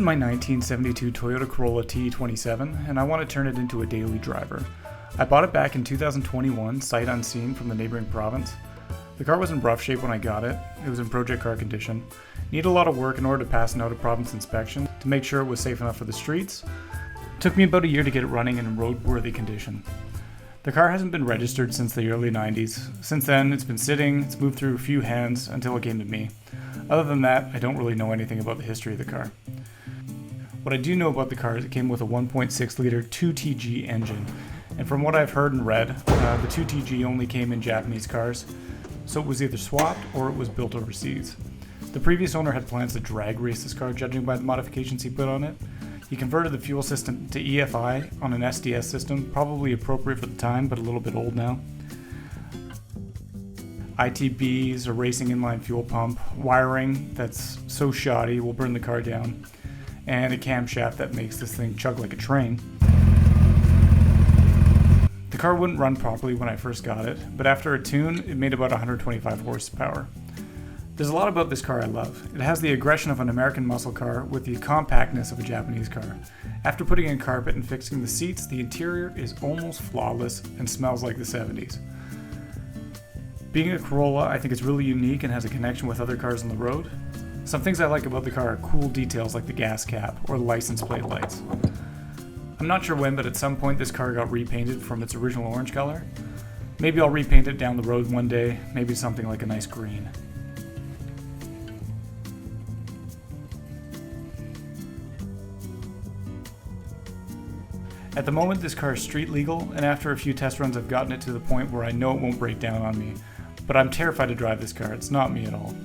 is my 1972 Toyota Corolla TE27, and I want to turn it into a daily driver. I bought it back in 2021, sight unseen, from the neighboring province. The car was in rough shape when I got it. It was in project car condition. Needed a lot of work in order to pass an out-of-province inspection to make sure it was safe enough for the streets. It took me about a year to get it running in roadworthy condition. The car hasn't been registered since the early 90s. Since then, it's been sitting, it's moved through a few hands until it came to me. Other than that, I don't really know anything about the history of the car. What I do know about the car is it came with a 1.6 liter 2TG engine, and from what I've heard and read, the 2TG only came in Japanese cars, so it was either swapped or it was built overseas. The previous owner had plans to drag race this car, judging by the modifications he put on it. He converted the fuel system to EFI on an SDS system, probably appropriate for the time, but a little bit old now. ITBs, a racing inline fuel pump, wiring that's so shoddy will burn the car down, and a camshaft that makes this thing chug like a train. The car wouldn't run properly when I first got it, but after a tune, it made about 125 horsepower. There's a lot about this car I love. It has the aggression of an American muscle car with the compactness of a Japanese car. After putting in carpet and fixing the seats, the interior is almost flawless and smells like the 70s. Being a Corolla, I think it's really unique and has a connection with other cars on the road. Some things I like about the car are cool details like the gas cap or the license plate lights. I'm not sure when, but at some point this car got repainted from its original orange color. Maybe I'll repaint it down the road one day, maybe something like a nice green. At the moment, this car is street legal, and after a few test runs I've gotten it to the point where I know it won't break down on me. But I'm terrified to drive this car, it's not me at all.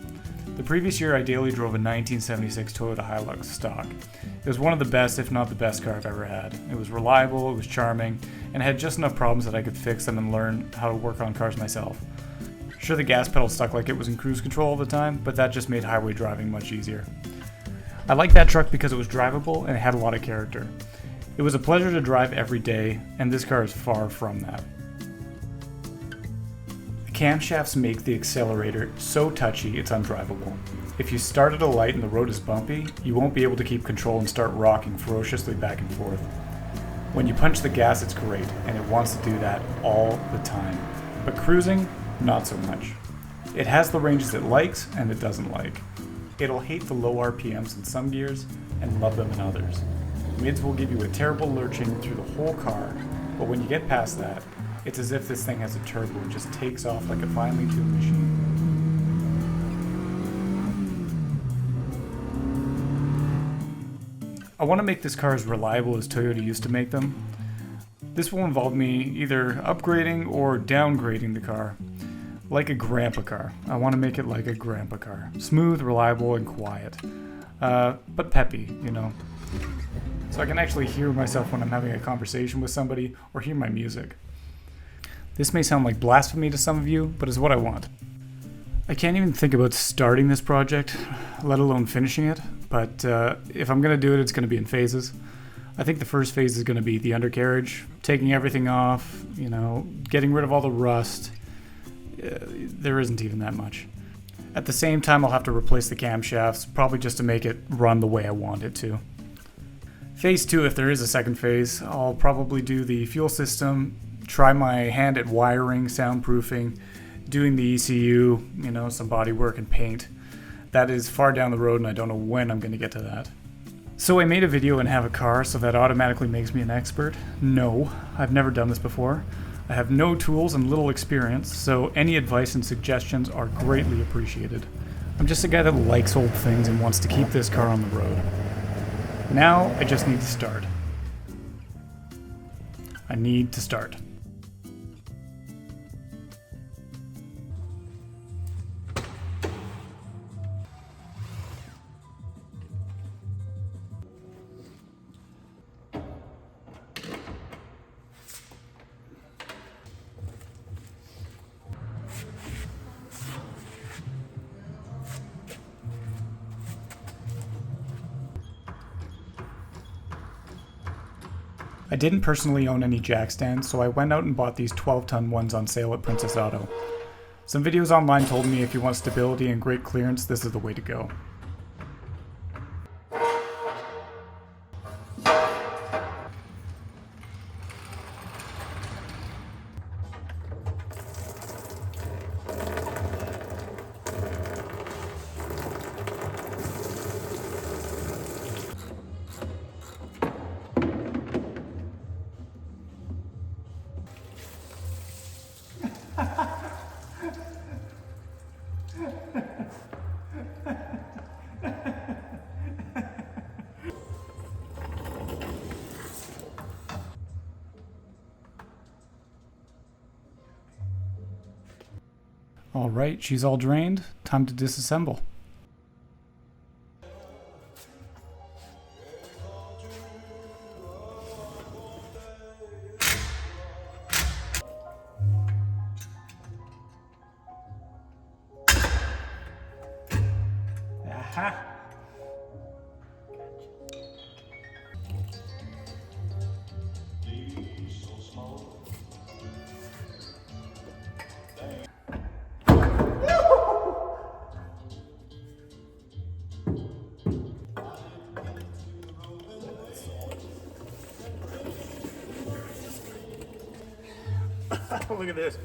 The previous year I daily drove a 1976 Toyota Hilux stock. It was one of the best, if not the best car I've ever had. It was reliable, it was charming, and had just enough problems that I could fix them and learn how to work on cars myself. Sure, the gas pedal stuck like it was in cruise control all the time, but that just made highway driving much easier. I liked that truck because it was drivable and it had a lot of character. It was a pleasure to drive every day, and this car is far from that. The camshafts make the accelerator so touchy it's undrivable. If you start at a light and the road is bumpy, you won't be able to keep control and start rocking ferociously back and forth. When you punch the gas, it's great, and it wants to do that all the time. But cruising, not so much. It has the ranges it likes and it doesn't like. It'll hate the low RPMs in some gears and love them in others. Mids will give you a terrible lurching through the whole car, but when you get past that, it's as if this thing has a turbo and just takes off like a finely tuned machine. I want to make this car as reliable as Toyota used to make them. This will involve me either upgrading or downgrading the car. Like a grandpa car. I want to make it like a grandpa car. Smooth, reliable, and quiet. But peppy, you know. So I can actually hear myself when I'm having a conversation with somebody or hear my music. This may sound like blasphemy to some of you, but it's what I want. I can't even think about starting this project, let alone finishing it, but if I'm going to do it, it's going to be in phases. I think the first phase is going to be the undercarriage, taking everything off, you know, getting rid of all the rust. There isn't even that much. At the same time, I'll have to replace the camshafts, probably just to make it run the way I want it to. Phase 2, if there is a second phase, I'll probably do the fuel system, try my hand at wiring, soundproofing, doing the ECU, you know, some body work and paint. That is far down the road and I don't know when I'm going to get to that. So I made a video and have a car, so that automatically makes me an expert? No, I've never done this before. I have no tools and little experience, so any advice and suggestions are greatly appreciated. I'm just a guy that likes old things and wants to keep this car on the road. Now, I just need to start. I need to start. I didn't personally own any jack stands, so I went out and bought these 12-ton ones on sale at Princess Auto. Some videos online told me if you want stability and great clearance, this is the way to go. All right, she's all drained. Time to disassemble. Aha! Look at this.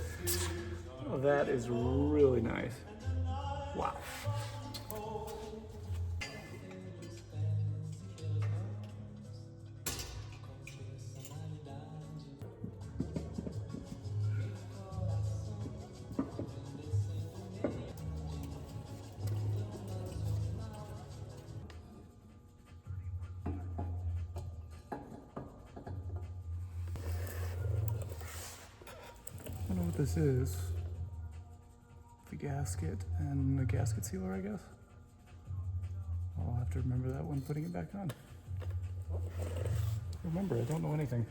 Oh, that is really nice. Wow. I don't know what this is. The gasket and the gasket sealer, I guess. I'll have to remember that when putting it back on. Remember, I don't know anything.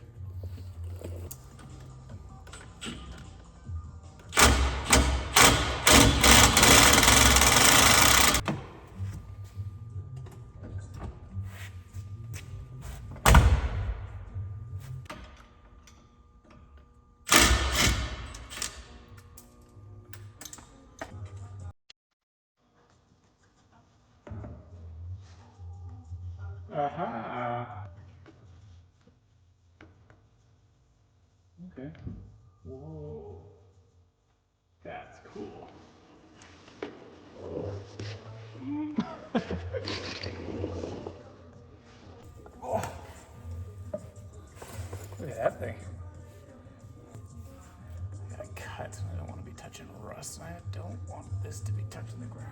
Aha! Okay. Whoa. That's cool. Oh. Look at that thing. I got a cut. I don't want to be touching rust. I don't want this to be touching the ground.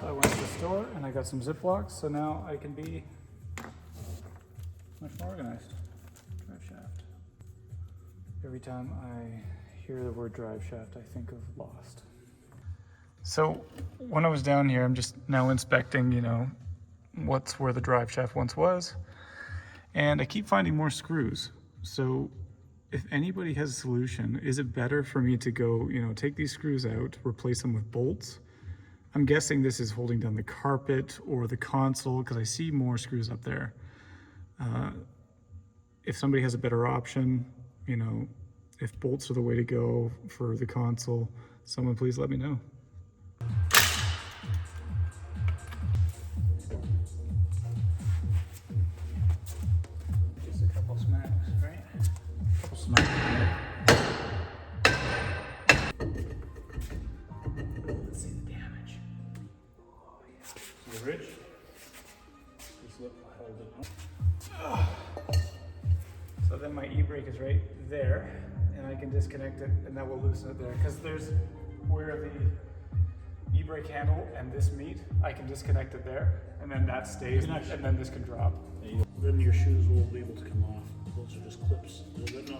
So I went to the store and I got some Ziplocs, so now I can be much more organized. Driveshaft. Every time I hear the word driveshaft, I think of Lost. So when I was down here, I'm just now inspecting, you know, what's where the driveshaft once was. And I keep finding more screws. So if anybody has a solution, is it better for me to go, you know, take these screws out, replace them with bolts? I'm guessing this is holding down the carpet or the console because I see more screws up there. If somebody has a better option, you know, if bolts are the way to go for the console, someone please let me know. Just a couple smacks, right? A couple smacks. Let's see the damage. Oh yeah. See the ridge? Just look, hold it. So then my e-brake is right there, and I can disconnect it, and that will loosen it there. Because there's where the e-brake handle and this meet, I can disconnect it there, and then that stays, and then this can drop. Then your shoes will be able to come off. Those are just clips.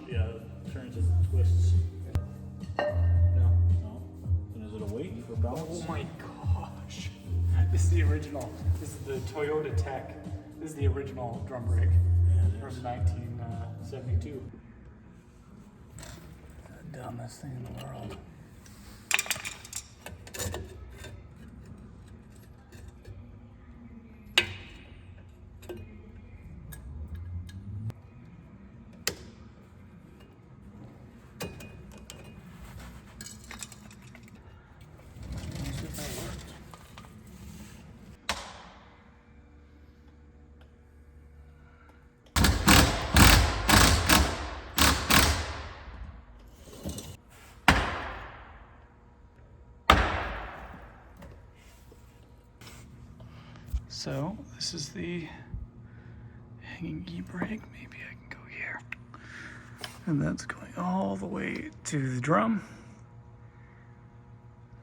Yeah, it turns into twists. No. No? And is it a weight for balance? Oh my gosh. This is the original. This is the Toyota Tech. This is the original drum brake from 1972. The dumbest thing in the world. Let's see if that worked. So this is the hanging e-brake. Maybe I can go here. And that's going all the way to the drum.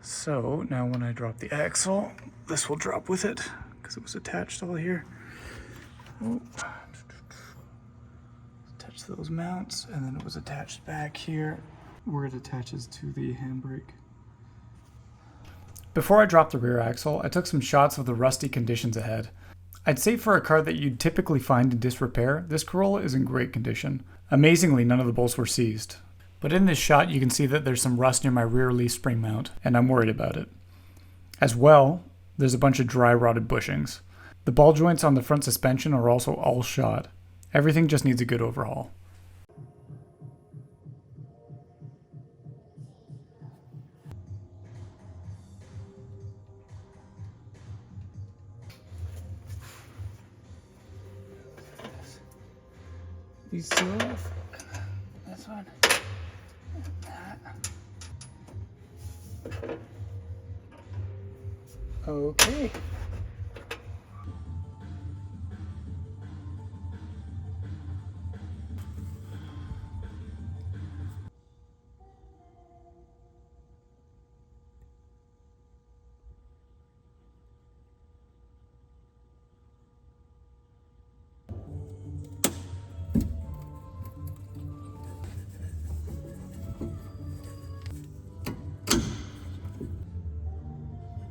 So now when I drop the axle, this will drop with it because it was attached all here. Oh. Attach those mounts, and then it was attached back here where it attaches to the handbrake. Before I dropped the rear axle, I took some shots of the rusty conditions ahead. I'd say for a car that you'd typically find in disrepair, this Corolla is in great condition. Amazingly, none of the bolts were seized. But in this shot, you can see that there's some rust near my rear leaf spring mount, and I'm worried about it. As well, there's a bunch of dry rotted bushings. The ball joints on the front suspension are also all shot. Everything just needs a good overhaul. These two off. This one. And that. Okay.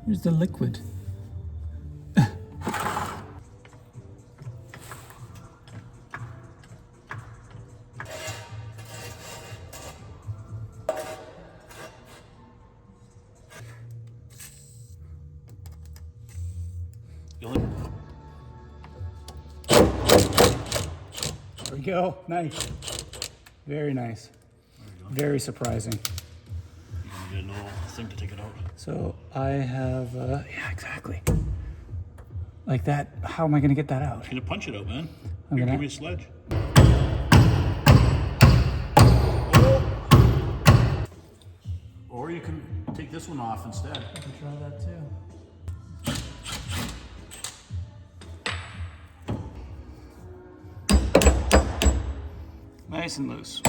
Here's the liquid. There we go. Nice. Very nice. Very surprising. You get a little thing to take it out. So I have, yeah, exactly. Like that. How am I going to get that out? You're gonna punch it out, man. I'm Here, gonna- give me a sledge. Or you can take this one off instead. I can try that too. Nice and loose.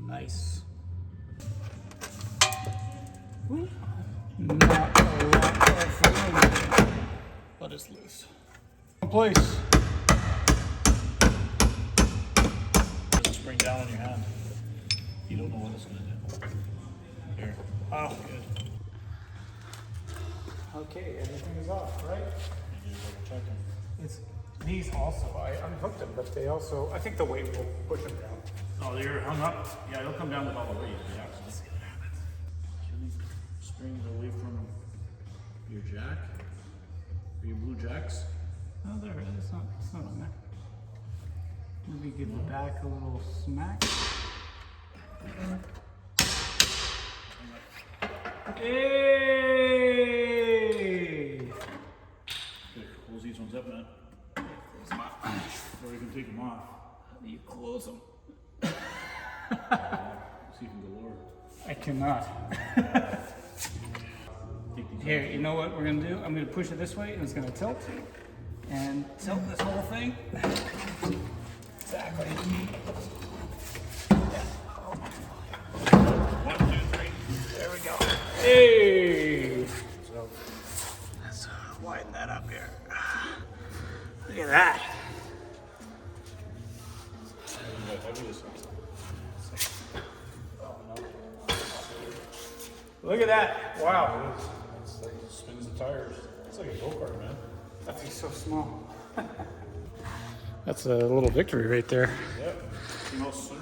Nice. Not a lot of room, but it's loose. In place. Just spring down on your hand. You don't know what it's gonna do. Here. Oh, good. Okay, everything is off, right? You do double checking. It's these also. I unhooked them, but they also. I think the weight will push them down. Oh, they're hung up? Yeah, they'll come down with all the weight. Yeah. Let's see what happens. Springs away from your jack. Or your blue jacks. Oh, there it is. It's not on there. Maybe give the back a little smack. Hey! Okay, close these ones up, man. Close them up. Or you can take them off. How do you close them? See if you can go lower. I cannot. Take these Here, you know what we're gonna do? I'm gonna push it this way and it's gonna tilt. And tilt this whole thing. Exactly. Yeah. 1, 2, 3. There we go. Hey! So let's widen that up here. Look at that. Look at that. Wow. It's like it spins the tires. It's like a go-kart, man. That thing's so small. That's a little victory right there. Yep. You know, soon.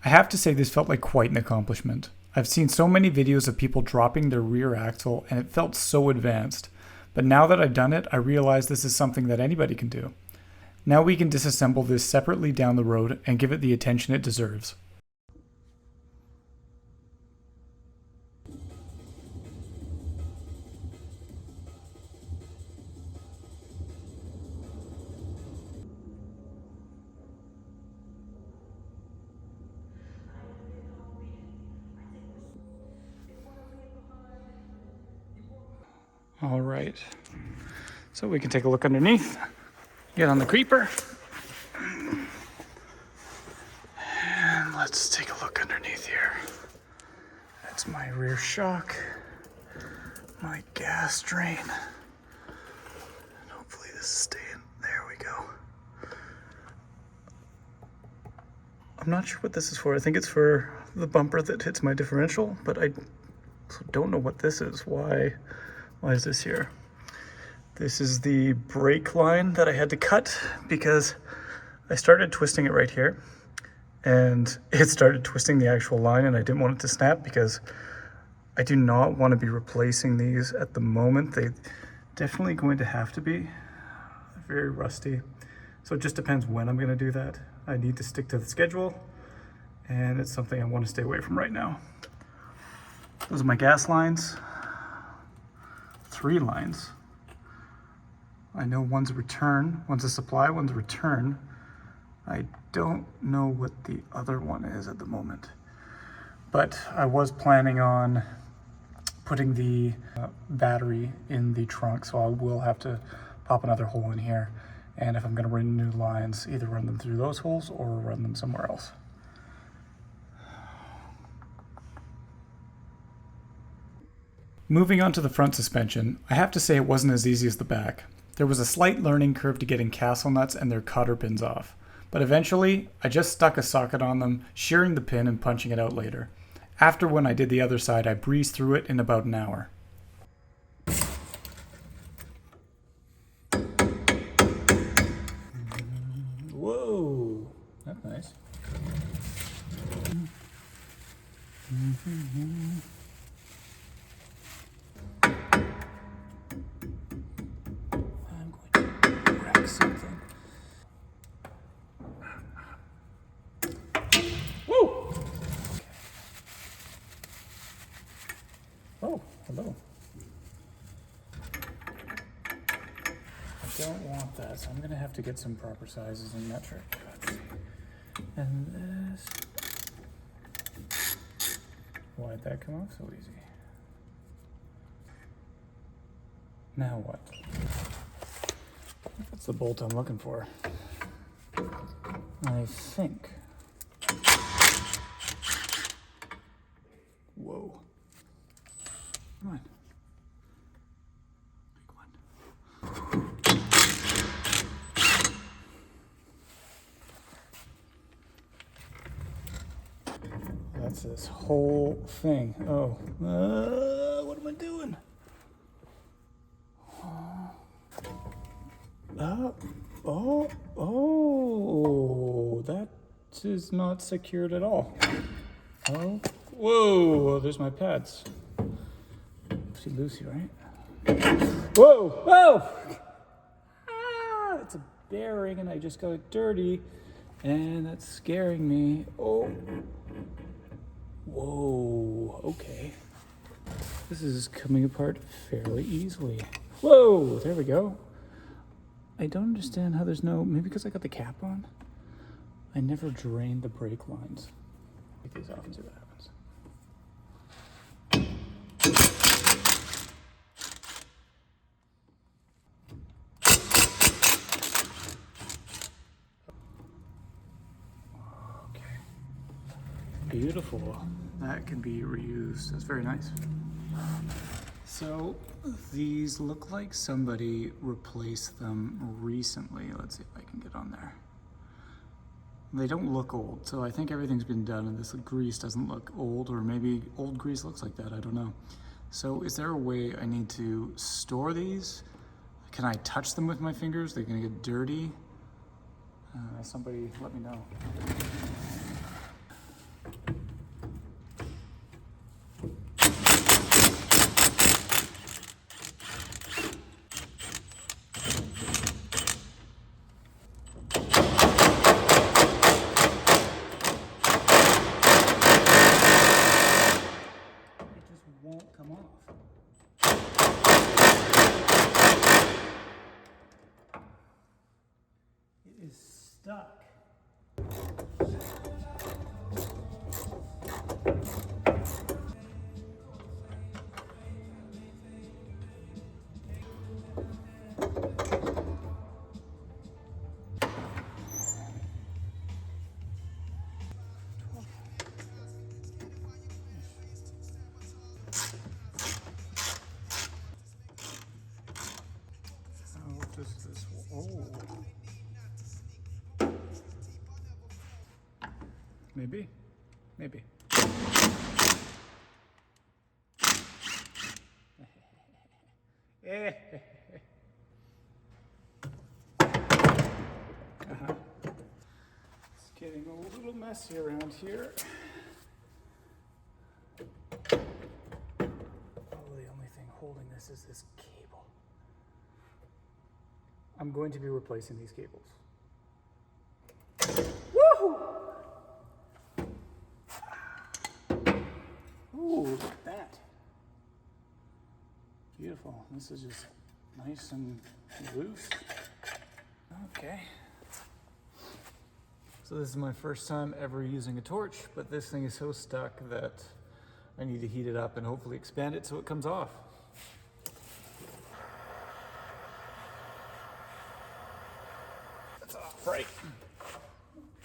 I have to say this felt like quite an accomplishment. I've seen so many videos of people dropping their rear axle and it felt so advanced. But now that I've done it, I realize this is something that anybody can do. Now we can disassemble this separately down the road and give it the attention it deserves. All right, so we can take a look underneath, get on the creeper. And let's take a look underneath here. That's my rear shock, my gas drain. And hopefully this is staying. There we go. I'm not sure what this is for. I think it's for the bumper that hits my differential, but I don't know what this is. Why is this here? This is the brake line that I had to cut because I started twisting it right here and it started twisting the actual line and I didn't want it to snap because I do not want to be replacing these at the moment. They definitely going to have to be. They're very rusty. So it just depends when I'm going to do that. I need to stick to the schedule and it's something I want to stay away from right now. Those are my gas lines. 3 lines. I know one's a return, one's a supply, one's a return. I don't know what the other one is at the moment. But I was planning on putting the battery in the trunk, so I will have to pop another hole in here. And if I'm going to run new lines, either run them through those holes or run them somewhere else. Moving on to the front suspension, I have to say it wasn't as easy as the back. There was a slight learning curve to getting castle nuts and their cotter pins off. But eventually, I just stuck a socket on them, shearing the pin and punching it out later. After when I did the other side, I breezed through it in about an hour. Whoa, that's nice. I'm going to wreck something. Whoa! Oh, hello. I don't want that, so I'm going to have to get some proper sizes and metric cuts. And this. Why'd that come off so easy? Now what? That's the bolt I'm looking for. I think. Whoa. Come on. Big one. That's this whole thing. Oh, what am I doing? Oh, that is not secured at all. Oh, whoa, there's my pads. Loosey, right? Whoa, whoa! Ah, it's a bearing and I just got it dirty and that's scaring me. Oh, whoa, okay. This is coming apart fairly easily. Whoa, there we go. I don't understand how there's no, maybe because I got the cap on. I never drained the brake lines. Take these off and see what happens. Okay. Beautiful. That can be reused. That's very nice. So these look like somebody replaced them recently. Let's see if I can get on there. They don't look old, so I think everything's been done and this grease doesn't look old, or maybe old grease looks like that, I don't know. So is there a way I need to store these? Can I touch them with my fingers? They're gonna get dirty? Somebody let me know. Won't come off. It is stuck. Maybe. Maybe. It's getting a little messy around here. Oh, the only thing holding this is this cable. I'm going to be replacing these cables. Woohoo! Ooh, look at that. Beautiful. This is just nice and loose. Okay. So this is my first time ever using a torch, but this thing is so stuck that I need to heat it up and hopefully expand it so it comes off. That's off, right?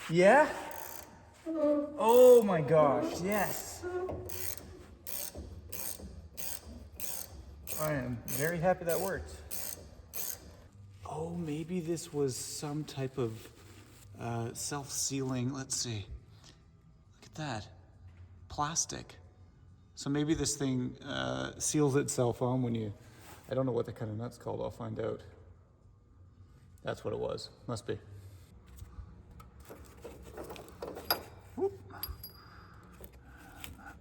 Yeah? Oh my gosh, yes. I am very happy that worked. Oh, maybe this was some type of self-sealing. Let's see. Look at that. Plastic. So maybe this thing seals itself on when you... I don't know what the kind of nut's called. I'll find out. That's what it was. Must be. Whoop.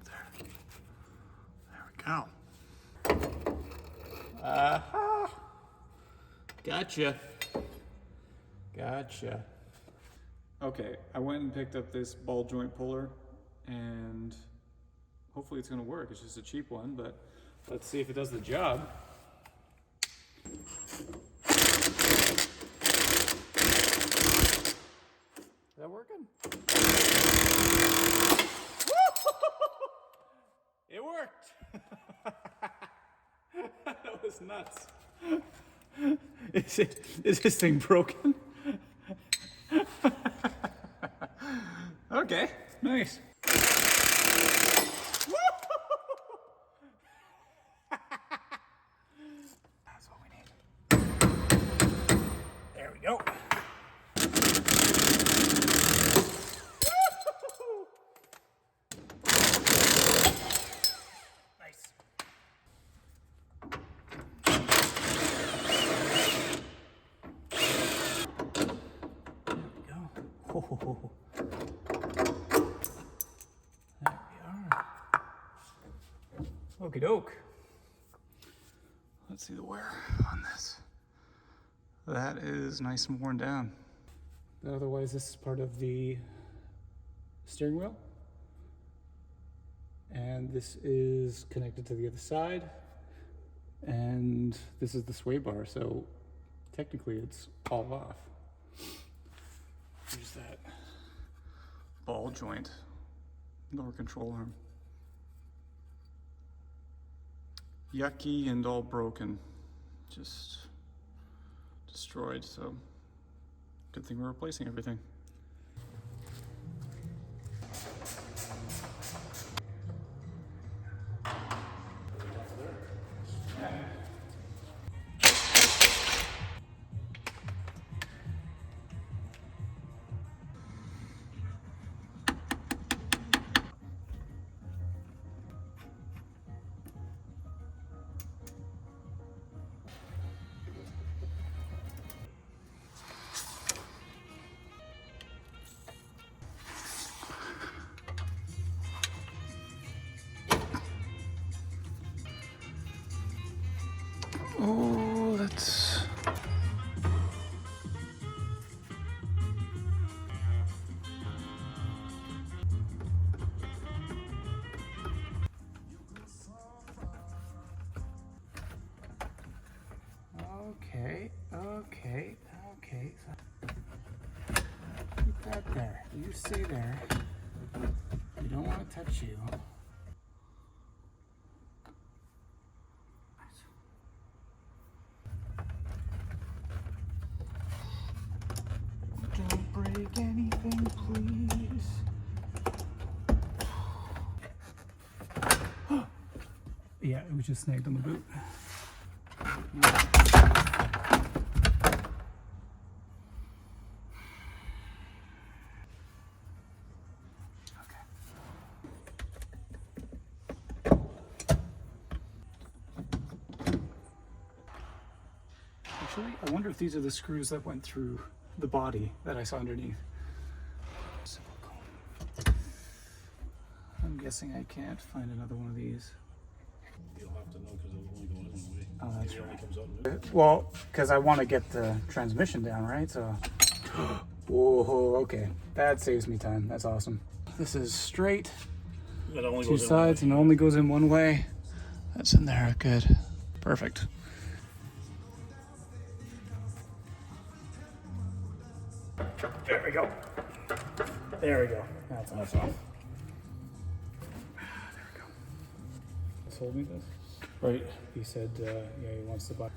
There. There we go. Aha! Gotcha. Gotcha. Okay, I went and picked up this ball joint puller, and hopefully it's gonna work. It's just a cheap one, but let's see if it does the job. Is that working? It worked! That was nuts. Is this thing broken? Okay, nice. That's what we need. There we go. Nice. Oh, there we are. Okie doke. Let's see the wear on this. That is nice and worn down. But otherwise, this is part of the steering wheel. And this is connected to the other side. And this is the sway bar, so technically it's all off. Here's that ball joint, lower control arm. Yucky and all broken, just destroyed, so good thing we're replacing everything. Oh, that's... Okay. Keep that there. You stay there. We don't want to touch you. Don't break anything, please. Yeah, it was just snagged on the boot. Actually, I wonder if these are the screws that went through the body that I saw underneath. I'm guessing I can't find another one of these. You'll have to know because it'll only go in one way. Oh, that's It only right. comes out new. Well, because I want to get the transmission down, right? So, whoa, okay. That saves me time. That's awesome. This is straight, It only two goes in one sides, way. and only goes in one way. That's in there. Good. Perfect. There we go. There we go. That's off. There we go. Just hold me this. Right. He said, yeah, he wants to buy.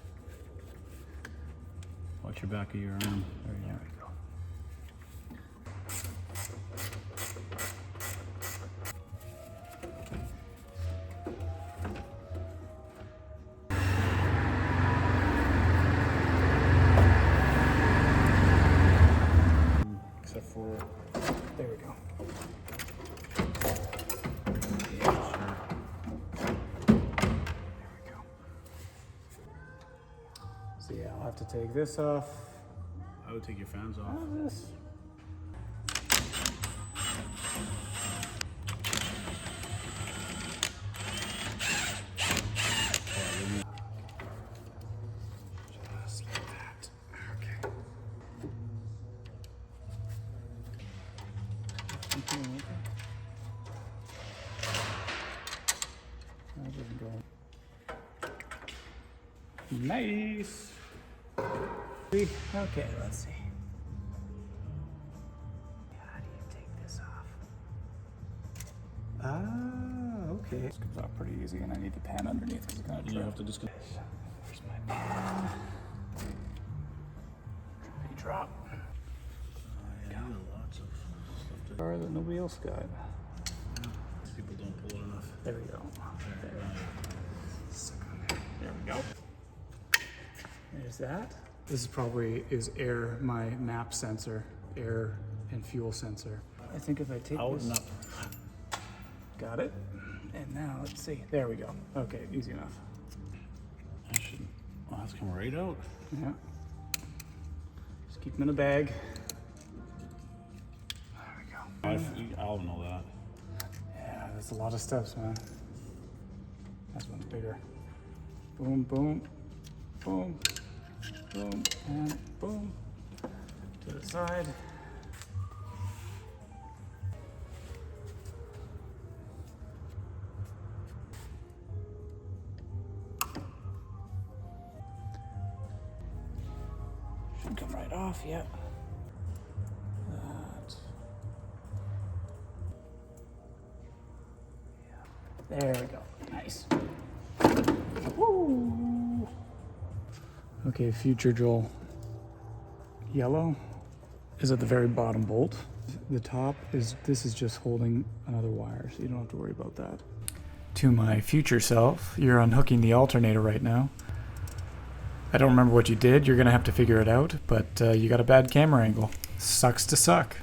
Watch your back of your arm. There we go. Except for There we go. So yeah, I'll have to take this off. I would take your fans off. Oh, this. Just like that. Okay. That doesn't go. Nice. Okay, let's see. How do you take this off? Ah, okay. This comes out pretty easy, and I need the pan underneath because it's gonna You trip. have to disconnect. There's my pan. Drippy drop. Yeah, lots of stuff to Car that nobody else got. People don't pull it enough. There we go. There. Suck on there. There we go. There's that. This is probably air, my map sensor, air and fuel sensor. I think if I take Out this, and up. got it. And now let's see. There we go. Okay, easy enough. That should. Well, that's come right out. Yeah. Just keep them in a bag. There we go. I'll know that. Yeah, that's a lot of steps, man. This one's bigger. Boom, boom, boom, boom, and boom. To the side. Should come right off, yeah. That. Yeah. There we go. Nice. Woo. Okay, future Joel. Yellow is at the very bottom bolt. The top is, this is just holding another wire, so you don't have to worry about that. To my future self, you're unhooking the alternator right now. I don't remember what you did, you're gonna have to figure it out, but you got a bad camera angle. Sucks to suck.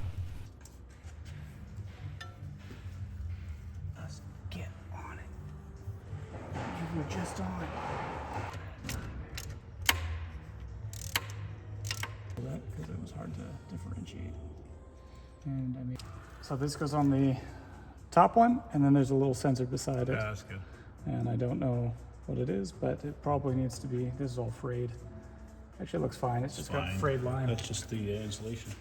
Let's get on it. You were just on. That because it was hard to differentiate. And I mean, so this goes on the top one, and then there's a little sensor beside it. Yeah, that's good. And I don't know what it is, but it probably needs to be, this is all frayed. Actually, it looks fine. It's just got frayed line. That's just the insulation.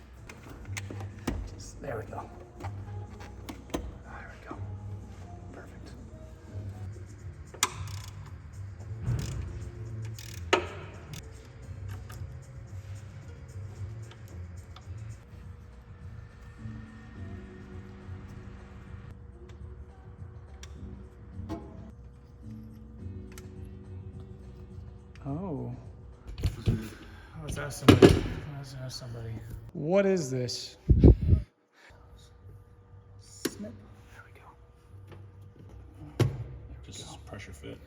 There we go. There we go. Perfect. Oh. I was asking somebody. What is this? Snip. There we go. Just pressure fit.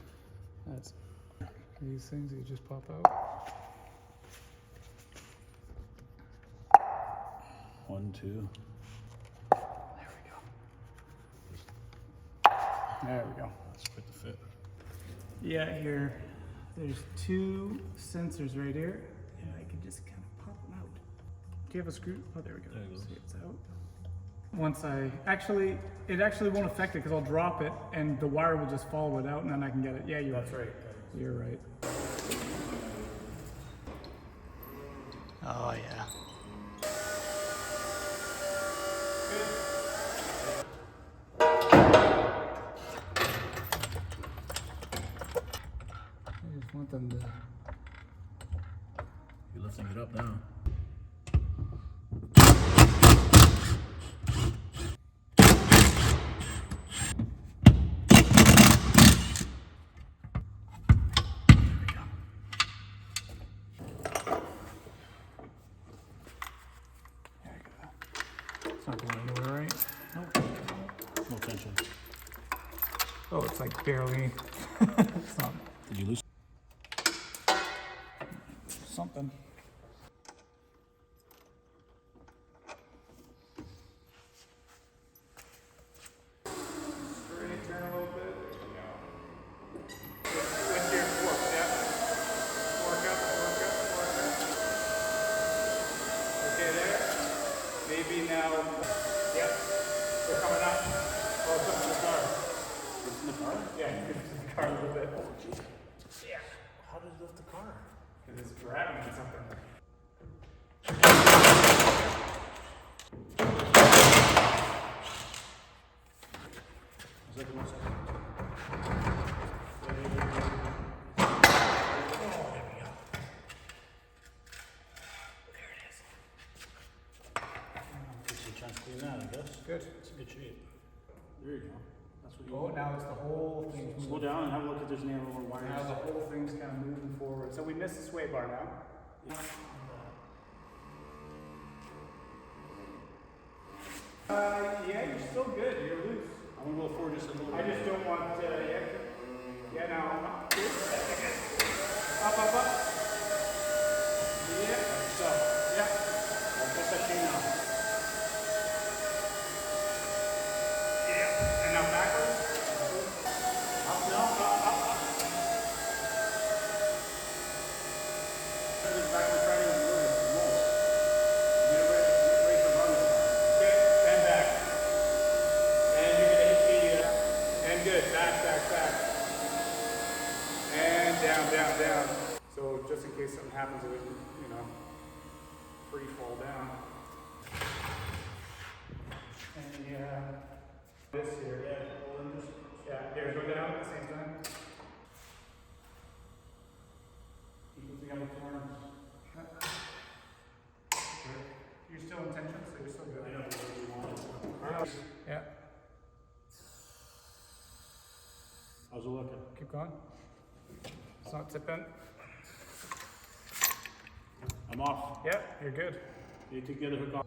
That's these things that just pop out. 1, 2. There we go. There we go. Let's fit the fit. Yeah, here. There's two sensors right here. just kind of pop them out. Do you have a screw? Oh, there we go. There you go. See, it's out. Once it actually won't affect it because I'll drop it and the wire will just follow it out and then I can get it. Yeah, That's right. You're right. Oh yeah. I just want them to. You're lifting it up now. Not going anywhere, right? No tension. Oh, it's like barely. It's not Did you lose? something. Straight, turn a little bit. With your fork, yeah. Fork up, fork up, fork up. Okay, there. Maybe now. Yep. They're coming up. Oh, it's up in the car. It's in the car? Yeah, it's in the car a little bit. Oh, geez. Yeah. How did it lift the car? Because it's grabbing at something. Is that 1 second? Gives you a chance to clean that, I guess. Good. It's in good shape. There you go. That's what you Oh, now it's the whole thing. Slow down and have a look if there's any more wires. Now the whole thing's kind of moving forward. So we missed the sway bar now. Yeah, you're still good. You're loose. I'm gonna go forward just a little I bit. just don't want, yeah, now, up, up, up. Yeah, So, yeah. I'll press that chain now. Yeah, and now backwards. Up now, up. Back in the front end, most. You get ready for running. Okay, and back. And you're gonna hit the, and good, back. And down. So just in case something happens, it would, free fall down. And this here. Here, go down at the same time. Keep lifting up the arms. Good. You're still in tension, so you're still good. I know what you want. Yeah, How's it looking? keep going. It's not tipping. I'm off. Yep, you're good. You need to get a hook on.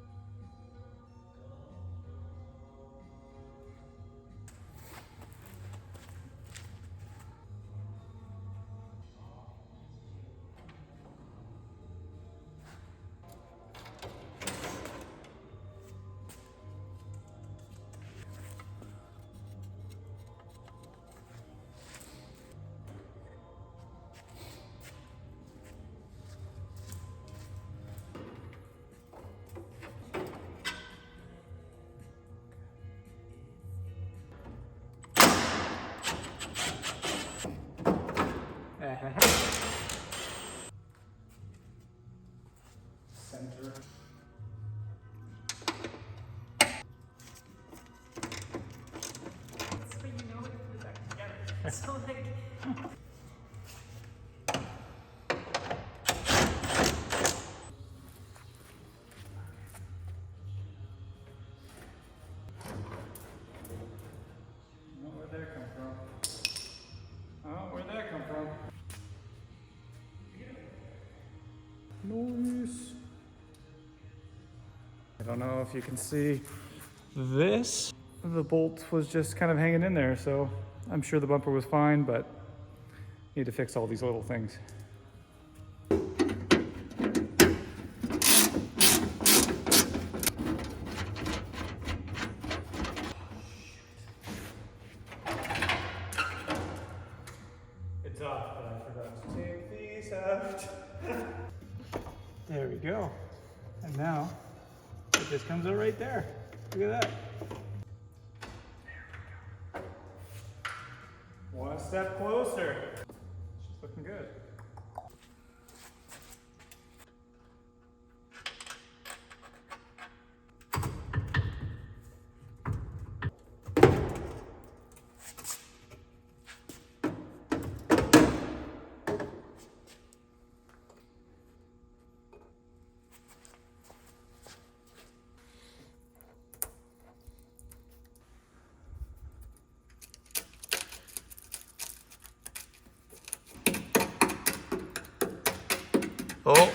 Center. That's when you know it put back together. So like, Where'd that come from? Where'd that come from? Noise. I don't know if you can see this. The bolt was just kind of hanging in there, so I'm sure the bumper was fine, but need to fix all these little things. It's off, but I forgot to take these out. There we go. And now it just comes out right there. Look at that. There we go. One step closer. She's looking good. Oh,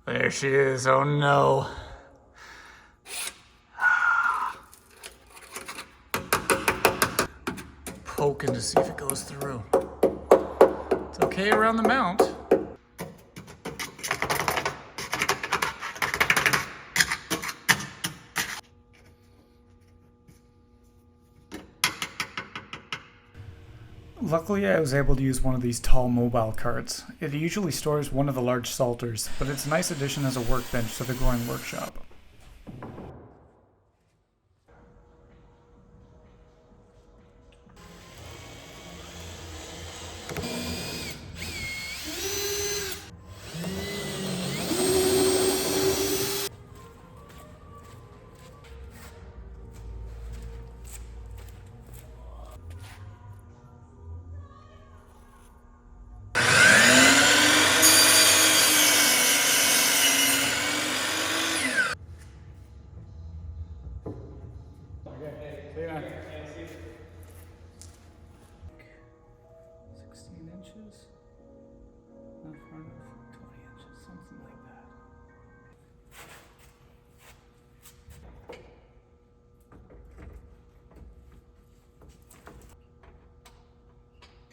there she is. Oh no. Poking to see if it goes through. It's okay around the mount. Luckily, I was able to use one of these tall mobile carts. It usually stores one of the large salters, but it's a nice addition as a workbench to the growing workshop.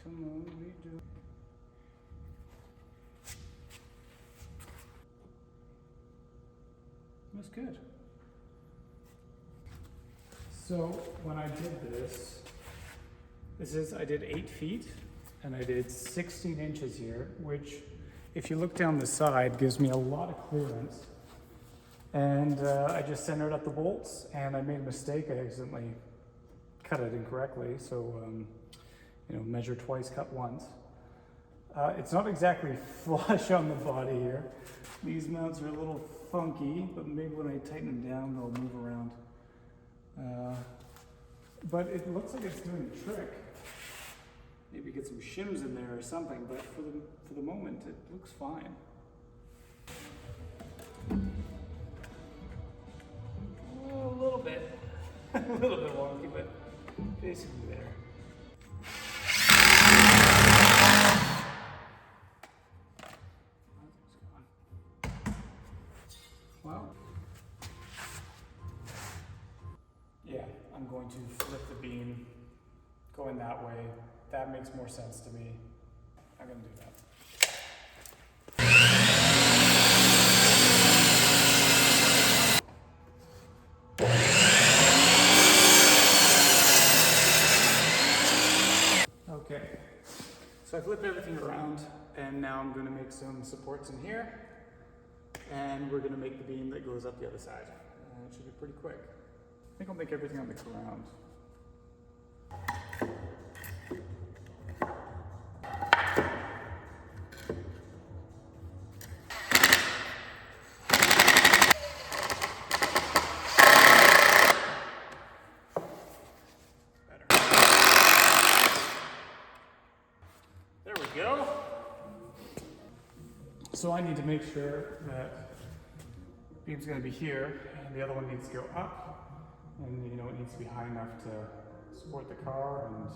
Come on, redo. That's good. So when I did this, I did 8 feet and I did 16 inches here, which if you look down the side gives me a lot of clearance. And I just centered up the bolts and I made a mistake. I accidentally cut it incorrectly. So, you know, measure twice, cut once. It's not exactly flush on the body here. These mounts are a little funky, but maybe when I tighten them down, they'll move around. But it looks like it's doing the trick. Maybe get some shims in there or something, but for the moment, it looks fine. A little bit. A little bit wonky, but basically there. Well, yeah, I'm going to flip the beam going that way. That makes more sense to me. I'm going to do that. Okay, so I flipped everything around and now I'm going to make some supports in here and we're going to make the beam that goes up the other side. It should be pretty quick. I think I'll make everything on the ground. Go. So I need to make sure that the beam's going to be here and the other one needs to go up, and you know it needs to be high enough to support the car and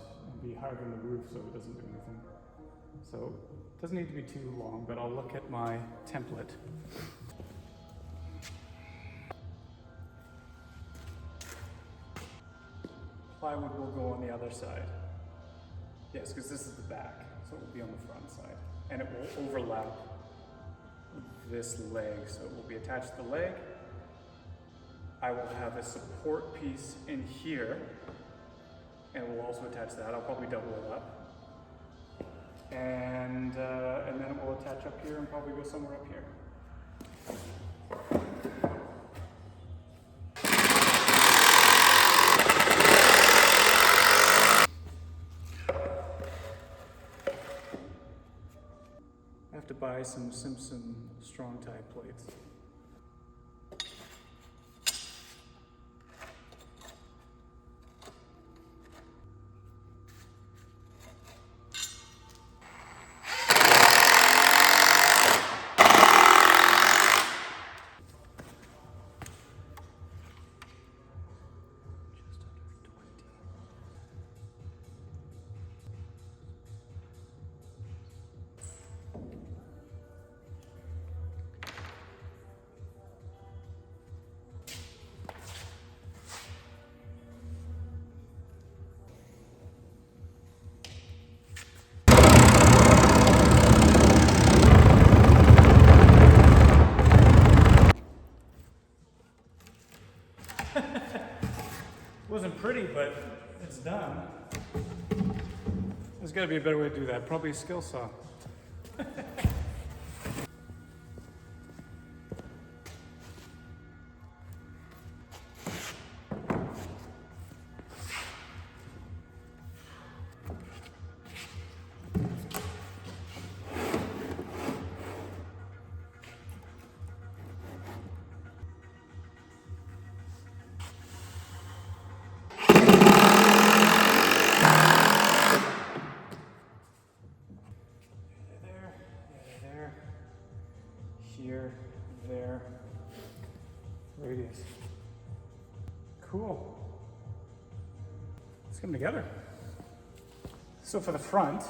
be higher than the roof so it doesn't do anything. So it doesn't need to be too long, but I'll look at my template. Plywood will go on the other side. Yes, because this is the back. So it will be on the front side, and it will overlap this leg, so it will be attached to the leg. I will have a support piece in here, and it will also attach that. I'll probably double it up, and then it will attach up here and probably go somewhere up here. I have to buy some Simpson strong tie plates. Wasn't pretty, but it's done. There's got to be a better way to do that. Probably a skill saw. Here, there, radius. Cool. Let's get them together. So for the front,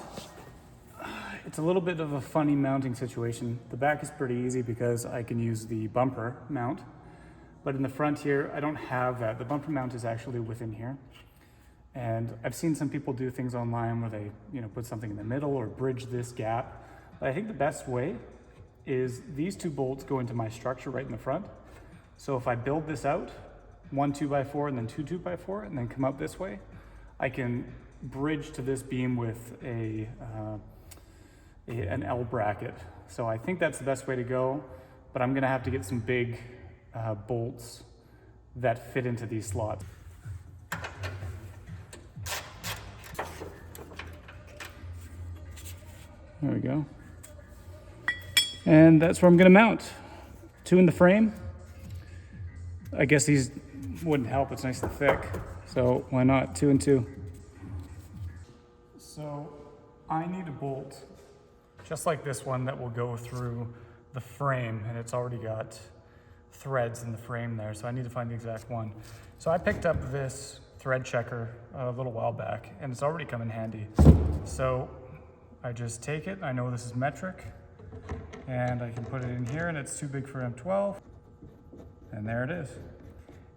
it's a little bit of a funny mounting situation. The back is pretty easy because I can use the bumper mount, but in the front here, I don't have that. The bumper mount is actually within here. And I've seen some people do things online where they, put something in the middle or bridge this gap. But I think the best way is these two bolts go into my structure right in the front. So if I build this out, 1 2x4 and then 2 2x4 and then come out this way, I can bridge to this beam with an L bracket. So I think that's the best way to go, but I'm gonna have to get some big bolts that fit into these slots. There we go. And that's where I'm gonna mount. 2 in the frame. I guess these wouldn't help, it's nice and thick. So why not 2 and 2? So I need a bolt just like this one that will go through the frame, and it's already got threads in the frame there, so I need to find the exact one. So I picked up this thread checker a little while back, and it's already come in handy. So I just take it, I know this is metric, and I can put it in here, and it's too big for M12, and there it is.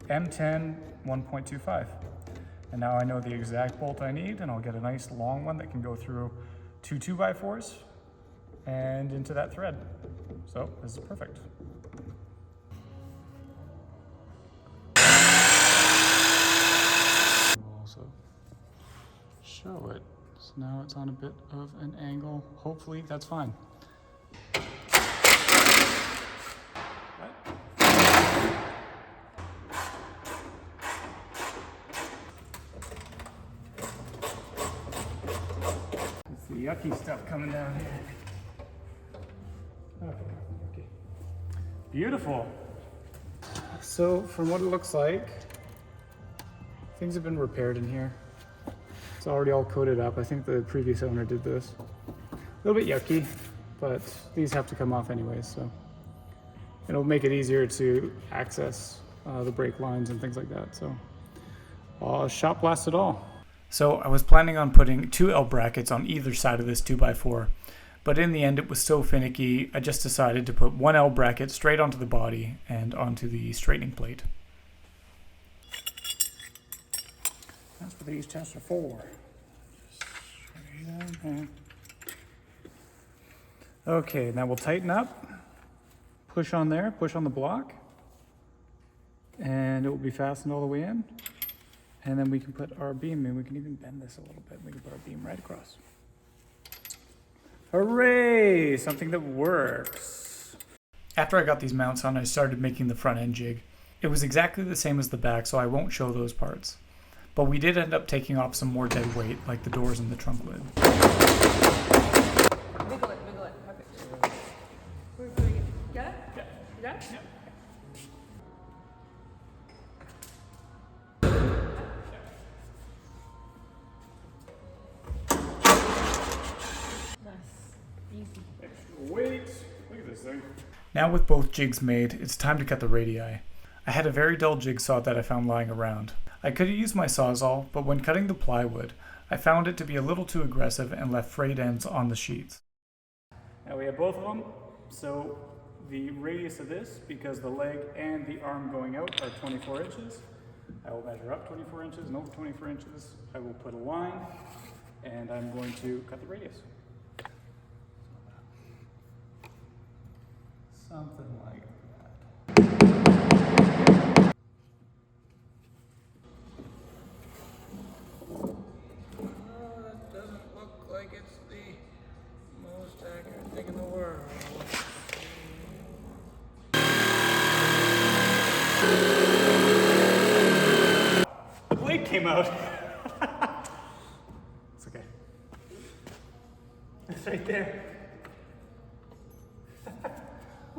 M10 1.25. And now I know the exact bolt I need, and I'll get a nice long one that can go through 2 2x4s and into that thread. So this is perfect. We'll also show it. So now it's on a bit of an angle. Hopefully that's fine. The yucky stuff coming down here. Okay. Beautiful. So from what it looks like, things have been repaired in here. It's already all coated up. I think the previous owner did this. A little bit yucky, but these have to come off anyways, so it'll make it easier to access the brake lines and things like that. So I'll shop blast it all. So I was planning on putting 2 L brackets on either side of this 2x4, but in the end it was so finicky, I just decided to put 1 L bracket straight onto the body and onto the straightening plate. That's what these tests are for. Okay, now we'll tighten up, push on there, push on the block, and it will be fastened all the way in. And then we can put our beam in. We can even bend this a little bit. We can put our beam right across. Hooray! Something that works. After I got these mounts on, I started making the front end jig. It was exactly the same as the back, so I won't show those parts. But we did end up taking off some more dead weight, like the doors and the trunk lid. Wiggle it, perfect. We're doing it. Get it? Yeah. You got it? Yeah. Easy. Extra weight. Look at this thing. Now with both jigs made, it's time to cut the radii. I had a very dull jigsaw that I found lying around. I could have used my Sawzall, but when cutting the plywood, I found it to be a little too aggressive and left frayed ends on the sheets. Now we have both of them, so the radius of this, because the leg and the arm going out are 24 inches, I will measure up 24 inches and over 24 inches. I will put a line, and I'm going to cut the radius. Something like that. That doesn't look like it's the most accurate thing in the world. The blade came out. It's okay. It's right there.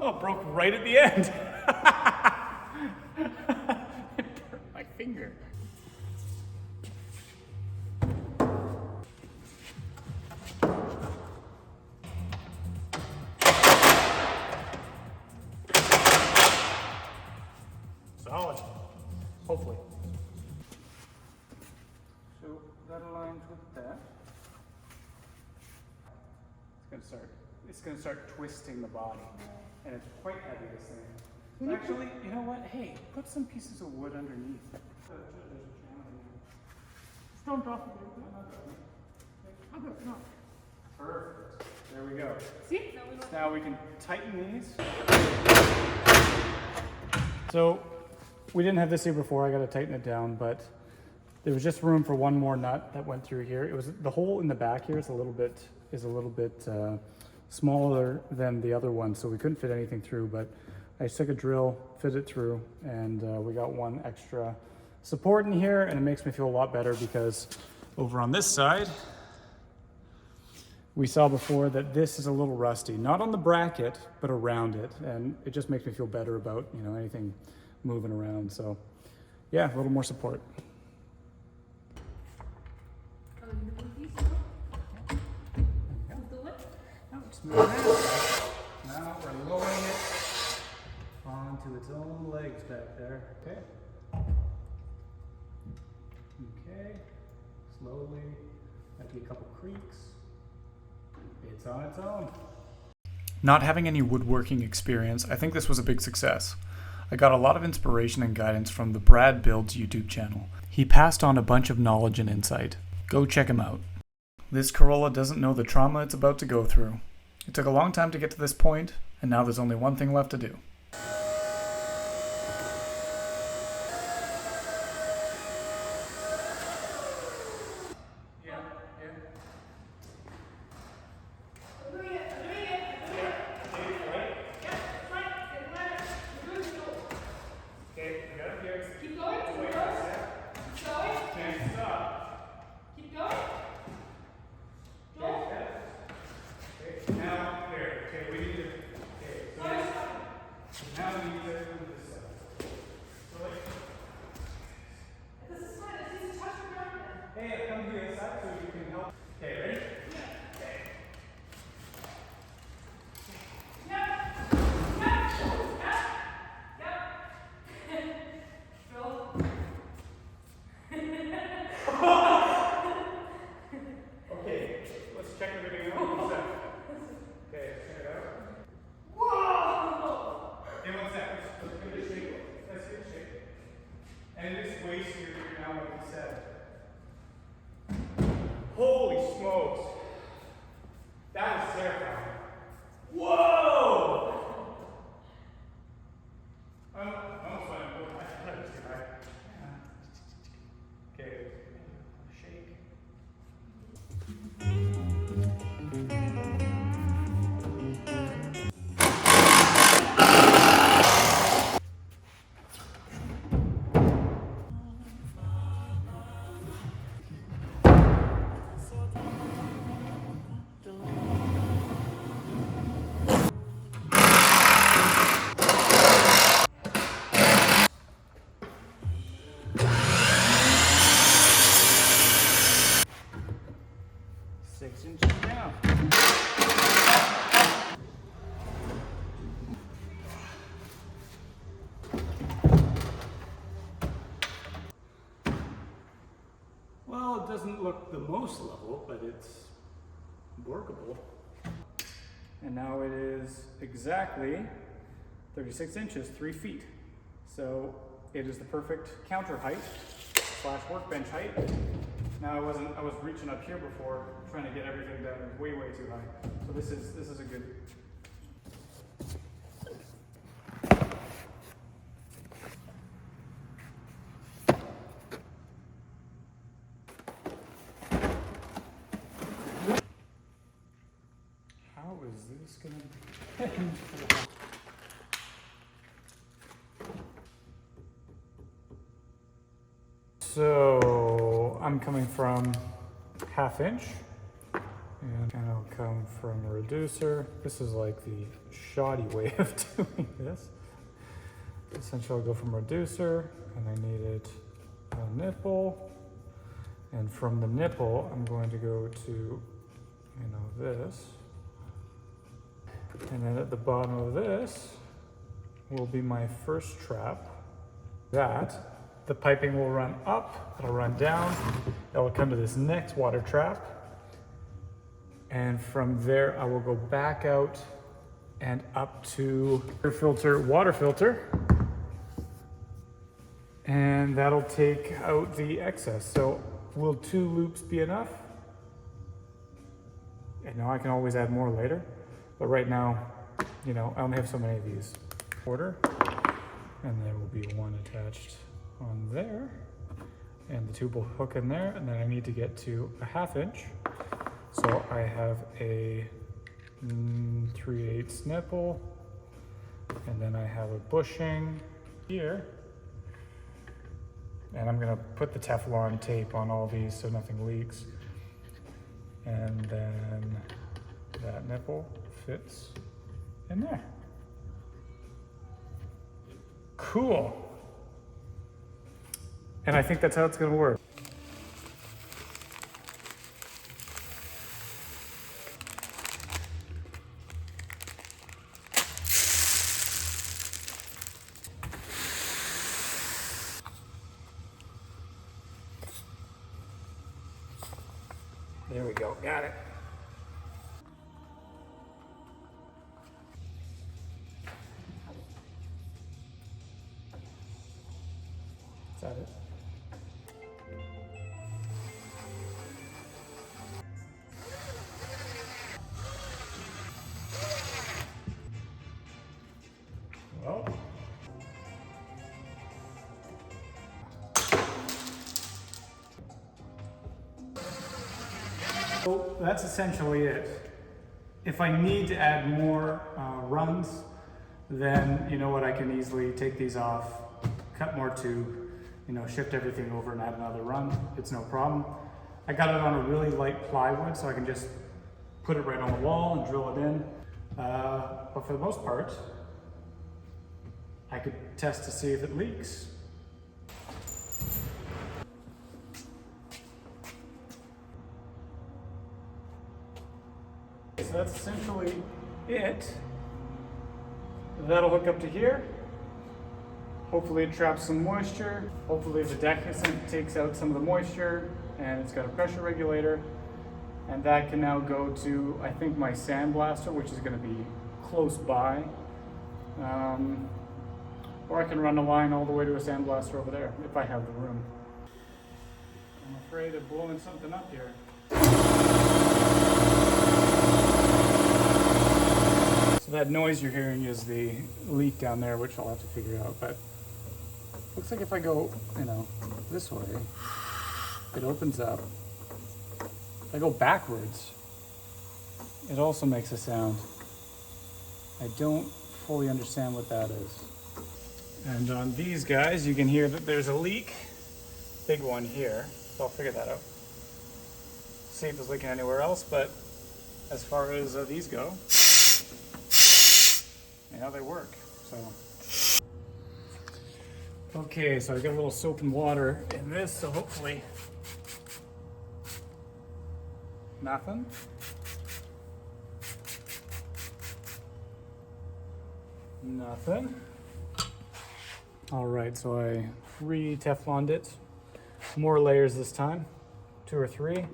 Oh, it broke right at the end. It burnt my finger. Solid. Hopefully. So that aligns with that. It's gonna start twisting the body. And it's quite heavy, this thing. Actually, you know what? Hey, put some pieces of wood underneath. Just don't drop it. I'll go. No. Perfect. There we go. See? Now we can tighten these. So we didn't have this here before. I got to tighten it down, but there was just room for one more nut that went through here. It was the hole in the back here is a little bit smaller than the other one, so we couldn't fit anything through, but I just took a drill, fit it through, and we got one extra support in here, and it makes me feel a lot better because over on this side, we saw before that this is a little rusty, not on the bracket, but around it, and it just makes me feel better about, you know, anything moving around. So yeah, a little more support. Now we're lowering it onto its own legs back there. Okay. Okay. Slowly. Might be a couple creaks. It's on its own. Not having any woodworking experience, I think this was a big success. I got a lot of inspiration and guidance from the Brad Builds YouTube channel. He passed on a bunch of knowledge and insight. Go check him out. This Corolla doesn't know the trauma it's about to go through. It took a long time to get to this point, and now there's only one thing left to do. most level, but it's workable. And now it is exactly 36 inches, 3 feet. So it is the perfect counter height / workbench height. Now I was reaching up here before, trying to get everything down. It was way too high. So this is a good. How is this gonna be? So I'm coming from 1/2 inch, and I'll come from a reducer. This is like the shoddy way of doing this. Essentially, I'll go from reducer, and I needed a nipple, and from the nipple, I'm going to go to, this, and then at the bottom of this will be my first trap. The piping will run up, it'll run down, it'll come to this next water trap, and from there I will go back out and up to air filter, water filter, and that'll take out the excess. So will 2 loops be enough? And now I can always add more later, but right now, I only have so many of these. Order, and there will be one attached on there, and the tube will hook in there, and then I need to get to a 1/2 inch. So I have a 3/8 nipple, and then I have a bushing here, and I'm gonna put the Teflon tape on all these so nothing leaks, and then that nipple fits in there. Cool. And I think that's how it's going to work. There we go. Got it. Is that it? Well, so that's essentially it. If I need to add more runs, then you know what, I can easily take these off, cut more tube, shift everything over and add another run. It's no problem. I got it on a really light plywood, so I can just put it right on the wall and drill it in. But for the most part, I could test to see if it leaks. So that's essentially it. That'll hook up to here. Hopefully it traps some moisture. Hopefully the decant takes out some of the moisture, and it's got a pressure regulator. And that can now go to, I think, my sandblaster, which is going to be close by. Or I can run a line all the way to a sandblaster over there, if I have the room. I'm afraid of blowing something up here. So that noise you're hearing is the leak down there, which I'll have to figure out. But looks like if I go, this way, it opens up. If I go backwards, it also makes a sound. I don't fully understand what that is. And on these guys, you can hear that there's a leak. Big one here, so I'll figure that out. See if it's leaking anywhere else, but as far as these go, they work, so. Okay, so I got a little soap and water in this, so hopefully nothing. Nothing. All right, so I re-Tefloned it. More layers this time, 2 or 3.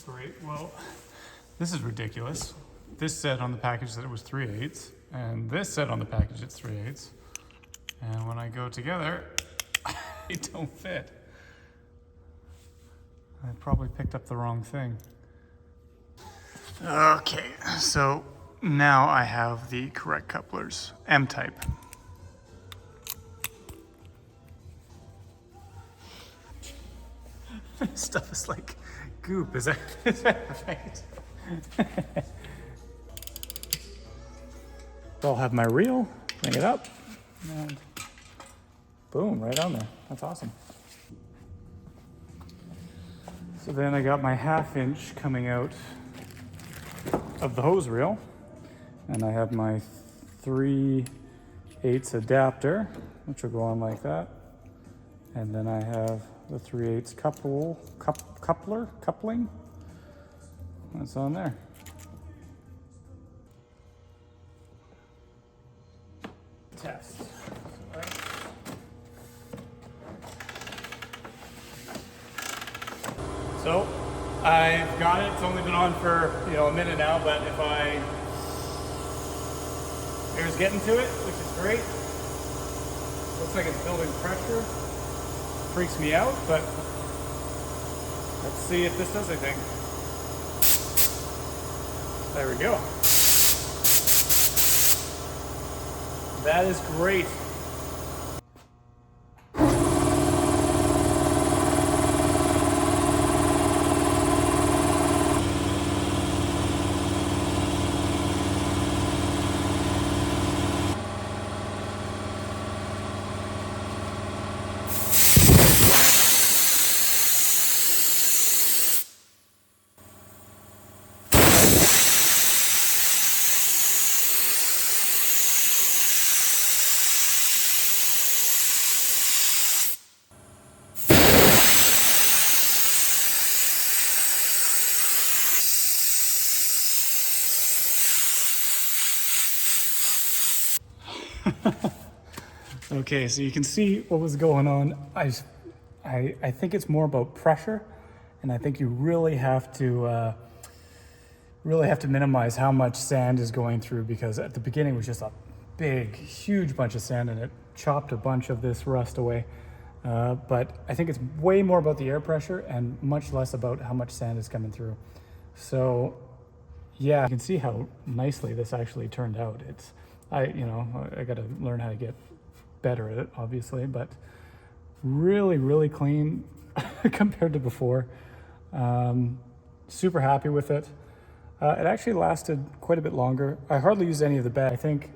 Great. Well, this is ridiculous. This said on the package that it was 3/8, and this said on the package it's 3/8. And when I go together, they don't fit. I probably picked up the wrong thing. Okay, so now I have the correct couplers, M-type. This stuff is like goop, is that right? So I'll have my reel, bring it up, and boom, right on there. That's awesome. So then I got my 1/2" coming out of the hose reel, and I have my 3/8 adapter, which will go on like that. And then I have the 3/8 coupling. That's on there. Test. So I've got it. It's only been on for a minute now, but air's getting to it, which is great. Looks like it's building pressure. Freaks me out, but let's see if this does anything. There we go. That is great. Okay, so you can see what was going on. I think it's more about pressure, and I think you really have to minimize how much sand is going through, because at the beginning it was just a big, huge bunch of sand, and it chopped a bunch of this rust away. But I think it's way more about the air pressure and much less about how much sand is coming through. So yeah, you can see how nicely this actually turned out. I got to learn how to get better at it, obviously, but really, really clean compared to before. Super happy with it. It actually lasted quite a bit longer. I hardly used any of the bed. I think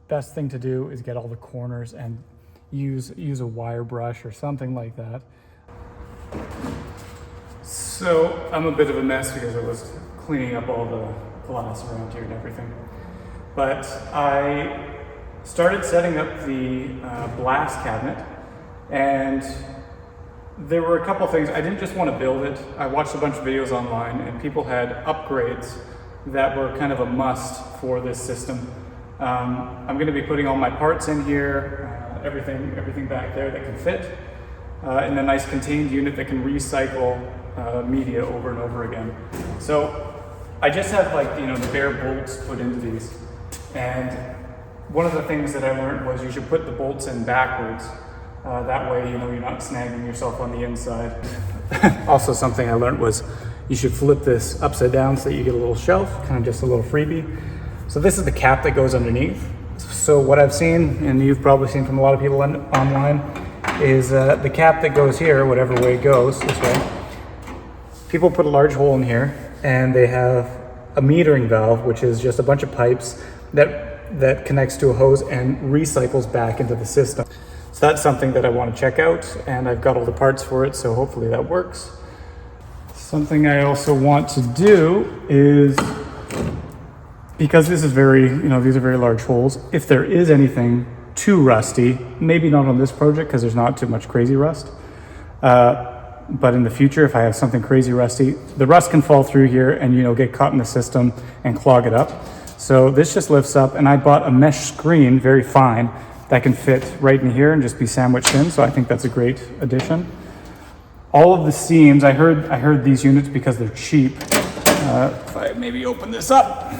best thing to do is get all the corners and use a wire brush or something like that. So I'm a bit of a mess because I was cleaning up all the glass around here and everything. But I started setting up the blast cabinet, and there were a couple of things. I didn't just want to build it. I watched a bunch of videos online, and people had upgrades that were kind of a must for this system. I'm going to be putting all my parts in here, everything back there that can fit, in a nice contained unit that can recycle media over and over again. So I just have the bare bolts put into these, and one of the things that I learned was you should put the bolts in backwards. That way, you're not snagging yourself on the inside. Also, something I learned was you should flip this upside down so that you get a little shelf, kind of just a little freebie. So this is the cap that goes underneath. So what I've seen, and you've probably seen from a lot of people online, is the cap that goes here, whatever way it goes, this way. People put a large hole in here, and they have a metering valve, which is just a bunch of pipes that connects to a hose and recycles back into the system. So that's something that I want to check out, and I've got all the parts for it, so hopefully that works. Something I also want to do is, because this is these are very large holes, if there is anything too rusty, maybe not on this project because there's not too much crazy rust, but in the future, if I have something crazy rusty, the rust can fall through here and get caught in the system and clog it up. So this just lifts up, and I bought a mesh screen, very fine, that can fit right in here and just be sandwiched in. So I think that's a great addition. All of the seams, I heard these units because they're cheap. If I maybe open this up.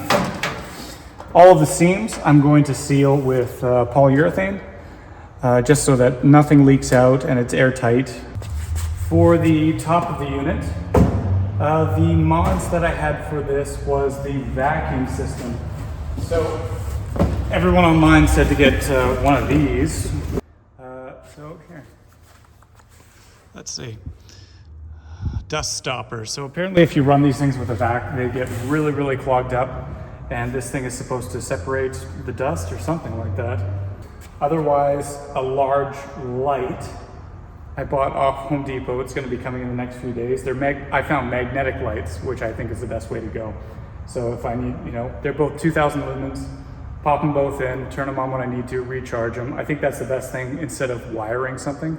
All of the seams I'm going to seal with polyurethane, just so that nothing leaks out and it's airtight. For the top of the unit, the mods that I had for this was the vacuum system. So everyone online said to get one of these. So here, let's see. Dust stoppers. So apparently if you run these things with a vac, they get really, really clogged up, and this thing is supposed to separate the dust or something like that. Otherwise, a large light I bought off Home Depot. It's going to be coming in the next few days. I found magnetic lights, which I think is the best way to go. So if I need, they're both 2000 lumens, pop them both in, turn them on when I need to, recharge them. I think that's the best thing instead of wiring something.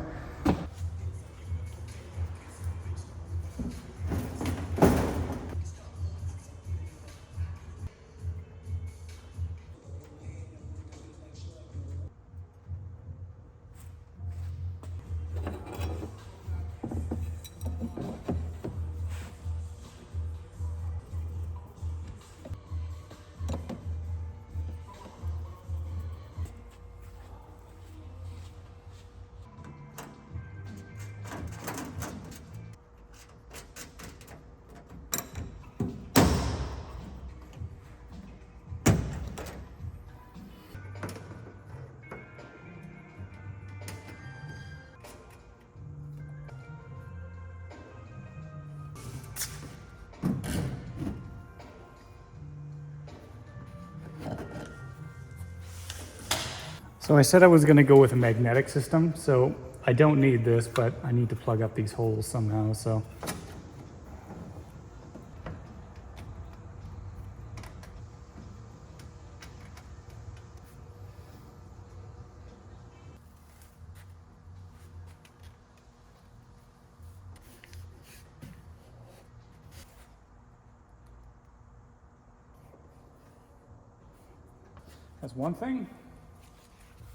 So I said I was going to go with a magnetic system, so I don't need this, but I need to plug up these holes somehow, so. That's one thing.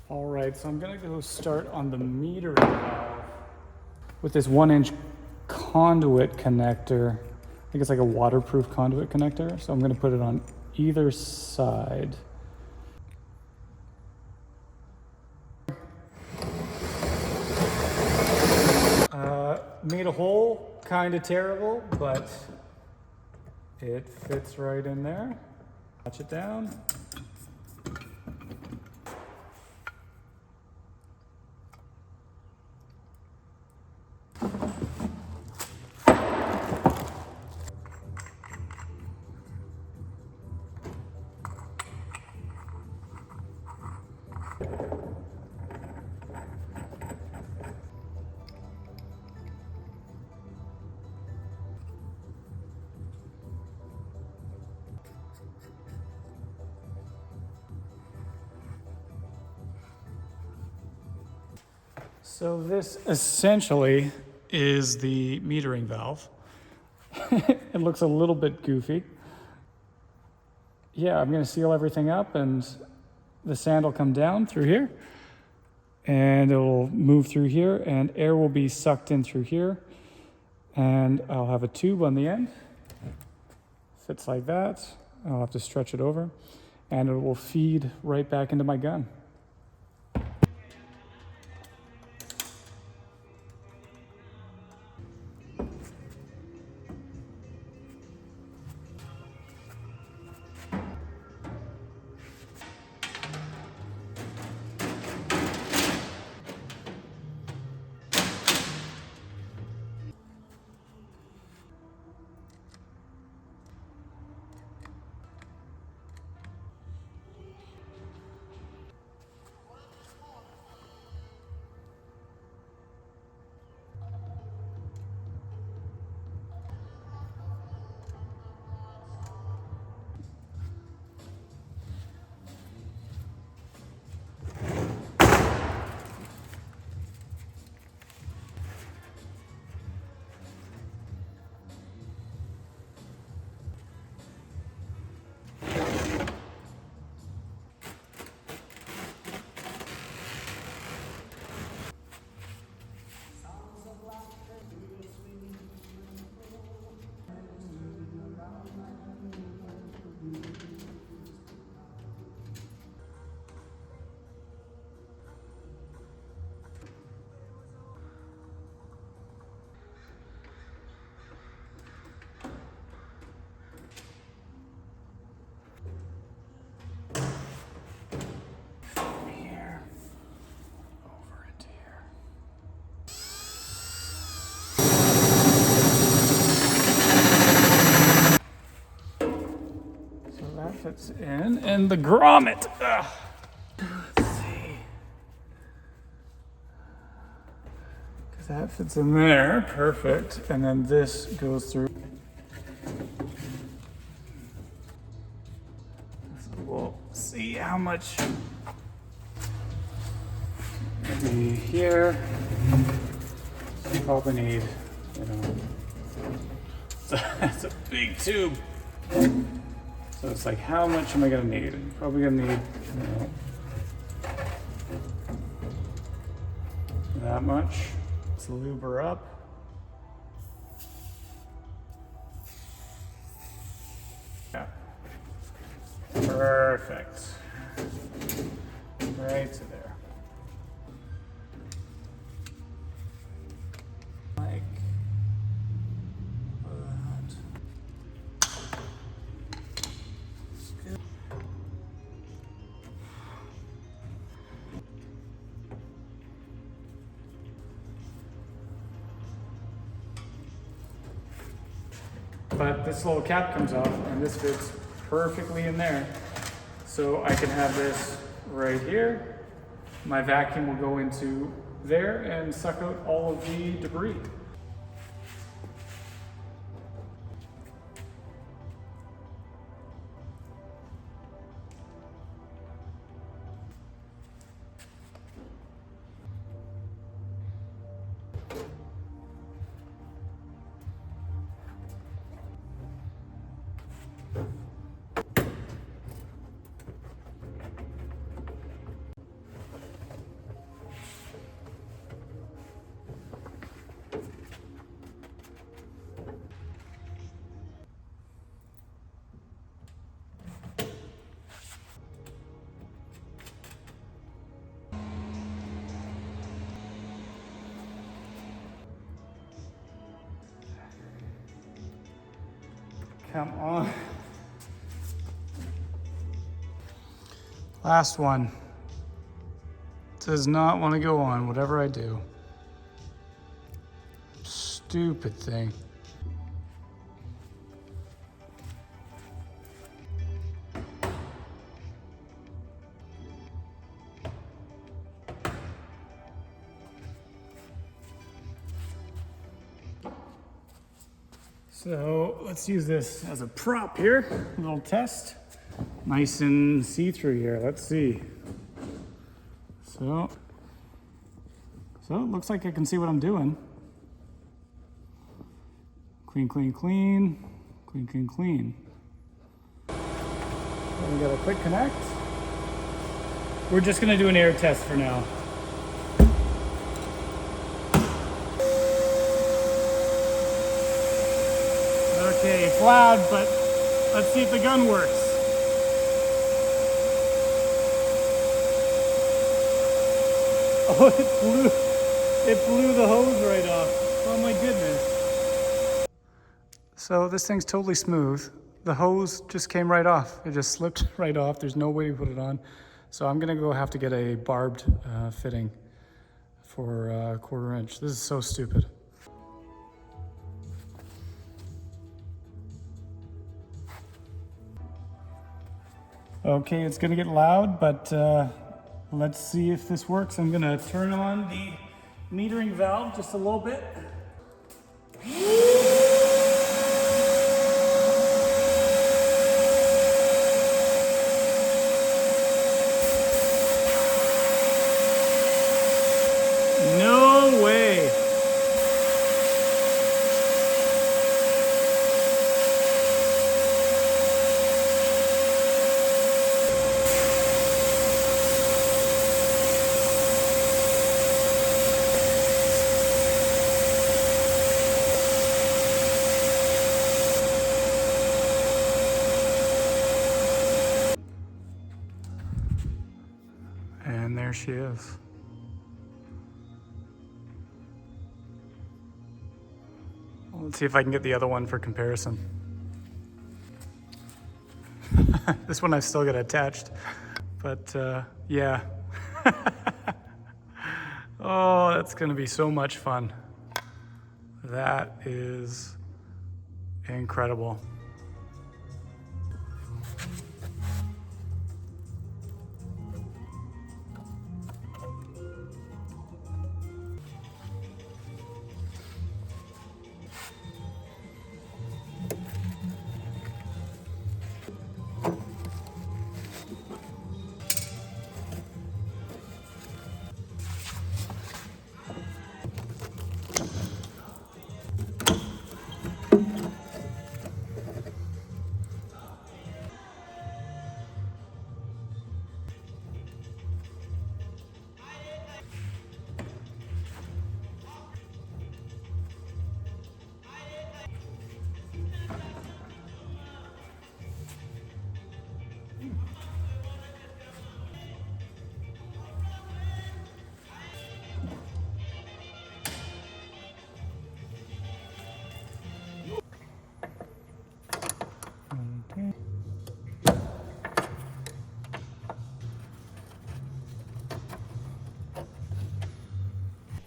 All right, so I'm gonna go start on the metering valve with this 1-inch conduit connector. I think it's like a waterproof conduit connector. So I'm gonna put it on either side. Made a hole, kind of terrible, but it fits right in there. Watch it down. So this essentially is the metering valve. It looks a little bit goofy. Yeah, I'm going to seal everything up, and the sand will come down through here, and it will move through here, and air will be sucked in through here, and I'll have a tube on the end. Fits like that. I'll have to stretch it over, and it will feed right back into my gun. fits in, and the grommet. Ugh. Let's see. Because that fits in there, perfect. And then this goes through. So we'll see how much. Maybe here. So probably need, you know. That's a big tube. So it's like, how much am I gonna need? Probably gonna need, you know, that much. Let's lube her up. Yeah. Perfect. Right to there. Like that. But this little cap comes off and this fits perfectly in there. So I can have this right here. My vacuum will go into there and suck out all of the debris. Come on. Last one. Does not want to go on, whatever I do. Stupid thing. So let's use this as a prop here, a little test. Nice and see-through here, let's see. So it looks like I can see what I'm doing. Clean, clean, clean, clean, clean, clean. Then we got a quick connect. We're just gonna do an air test for now. Okay, it's loud, but let's see if the gun works. Oh, it blew the hose right off. Oh my goodness. So this thing's totally smooth. The hose just came right off. It just slipped right off. There's no way to put it on. So I'm gonna go have to get a barbed fitting for a 1/4 inch. This is so stupid. Okay, it's gonna get loud, but let's see if this works. I'm gonna turn on the metering valve just a little bit. No way. And there she is. Let's see if I can get the other one for comparison. This one I've still got attached, but yeah. Oh, that's gonna be so much fun. That is incredible.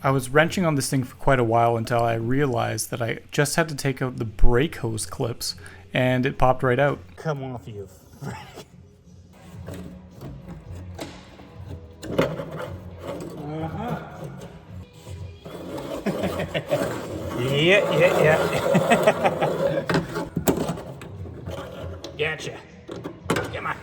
I was wrenching on this thing for quite a while until I realized that I just had to take out the brake hose clips and it popped right out. Come off, you frick. Yeah. Gotcha. Come on.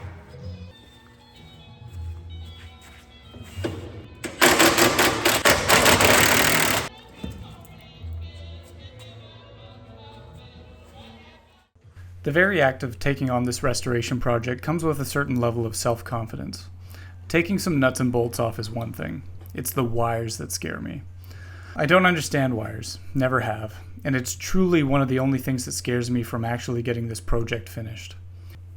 The very act of taking on this restoration project comes with a certain level of self-confidence. Taking some nuts and bolts off is one thing. It's the wires that scare me. I don't understand wires, never have, and it's truly one of the only things that scares me from actually getting this project finished.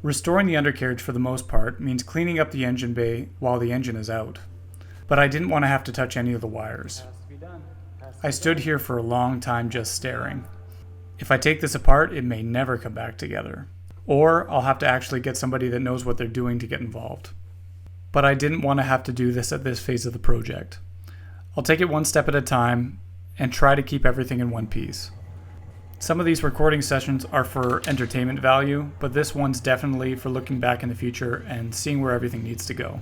Restoring the undercarriage for the most part means cleaning up the engine bay while the engine is out. But I didn't want to have to touch any of the wires. I stood here for a long time just staring. If I take this apart, it may never come back together. Or I'll have to actually get somebody that knows what they're doing to get involved. But I didn't want to have to do this at this phase of the project. I'll take it one step at a time and try to keep everything in one piece. Some of these recording sessions are for entertainment value, but this one's definitely for looking back in the future and seeing where everything needs to go.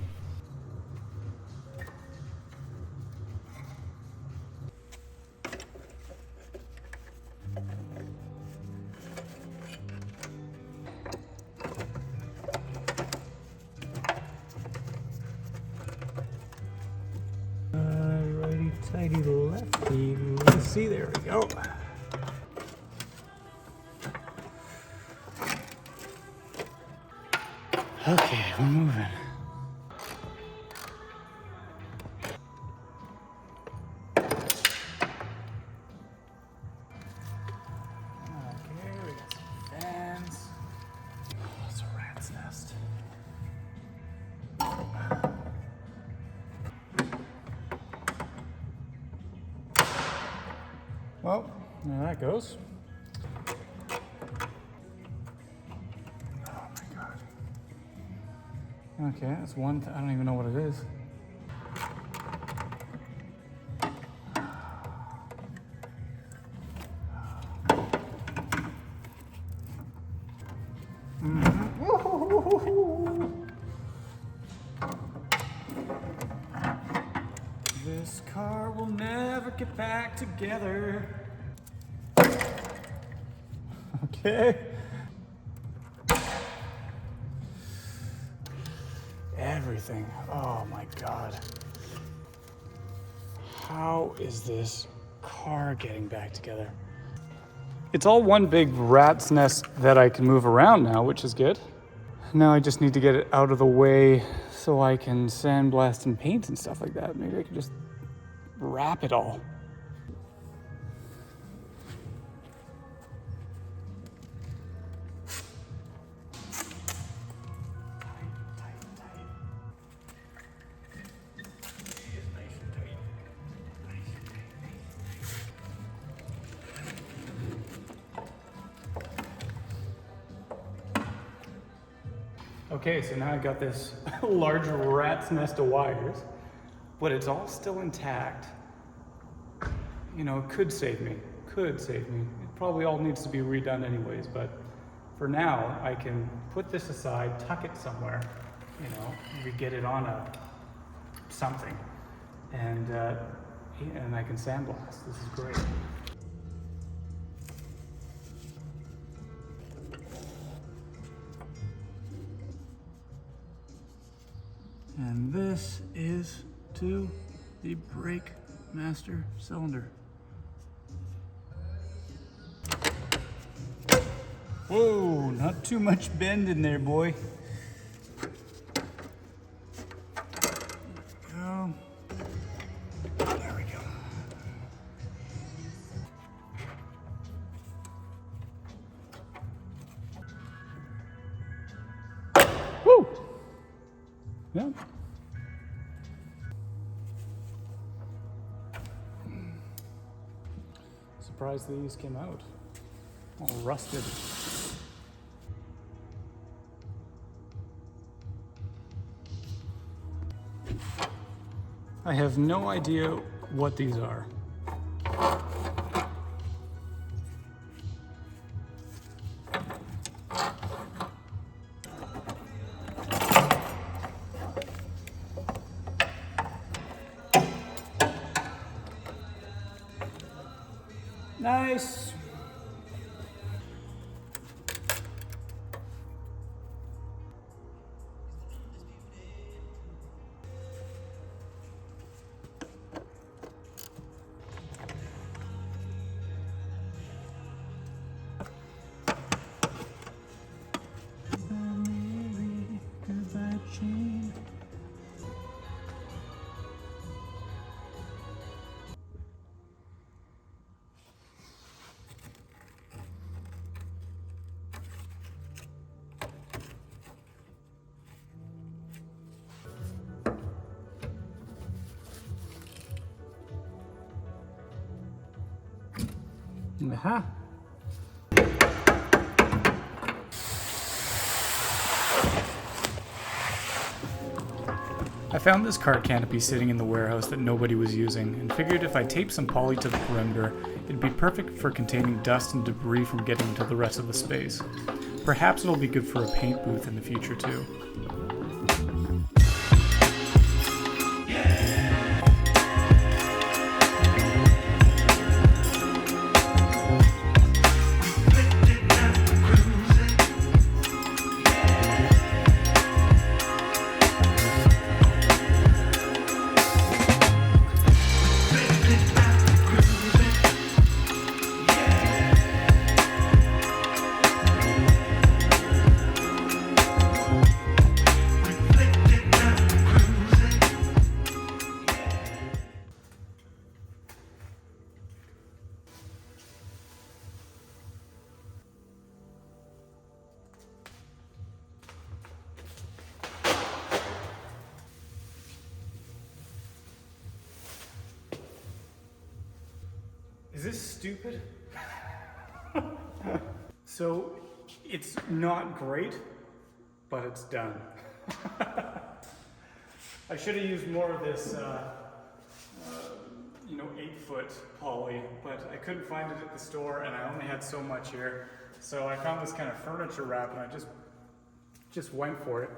Righty tighty lefty. Let's see, there we go. Okay, we're moving. Okay, we got some fans. Oh, it's a rat's nest. Well, there that goes. Okay, that's one. I don't even know what it is. This car will never get back together. Okay. Everything. Oh my God. How is this car getting back together? It's all one big rat's nest that I can move around now, which is good. Now I just need to get it out of the way so I can sandblast and paint and stuff like that. Maybe I can just wrap it all. Okay, so now I got this large rat's nest of wires, but it's all still intact. You know, it could save me, It probably all needs to be redone anyways, but for now, I can put this aside, tuck it somewhere, you know, maybe get it on a something, and I can sandblast. This is great. And this is to the brake master cylinder. Whoa, not too much bend in there, boy. There we go. Woo! Yeah. Surprised these came out all rusted. I have no idea what these are. Nice. Aha. I found this car canopy sitting in the warehouse that nobody was using, and figured if I taped some poly to the perimeter, it'd be perfect for containing dust and debris from getting into the rest of the space. Perhaps it'll be good for a paint booth in the future too. Is this stupid? So, it's not great, but it's done. I should have used more of this, 8-foot poly, but I couldn't find it at the store, and I only had so much here. So I found this kind of furniture wrap, and I just went for it.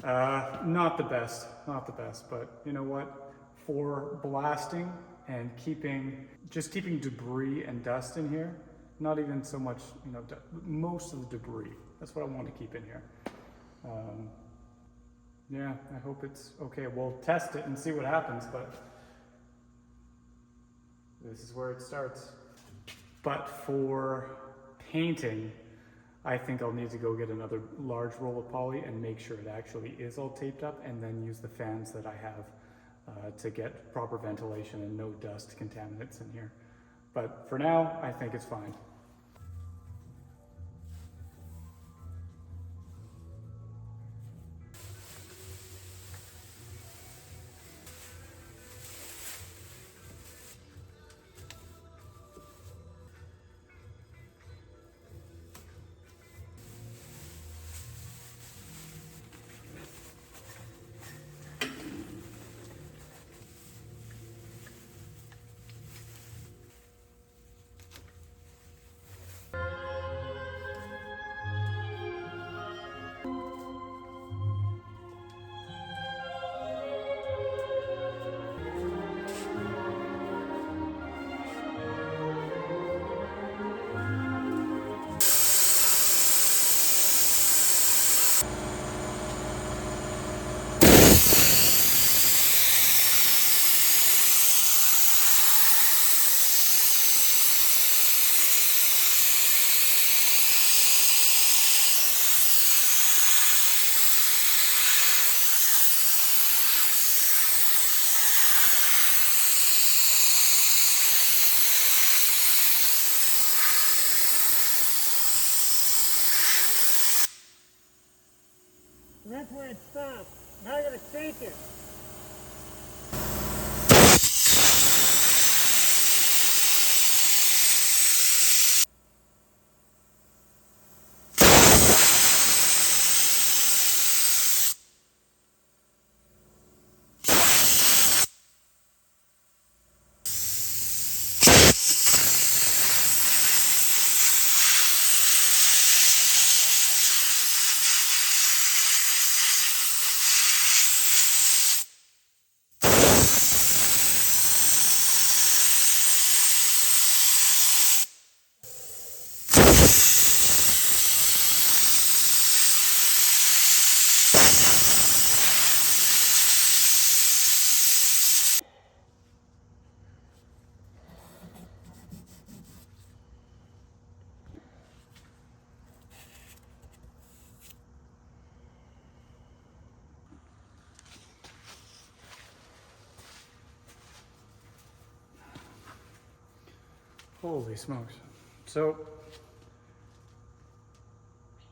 Not the best, but you know what? For blasting and keeping debris and dust in here, not even so much, most of the debris. That's what I want to keep in here. Yeah, I hope it's okay. We'll test it and see what happens, but this is where it starts. But for painting, I think I'll need to go get another large roll of poly and make sure it actually is all taped up, and then use the fans that I have to get proper ventilation and no dust contaminants in here. But for now, I think it's fine. That's where it stopped. Now I gotta shake it. Holy smokes. So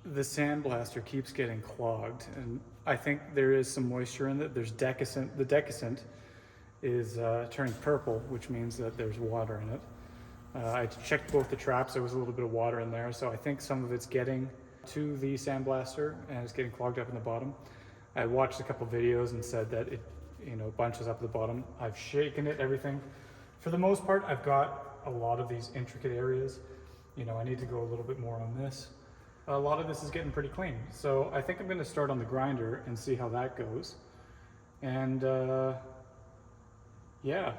the sandblaster keeps getting clogged, and I think there is some moisture in it. There's decusant. The decusant is turning purple, which means that there's water in it. I checked both the traps. There was a little bit of water in there, so I think some of it's getting to the sandblaster and it's getting clogged up in the bottom. I watched a couple videos and said that it, bunches up at the bottom. I've shaken it, everything. For the most part, I've got a lot of these intricate areas. I need to go a little bit more on this. A lot of this is getting pretty clean. So I think I'm gonna start on the grinder and see how that goes. And yeah.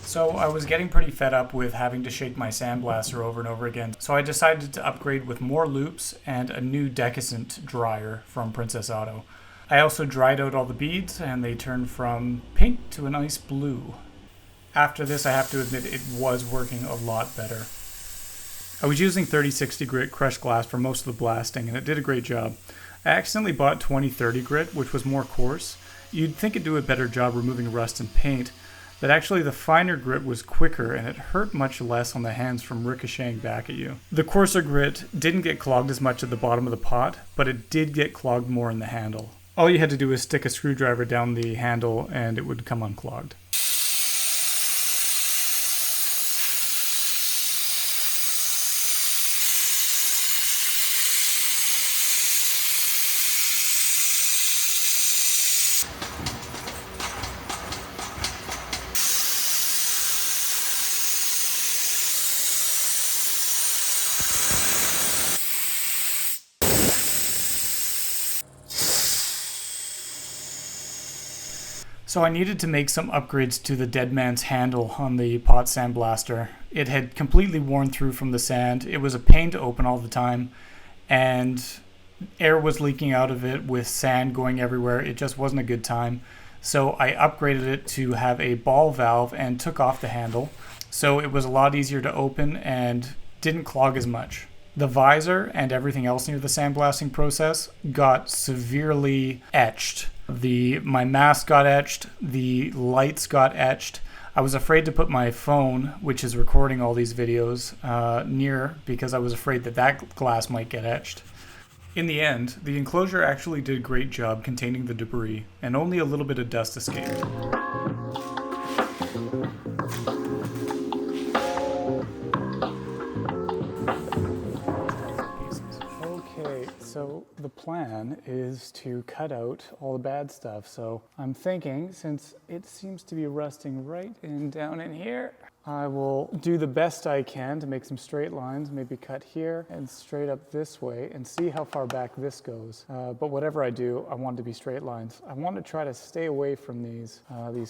So I was getting pretty fed up with having to shake my sandblaster over and over again. So I decided to upgrade with more loops and a new decusant dryer from Princess Auto. I also dried out all the beads and they turned from pink to a nice blue. After this, I have to admit it was working a lot better. I was using 3060 grit crushed glass for most of the blasting and it did a great job. I accidentally bought 2030 grit, which was more coarse. You'd think it'd do a better job removing rust and paint, but actually the finer grit was quicker and it hurt much less on the hands from ricocheting back at you. The coarser grit didn't get clogged as much at the bottom of the pot, but it did get clogged more in the handle. All you had to do was stick a screwdriver down the handle and it would come unclogged. So I needed to make some upgrades to the dead man's handle on the pot sandblaster. It had completely worn through from the sand. It was a pain to open all the time, and air was leaking out of it with sand going everywhere. It just wasn't a good time. So I upgraded it to have a ball valve and took off the handle. So it was a lot easier to open and didn't clog as much. The visor and everything else near the sandblasting process got severely etched. My mask got etched, the lights got etched. I was afraid to put my phone, which is recording all these videos, near because I was afraid that glass might get etched. In the end, the enclosure actually did a great job containing the debris, and only a little bit of dust escaped. So the plan is to cut out all the bad stuff. So I'm thinking, since it seems to be rusting right in down in here, I will do the best I can to make some straight lines, maybe cut here and straight up this way and see how far back this goes. But whatever I do, I want it to be straight lines. I want to try to stay away from these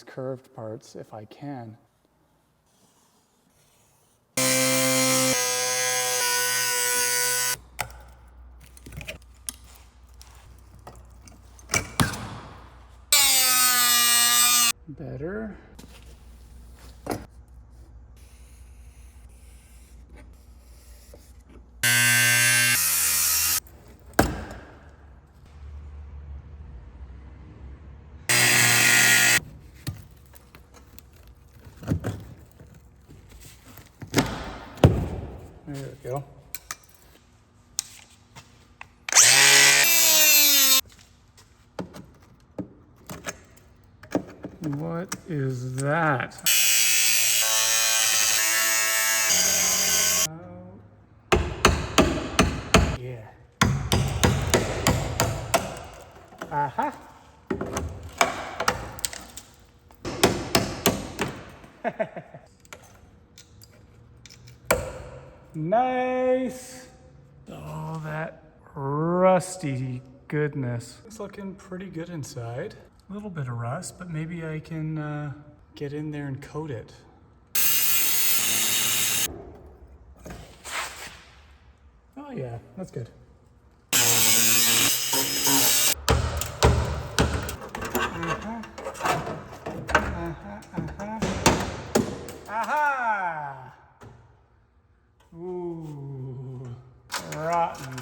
curved parts if I can. Better. There we go. What is that? Yeah. Aha. Nice. Oh, that rusty goodness. It's looking pretty good inside. A little bit of rust, but maybe I can get in there and coat it. Oh yeah, that's good. Aha! Ooh, rotten.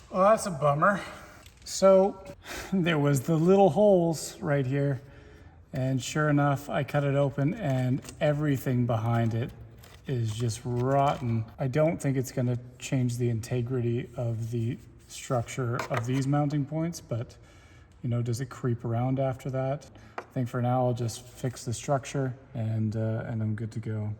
Well, that's a bummer. So there was the little holes right here, and sure enough, I cut it open and everything behind it is just rotten. I don't think it's gonna change the integrity of the structure of these mounting points, but you know, does it creep around after that? I think for now I'll just fix the structure and I'm good to go.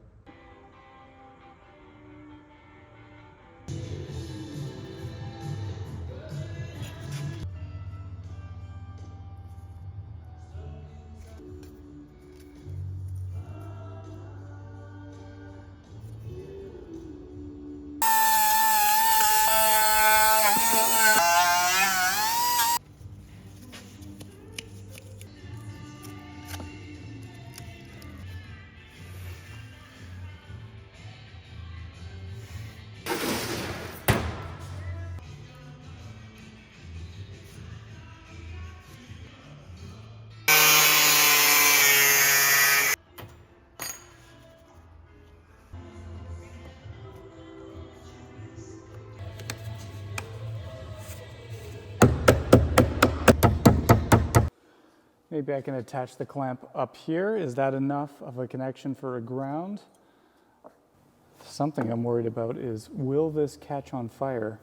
Maybe I can attach the clamp up here. Is that enough of a connection for a ground? Something I'm worried about is, will this catch on fire?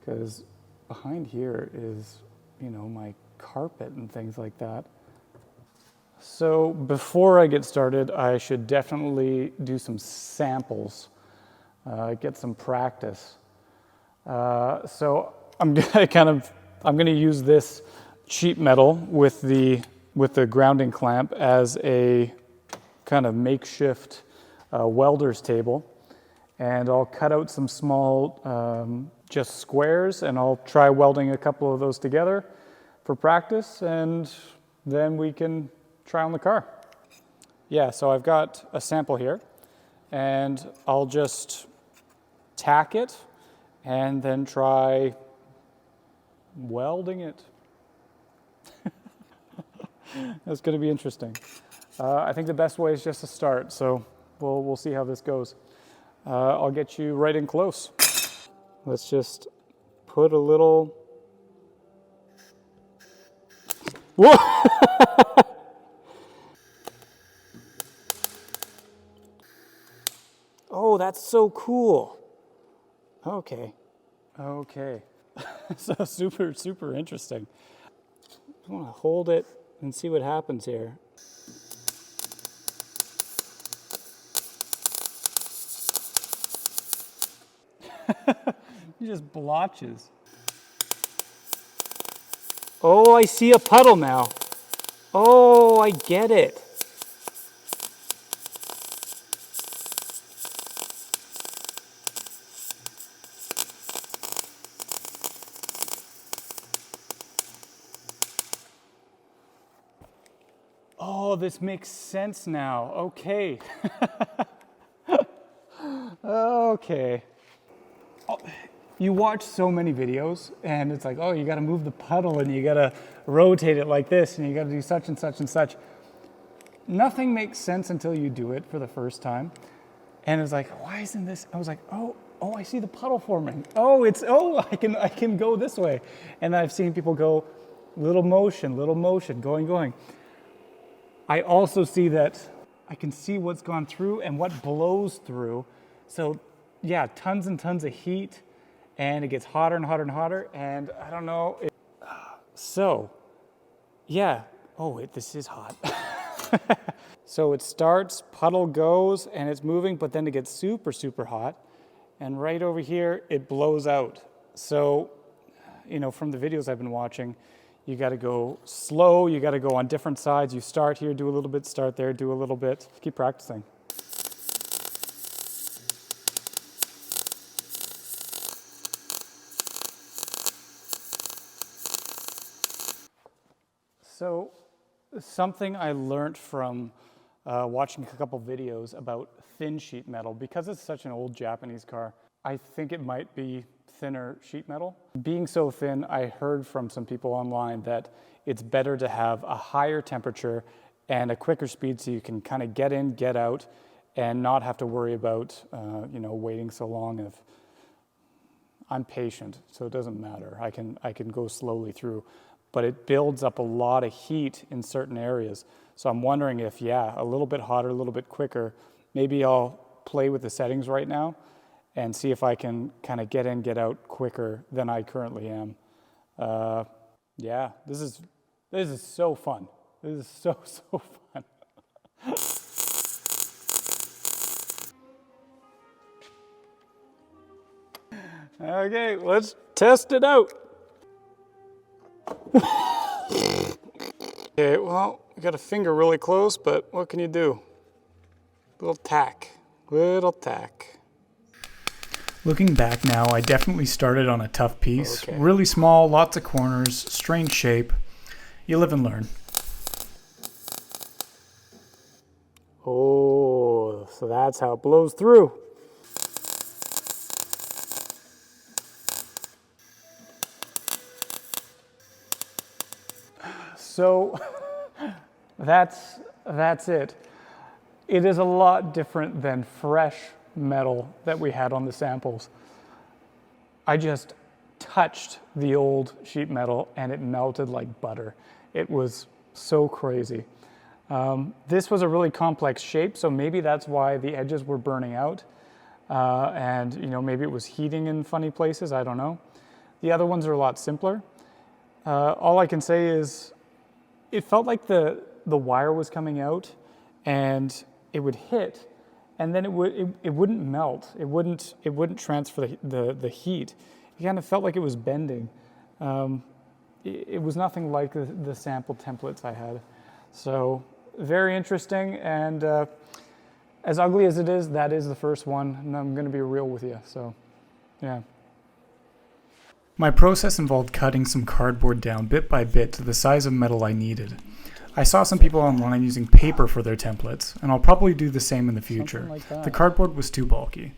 Because behind here is, you know, my carpet and things like that. So before I get started, I should definitely do some samples, get some practice. So I'm gonna use this sheet metal with the grounding clamp as a kind of makeshift welder's table, and I'll cut out some small just squares, and I'll try welding a couple of those together for practice, and then we can try on the car. Yeah, so I've got a sample here, and I'll just tack it and then try welding it. That's going to be interesting. I think the best way is just to start, so we'll see how this goes. I'll get you right in close. Let's just put a little... Whoa! that's so cool. Okay. So super interesting. I want to hold it and see what happens here. He just blotches. Oh, I see a puddle now. Oh, I get it. Oh, this makes sense now. Okay. Okay. Oh, you watch so many videos and it's like, oh, you got to move the puddle and you got to rotate it like this and you got to do such and such and such. Nothing makes sense until you do it for the first time. And it's like, why isn't this? I was like, oh, I see the puddle forming. I can go this way. And I've seen people go little motion, going. I also see that I can see what's gone through and what blows through. So yeah, tons and tons of heat, and it gets hotter and hotter and hotter, and I don't know. So yeah, this is hot. So it starts, puddle goes, and it's moving, but then it gets super hot, and right over here, it blows out. So, from the videos I've been watching, you got to go slow, you got to go on different sides. You start here, do a little bit, start there, do a little bit. Keep practicing. So something I learned from watching a couple videos about thin sheet metal, because it's such an old Japanese car, I think it might be thinner sheet metal. Being so thin, I heard from some people online that it's better to have a higher temperature and a quicker speed so you can kind of get in, get out, and not have to worry about waiting so long. If I'm patient, so it doesn't matter. I can go slowly through, but it builds up a lot of heat in certain areas. So I'm wondering if, a little bit hotter, a little bit quicker. Maybe I'll play with the settings right now and see if I can kind of get in, get out quicker than I currently am. This is so fun. This is so fun. Okay, let's test it out. Okay, well, I got a finger really close, but what can you do? Little tack. Looking back now, I definitely started on a tough piece. Okay. Really small, lots of corners, strange shape. You live and learn. Oh, so that's how it blows through. So that's it. It is a lot different than fresh metal that we had on the samples. I just touched the old sheet metal and it melted like butter. It was so crazy. This was a really complex shape, so maybe that's why the edges were burning out. And maybe it was heating in funny places, I don't know. The other ones are a lot simpler. All I can say is it felt like the wire was coming out and it would hit, and then it wouldn't melt. It wouldn't transfer the heat. It kind of felt like it was bending. It was nothing like the sample templates I had. So very interesting, and as ugly as it is, that is the first one, and I'm going to be real with you. So, yeah. My process involved cutting some cardboard down bit by bit to the size of metal I needed. I saw some people online using paper for their templates, and I'll probably do the same in the future. Something like that. The cardboard was too bulky.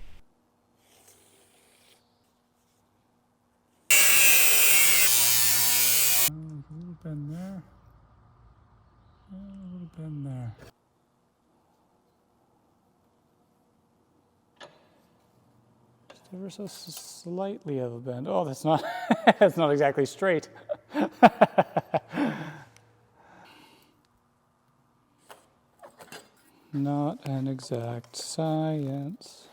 A little bend there. A little bend there. Just ever so slightly of a bend. Oh, that's not that's not exactly straight. Not an exact science.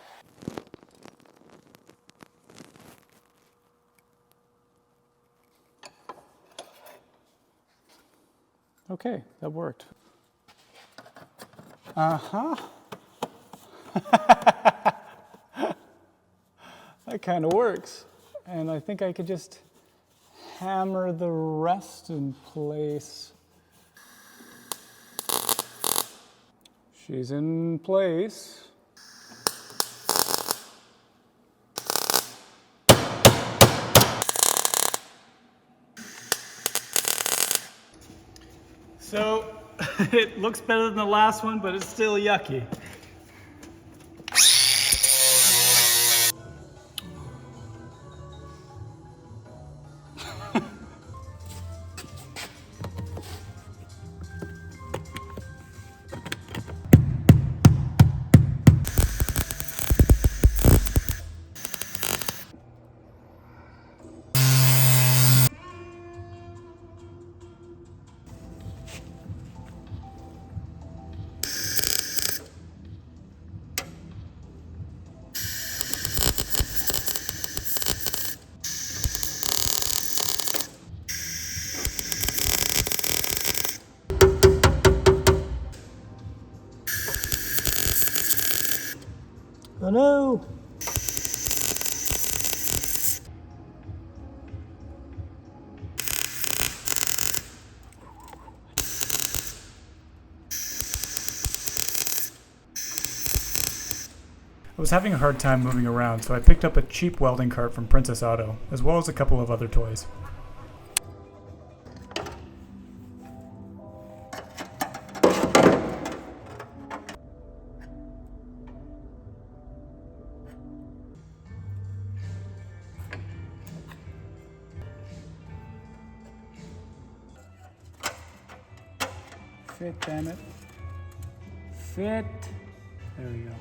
Okay, that worked. Uh-huh. That kind of works. And I think I could just hammer the rest in place. She's in place. So it looks better than the last one, but it's still yucky. Oh no! I was having a hard time moving around, so I picked up a cheap welding cart from Princess Auto, as well as a couple of other toys. Fit, damn it. Fit. There we go.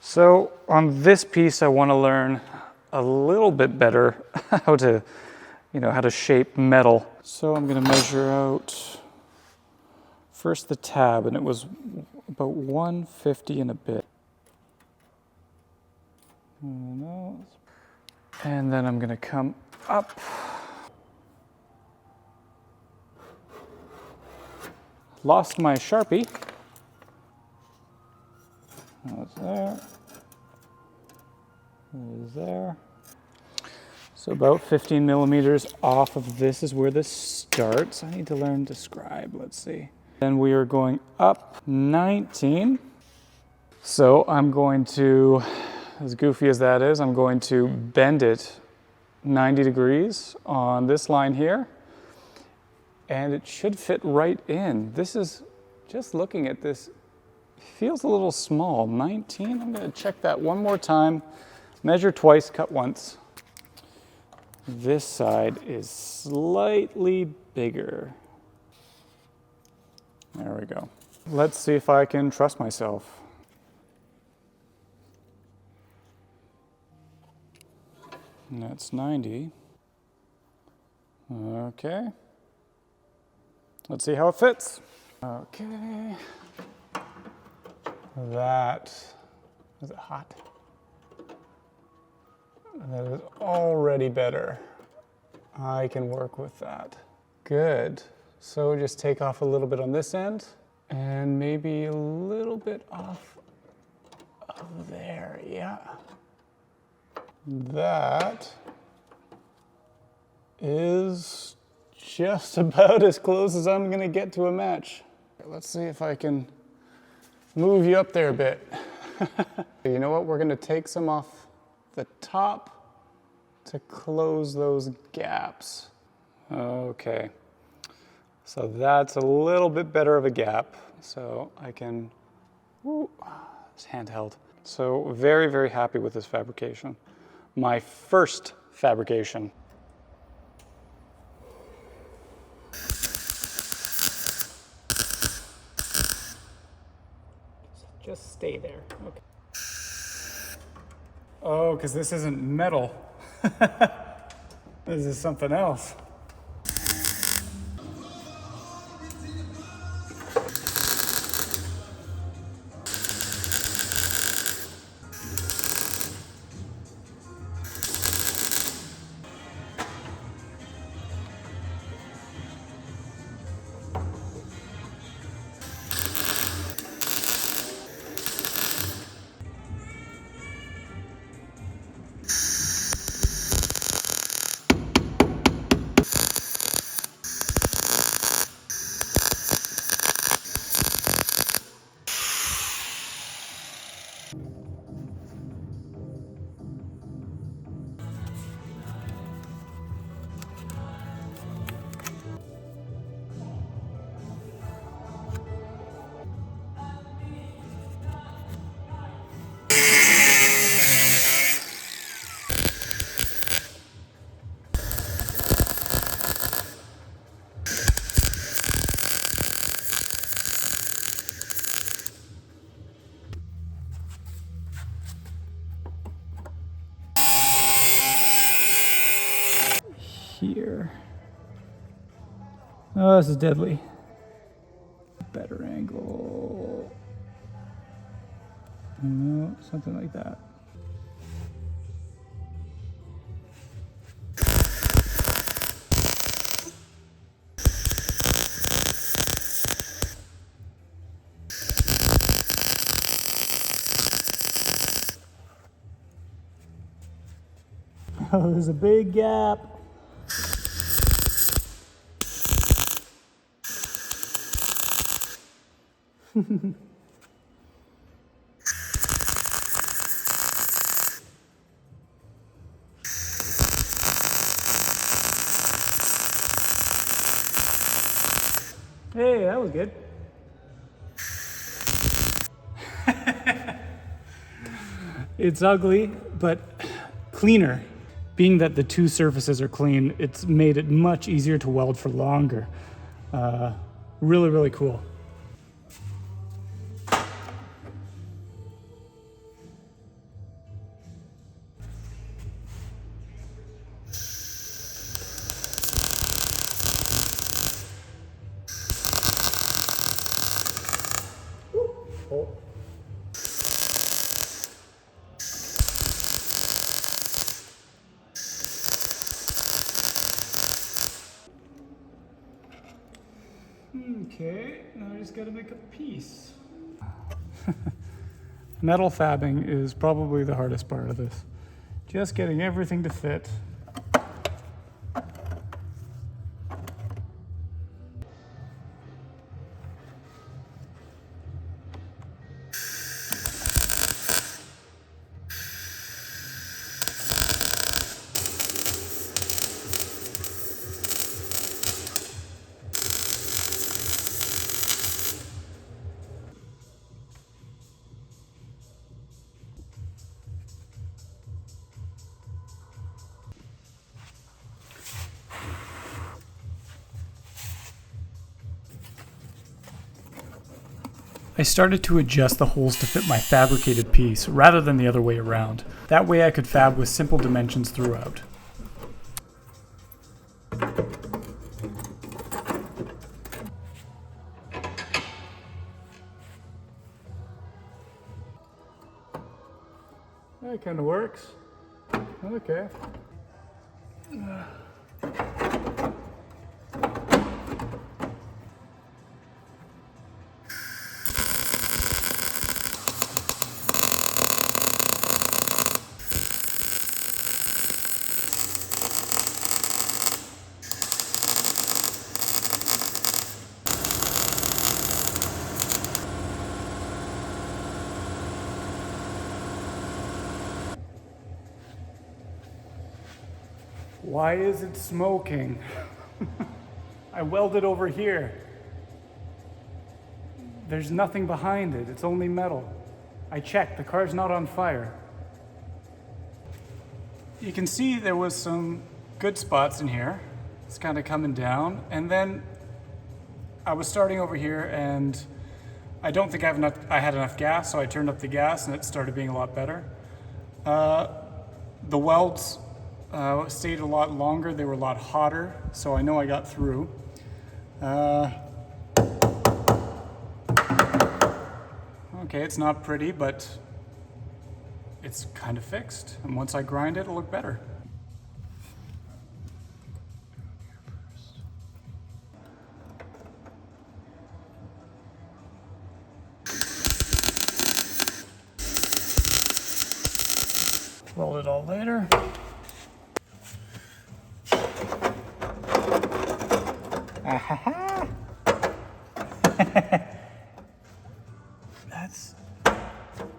So on this piece, I want to learn a little bit better how to shape metal. So I'm going to measure out first the tab, and it was about 150 and a bit. And then I'm going to come up. Lost my Sharpie. That's there. It is there. So about 15 millimeters off of this is where this starts. I need to learn to scribe. Let's see. Then we are going up 19. So I'm going to, as goofy as that is, I'm going to bend it 90 degrees on this line here. And it should fit right in. This is, just looking at this, feels a little small. 19, I'm going to check that one more time. Measure twice, cut once. This side is slightly bigger. There we go. Let's see if I can trust myself. And that's 90. Okay. Let's see how it fits. Okay. That, is it hot? That is already better. I can work with that. Good. So just take off a little bit on this end and maybe a little bit off of there, yeah. That is just about as close as I'm gonna get to a match. Let's see if I can move you up there a bit. You know what, we're gonna take some off the top to close those gaps. Okay, so that's a little bit better of a gap. So I can, it's handheld. So very, very happy with this fabrication. My first fabrication. Just stay there. Okay. Oh, because this isn't metal. This is something else. Here. Oh, this is deadly. Better angle. No, something like that. Oh, there's a big gap. Hey, that was good. It's ugly, but cleaner. Being that the two surfaces are clean, it's made it much easier to weld for longer. Really, really cool. Okay, now I just gotta make a piece. Metal fabbing is probably the hardest part of this. Just getting everything to fit. I started to adjust the holes to fit my fabricated piece rather than the other way around. That way I could fab with simple dimensions throughout. That kind of works. Okay. Why is it smoking? I welded over here. There's nothing behind it, it's only metal. I checked, the car's not on fire. you can see there was some good spots in here. It's kind of coming down, and then I was starting over here, and I don't think I had enough gas, so I turned up the gas, and it started being a lot better. The welds stayed a lot longer. They were a lot hotter, so I know I got through. Okay, it's not pretty, but it's kind of fixed. And once I grind it, it'll look better. Roll it all later. That's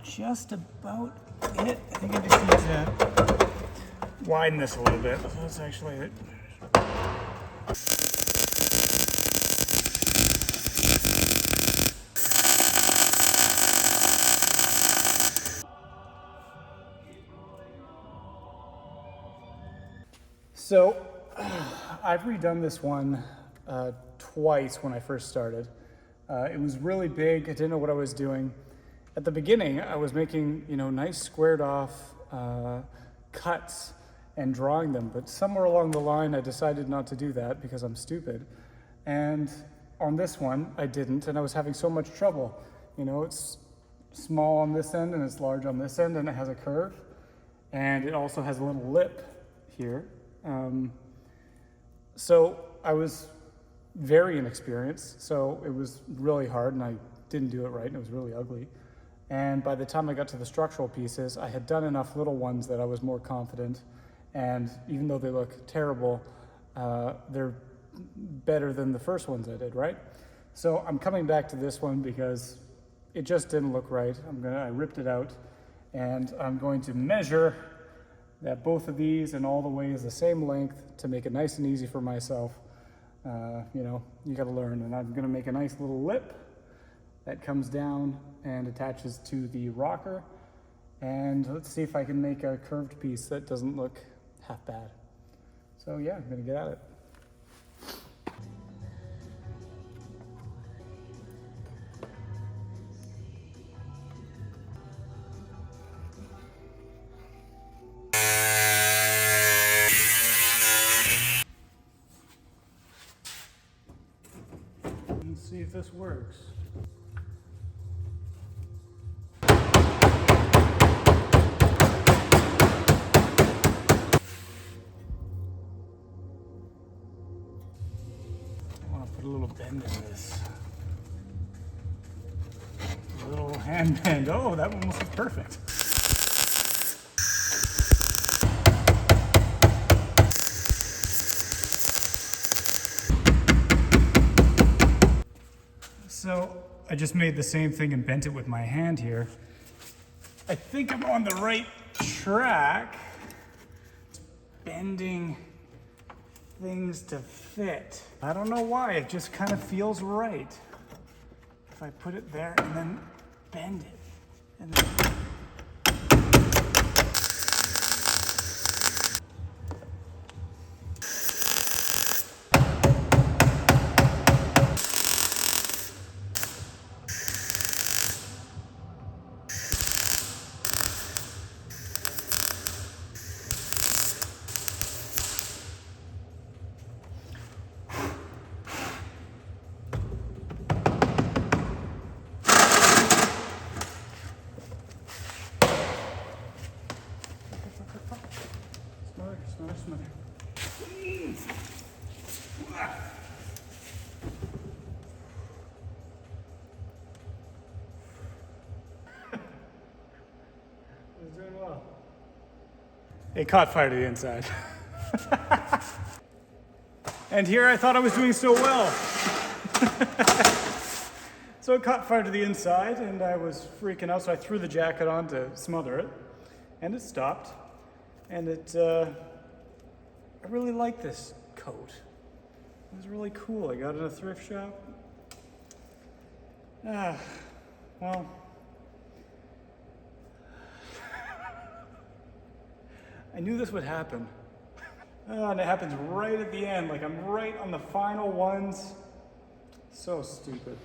just about it. I think I just need to widen this a little bit. That's actually it. So, I've redone this one twice when I first started. It was really big. I didn't know what I was doing. At the beginning, I was making, nice squared off cuts and drawing them, but somewhere along the line, I decided not to do that because I'm stupid. And on this one, I didn't, and I was having so much trouble. It's small on this end and it's large on this end, and it has a curve, and it also has a little lip here. So I was very inexperienced, so it was really hard, and I didn't do it right, and it was really ugly. And by the time I got to the structural pieces, I had done enough little ones that I was more confident, and even though they look terrible, they're better than the first ones I did, right? So I'm coming back to this one because it just didn't look right. I ripped it out, and I'm going to measure that both of these and all the way is the same length to make it nice and easy for myself. You gotta learn, and I'm gonna make a nice little lip that comes down and attaches to the rocker, and let's see if I can make a curved piece that doesn't look half bad. So yeah, I'm gonna get at it. Let's see if this works. I want to put a little bend in this. A little hand bend. Oh, that one almost looks perfect. So I just made the same thing and bent it with my hand here. I think I'm on the right track. Bending things to fit. I don't know why, it just kind of feels right. If I put it there and then bend it. And then smarter. It's doing well. It caught fire to the inside. And here I thought I was doing so well. So it caught fire to the inside, and I was freaking out, so I threw the jacket on to smother it, and it stopped. And I really like this coat. It was really cool. I got it in a thrift shop. Well, I knew this would happen. And it happens right at the end, like I'm right on the final ones. So stupid.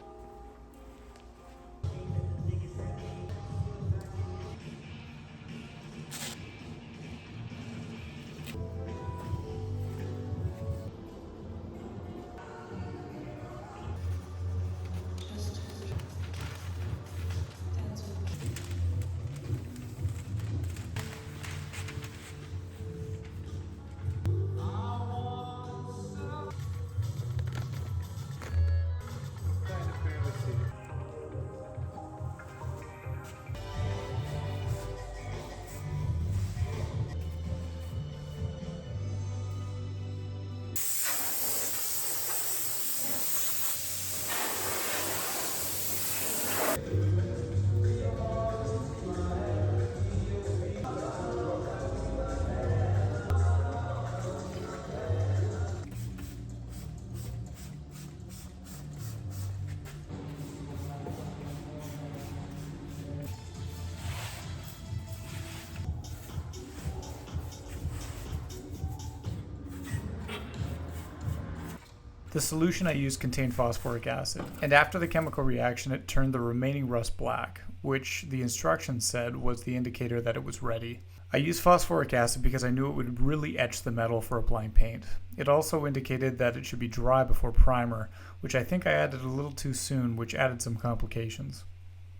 The solution I used contained phosphoric acid, and after the chemical reaction it turned the remaining rust black, which the instructions said was the indicator that it was ready. I used phosphoric acid because I knew it would really etch the metal for applying paint. It also indicated that it should be dry before primer, which I think I added a little too soon, which added some complications.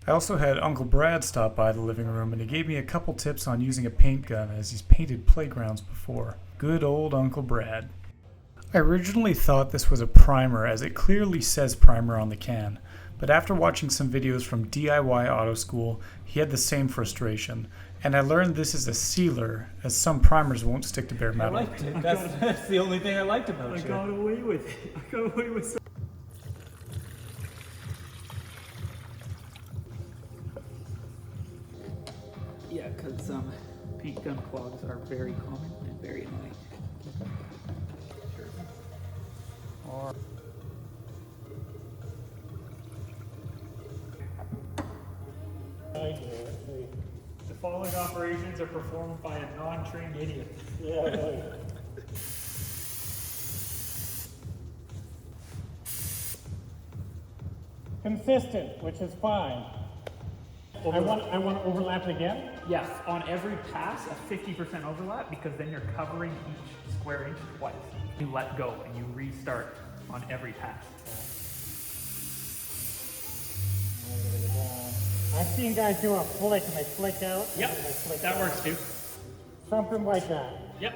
I also had Uncle Brad stop by the living room and he gave me a couple tips on using a paint gun as he's painted playgrounds before. Good old Uncle Brad. I originally thought this was a primer as it clearly says primer on the can, but after watching some videos from DIY Auto School, he had the same frustration, and I learned this is a sealer as some primers won't stick to bare metal. I liked it. That's the only thing I liked about I you. got away with it. I got away with it. Yeah, because paint gun clogs are very common and very annoying. The following operations are performed by a non-trained idiot. Yeah, right. Consistent, which is fine. I want to overlap it again. Yes, on every pass, a 50% overlap, because then you're covering each square inch twice. You let go and you restart on every pass. I've seen guys do a flick and they flick out. Yep, and they flick that out. works too. Something like that. Yep.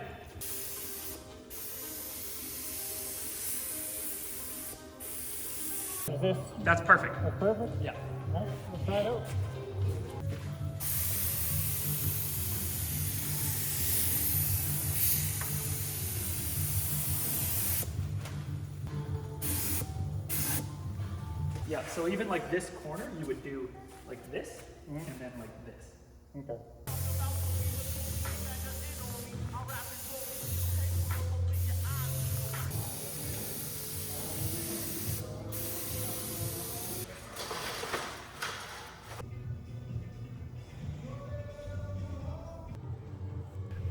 Is this That's perfect. perfect? Yeah. All right, let's try it out. Yeah, so even like this corner, you would do like this, and then like this. Okay.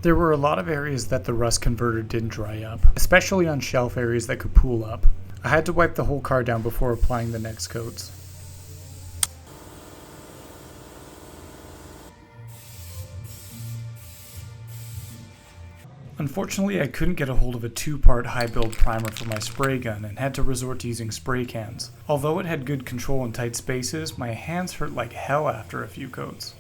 There were a lot of areas that the rust converter didn't dry up, especially on shelf areas that could pool up. I had to wipe the whole car down before applying the next coats. Unfortunately, I couldn't get a hold of a 2-part high-build primer for my spray gun and had to resort to using spray cans. Although it had good control in tight spaces, my hands hurt like hell after a few coats.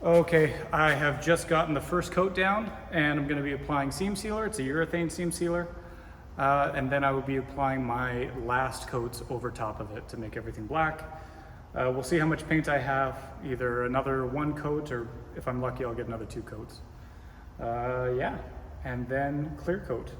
Okay, I have just gotten the first coat down and I'm going to be applying seam sealer. It's a urethane seam sealer. And then I will be applying my last coats over top of it to make everything black. We'll see how much paint I have, either another 1 coat or if I'm lucky I'll get another 2 coats. Yeah, and then clear coat.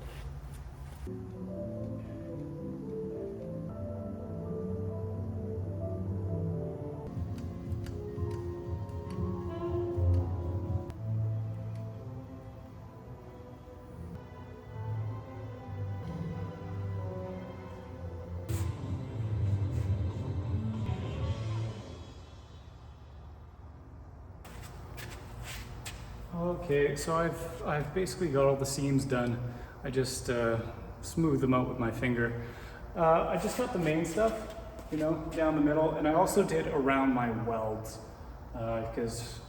Okay, so I've basically got all the seams done. I just smooth them out with my finger. I just got the main stuff, you know, down the middle, and I also did around my welds because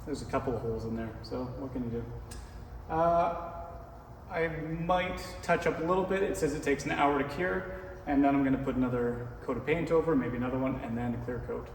there's a couple of holes in there. So what can you do? I might touch up a little bit. It says it takes an hour to cure, and then I'm going to put another coat of paint over, maybe another one, and then a clear coat.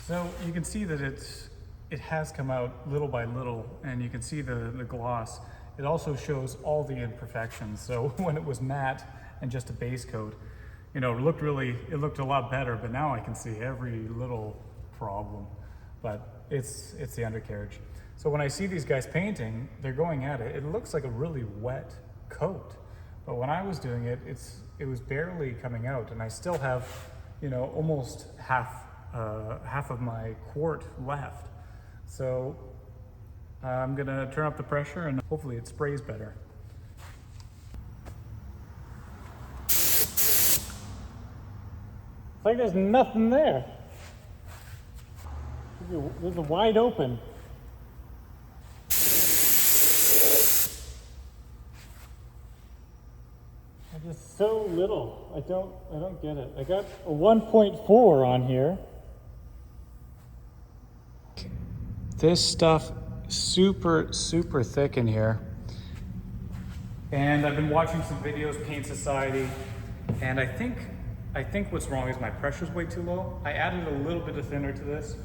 So you can see that it has come out little by little, and you can see the gloss. It also shows all the imperfections. So when it was matte and just a base coat, you know, it looked a lot better, but now I can see every little problem. But it's the undercarriage. So when I see these guys painting, they're going at it. It looks like a really wet coat. But when I was doing it, it was barely coming out, and I still have, you know, almost half of my quart left. So I'm gonna turn up the pressure and hopefully it sprays better. It's like there's nothing there. There's a wide open. Just so little. I don't get it. I got a 1.4 on here. This stuff super thick in here. And I've been watching some videos, Paint Society, and I think what's wrong is my pressure's way too low. I added a little bit of thinner to this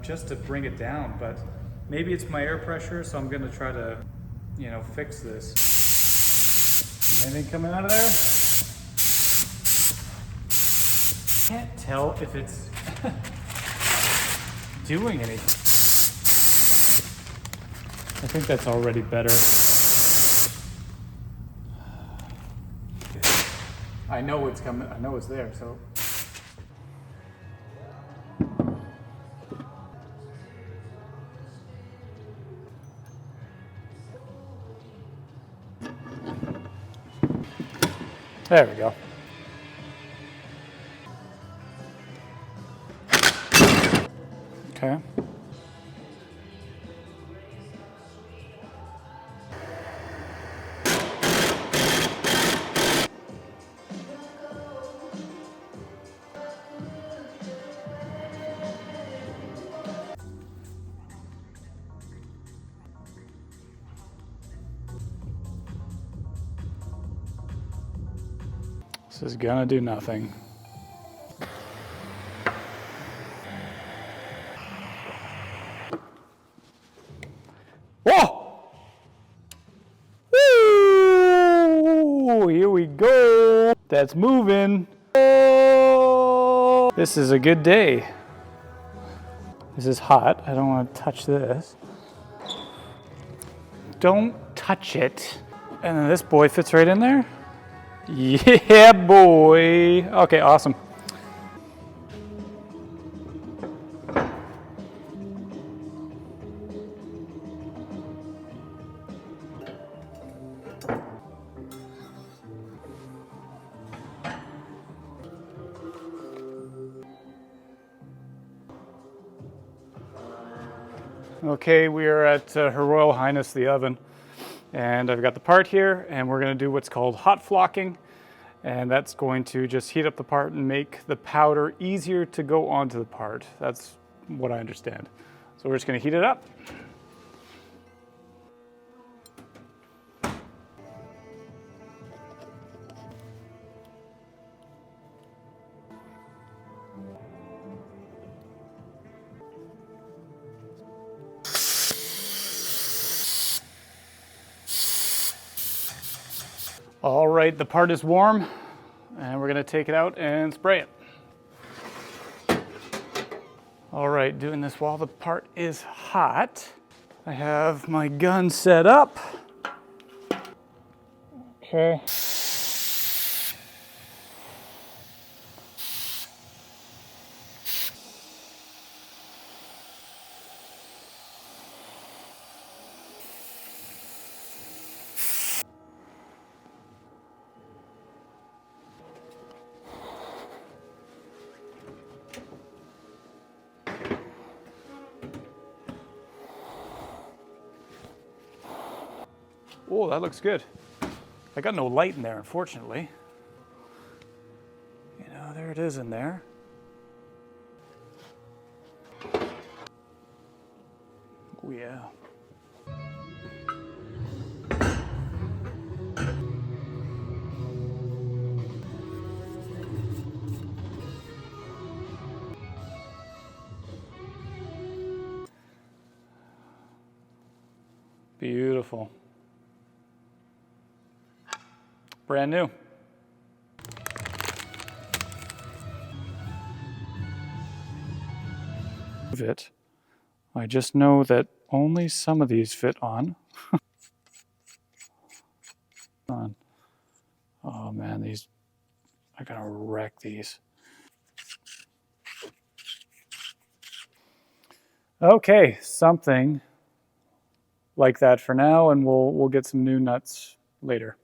just to bring it down, but maybe it's my air pressure, so I'm gonna try to, you know, fix this. Anything coming out of there? Can't tell if it's doing anything. I think that's already better. I know it's coming, I know it's there, so. There we go. Okay. This is gonna do nothing. Whoa! Woo! Here we go. That's moving. Oh! This is a good day. This is hot. I don't want to touch this. Don't touch it. And then this boy fits right in there. Yeah, boy. Okay, awesome. Okay, we are at Her Royal Highness the oven, and I've got the part here, and we're going to do what's called hot flocking, and that's going to just heat up the part and make the powder easier to go onto the part. That's what I understand. So we're just going to heat it up. All right, the part is warm, and we're gonna take it out and spray it. All right, doing this while the part is hot. I have my gun set up. Okay. Oh, that looks good. I got no light in there, unfortunately. You know, there it is in there. Oh, yeah. Beautiful. Brand new. It. I just know that only some of these fit on. Oh man, these are gonna wreck these. Okay, something like that for now, and we'll get some new nuts later.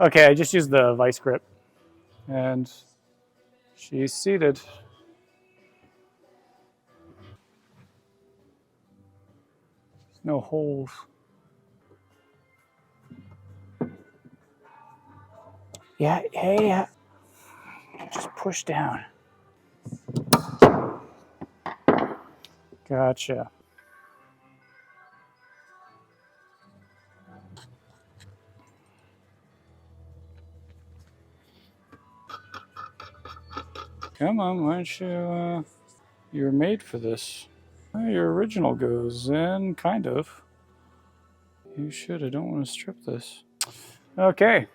Okay, I just used the vice grip, and she's seated. There's no holes. Yeah. Just push down. Gotcha. Come on, why don't you, you're made for this. Well, your original goes in, kind of. You should, I don't want to strip this. Okay.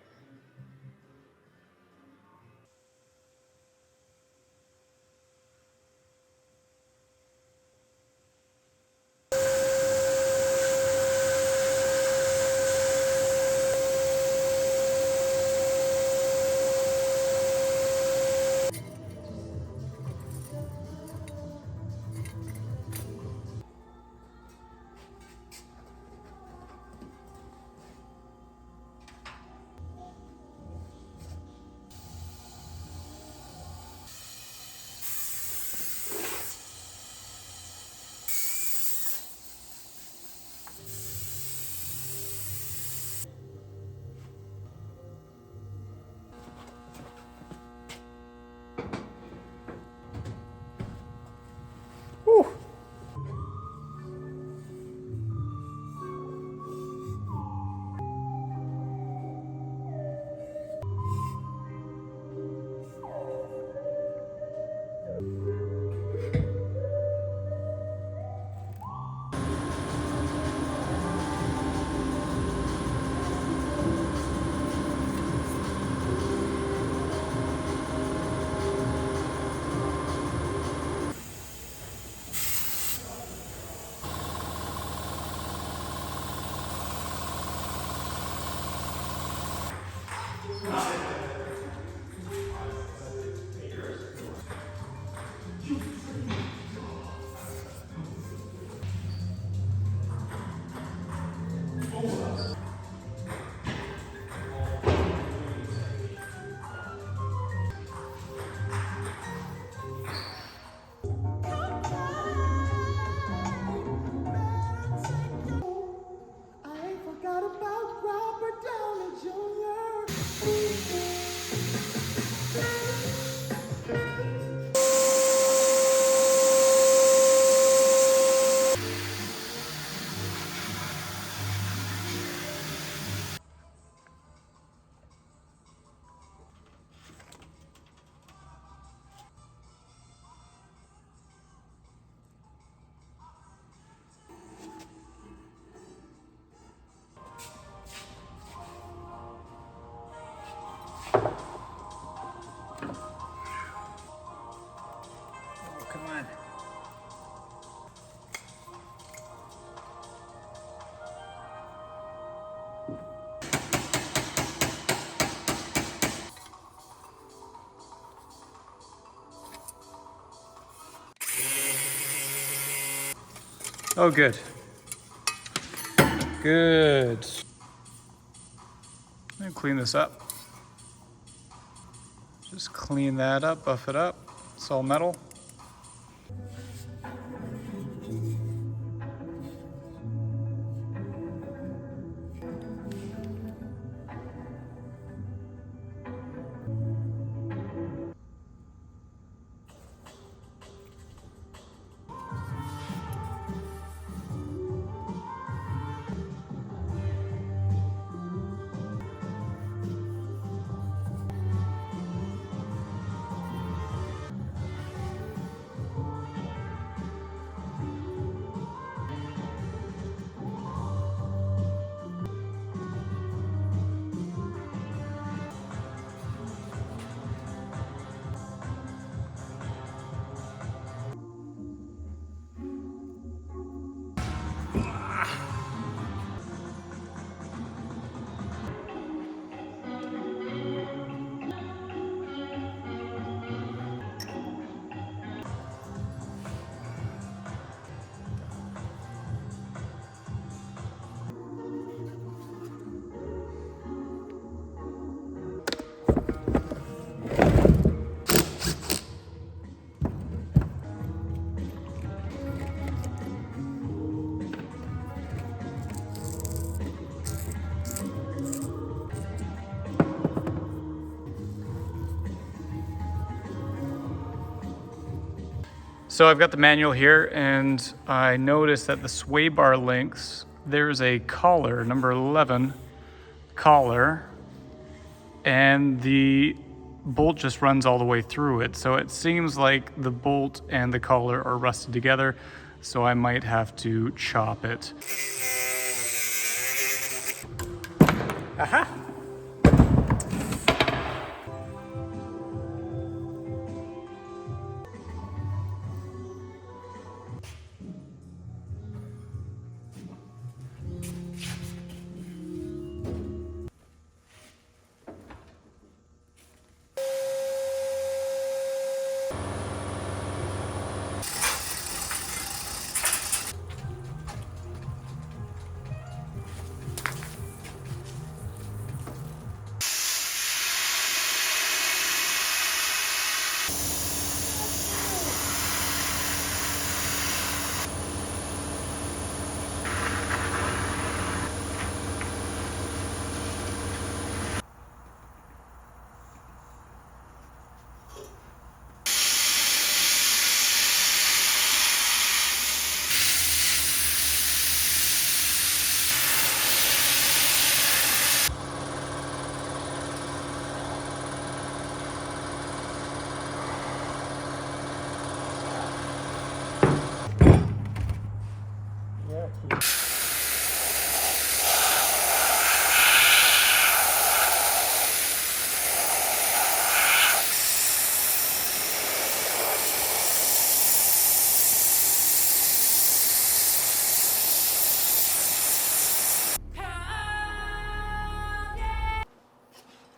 Come on. Oh, good. Good. Let me clean this up. Just clean that up, buff it up. It's all metal. So I've got the manual here, and I noticed that the sway bar links, there's a collar, number 11 collar, and the bolt just runs all the way through it. So it seems like the bolt and the collar are rusted together, so I might have to chop it. Aha!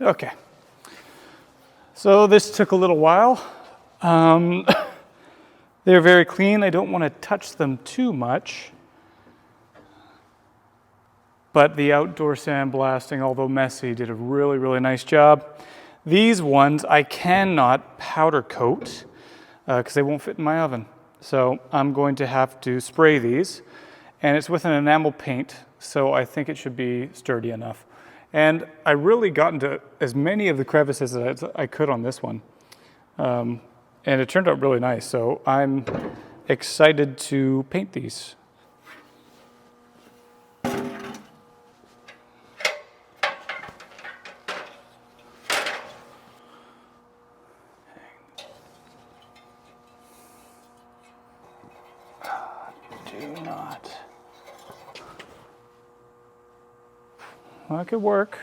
Okay. So this took a little while. They're very clean. I don't want to touch them too much. But the outdoor sandblasting, although messy, did a really, really nice job. These ones I cannot powder coat because they won't fit in my oven. So I'm going to have to spray these. And it's with an enamel paint, so I think it should be sturdy enough. And I really got into as many of the crevices as I could on this one. And it turned out really nice, so I'm excited to paint these. Do not. That could work.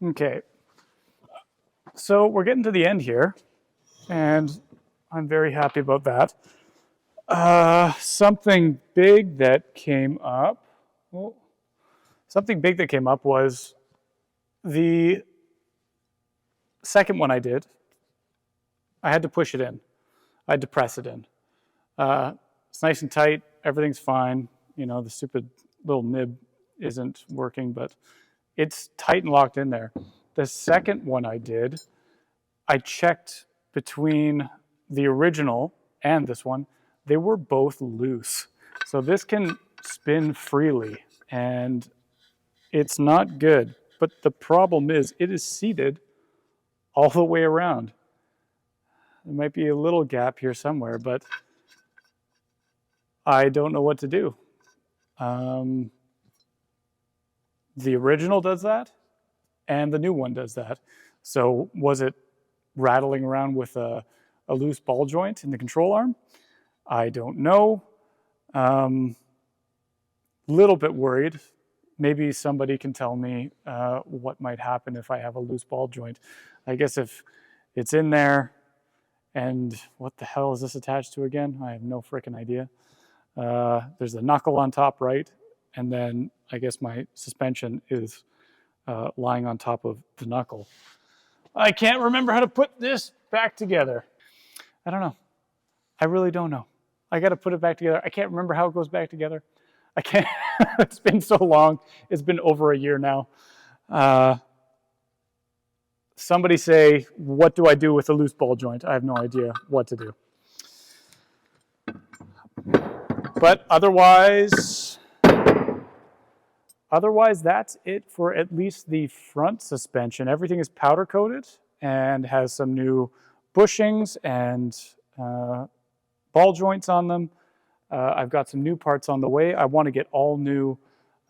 Okay, so we're getting to the end here, and I'm very happy about that. Something big that came up, was the second one I did. I had to push it in. I had to press it in. It's nice and tight, everything's fine. You know, the stupid little nib isn't working, but it's tight and locked in there. The second one I did, I checked between the original and this one. They were both loose. So this can spin freely, and it's not good. But the problem is it is seated all the way around. There might be a little gap here somewhere, but I don't know what to do. The original does that, and the new one does that. So was it rattling around with a loose ball joint in the control arm? I don't know. Little bit worried. Maybe somebody can tell me what might happen if I have a loose ball joint. I guess if it's in there, and what the hell is this attached to again? I have no freaking idea. There's a knuckle on top right, and then I guess my suspension is lying on top of the knuckle. I can't remember how to put this back together. I don't know. I really don't know. I got to put it back together. I can't remember how it goes back together. I can't. It's been so long. It's been over a year now. Somebody say, what do I do with a loose ball joint? I have no idea what to do. But otherwise, that's it for at least the front suspension. Everything is powder coated and has some new bushings and ball joints on them. I've got some new parts on the way. I want to get all new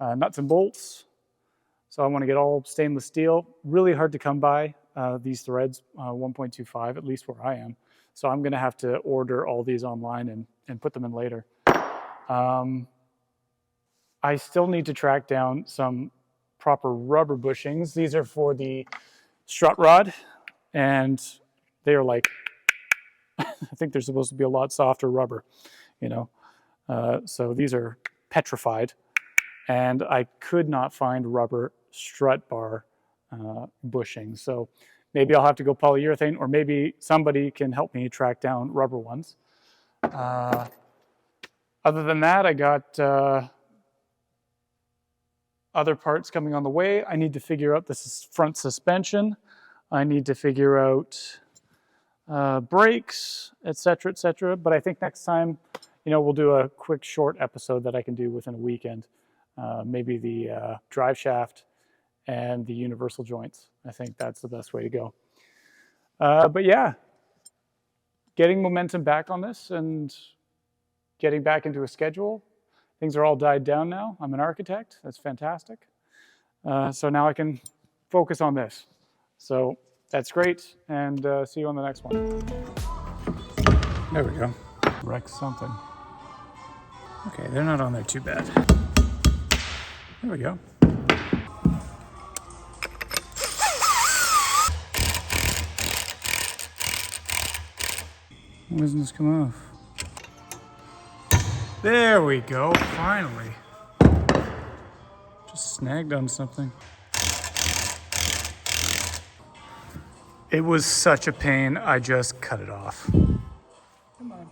nuts and bolts. So I want to get all stainless steel. Really hard to come by these threads, 1.25, at least where I am. So I'm going to have to order all these online and put them in later. I still need to track down some proper rubber bushings. These are for the strut rod, and they are like, I think they're supposed to be a lot softer rubber, you know. So these are petrified. and I could not find rubber strut bar bushings. So maybe I'll have to go polyurethane, or maybe somebody can help me track down rubber ones. Other than that, I got other parts coming on the way. I need to figure out this front suspension. I need to figure out brakes, etc., etc. But I think next time, we'll do a quick short episode that I can do within a weekend. Maybe the drive shaft and the universal joints. I think that's the best way to go. But yeah, getting momentum back on this and getting back into a schedule. Things are all died down now. I'm an architect. That's fantastic. So now I can focus on this. So that's great, and see you on the next one. There we go. Wreck something. Okay, they're not on there too bad. There we go. Why doesn't this come off? There we go, finally. Just snagged on something. It was such a pain, I just cut it off. Come on.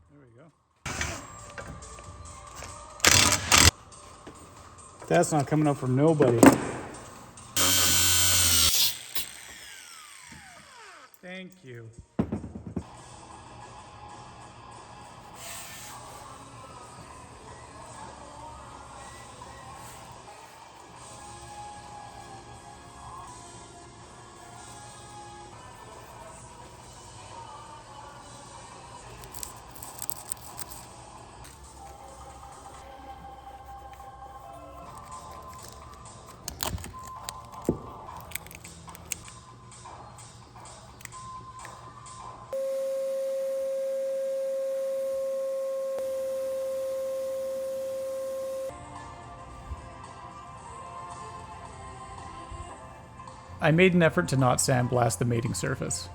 There we go. That's not coming up for nobody. Thank you. I made an effort to not sandblast the mating surface.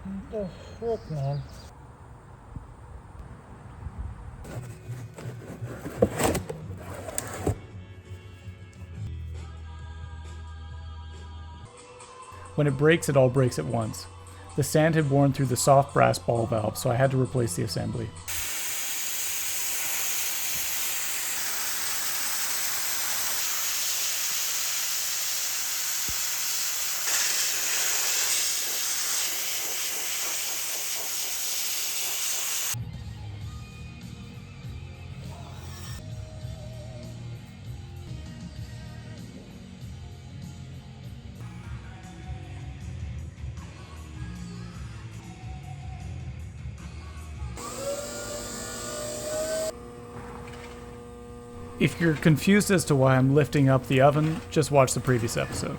What the frick, man? When it breaks, it all breaks at once. The sand had worn through the soft brass ball valve, so I had to replace the assembly. If you're confused as to why I'm lifting up the oven, just watch the previous episode.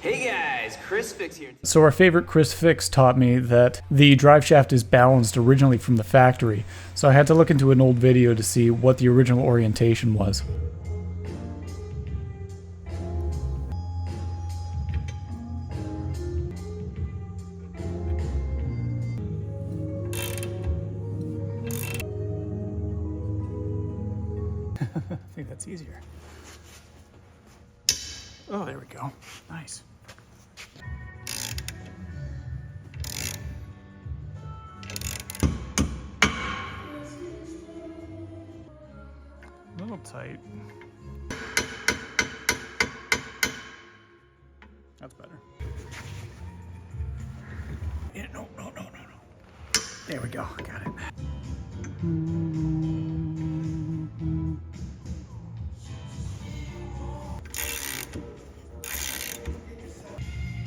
Hey guys, Chris Fix here. So our favorite Chris Fix taught me that the drive shaft is balanced originally from the factory. So I had to look into an old video to see what the original orientation was. I think that's easier. Oh, there we go. Nice. A little tight. That's better. Yeah, no. There we go. Got it.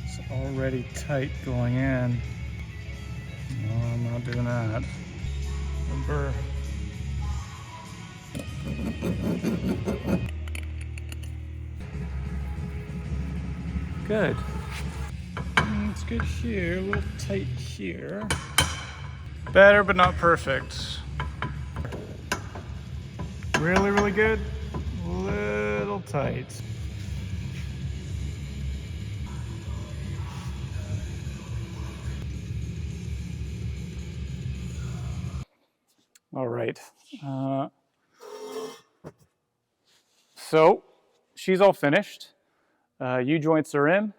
It's already tight going in. No, I'm not doing that. Remember. Good. It's good here, a little tight here. Better, but not perfect. Really, really good. Little tight. All right. So she's all finished. U-joints are in.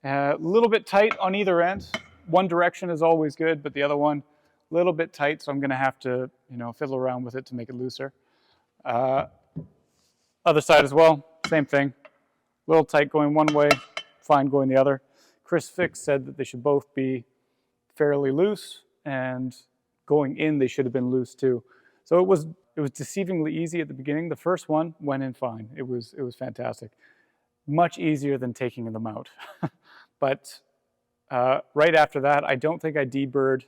A little bit tight on either end. One direction is always good, but the other one a little bit tight, so I'm going to have to, fiddle around with it to make it looser. Other side as well, same thing. A little tight going one way, fine going the other. Chris Fix said that they should both be fairly loose, and going in they should have been loose too. So it was deceivingly easy at the beginning. The first one went in fine. It was fantastic. Much easier than taking them out. But right after that, I don't think I deburred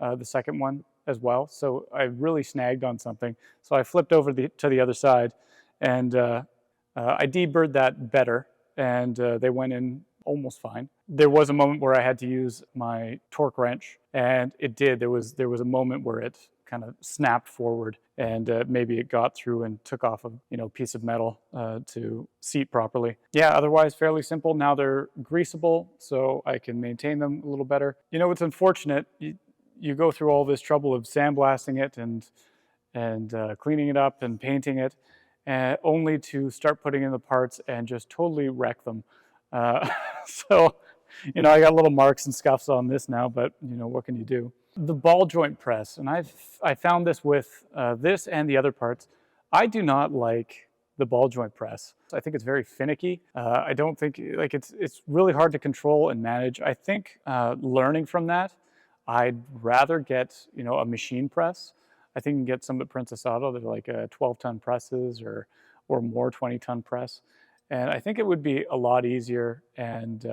the second one as well. So I really snagged on something. So I flipped over to the other side, and I deburred that better, and they went in almost fine. There was a moment where I had to use my torque wrench, and it did. There was a moment where it kind of snapped forward, and maybe it got through and took off a piece of metal to seat properly. Yeah, otherwise fairly simple. Now they're greasable, so I can maintain them a little better. It's unfortunate. You go through all this trouble of sandblasting it and cleaning it up and painting it, only to start putting in the parts and just totally wreck them. So, I got little marks and scuffs on this now, but what can you do? The ball joint press, and I found this with this and the other parts. I do not like the ball joint press. I think it's very finicky. I don't think it's really hard to control and manage. I think learning from that, I'd rather get a machine press. I think you can get some at Princess Auto. They're like 12-ton presses or more 20-ton press, and I think it would be a lot easier and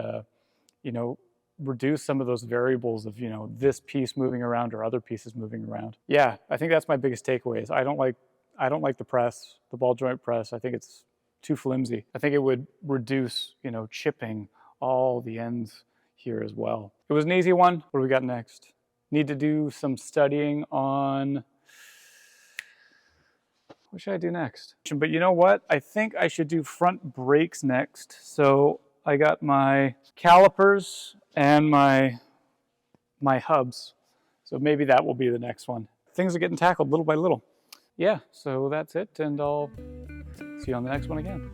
reduce some of those variables of this piece moving around or other pieces moving around. Yeah, I think that's my biggest takeaway. Is I don't like the press, the ball joint press. I think it's too flimsy. I think it would reduce chipping all the ends here as well. It was an easy one. What do we got next? Need to do some studying on, what should I do next? But you know what? I think I should do front brakes next. So I got my calipers and my hubs. So maybe that will be the next one. Things are getting tackled little by little. Yeah, so that's it, and I'll see you on the next one again.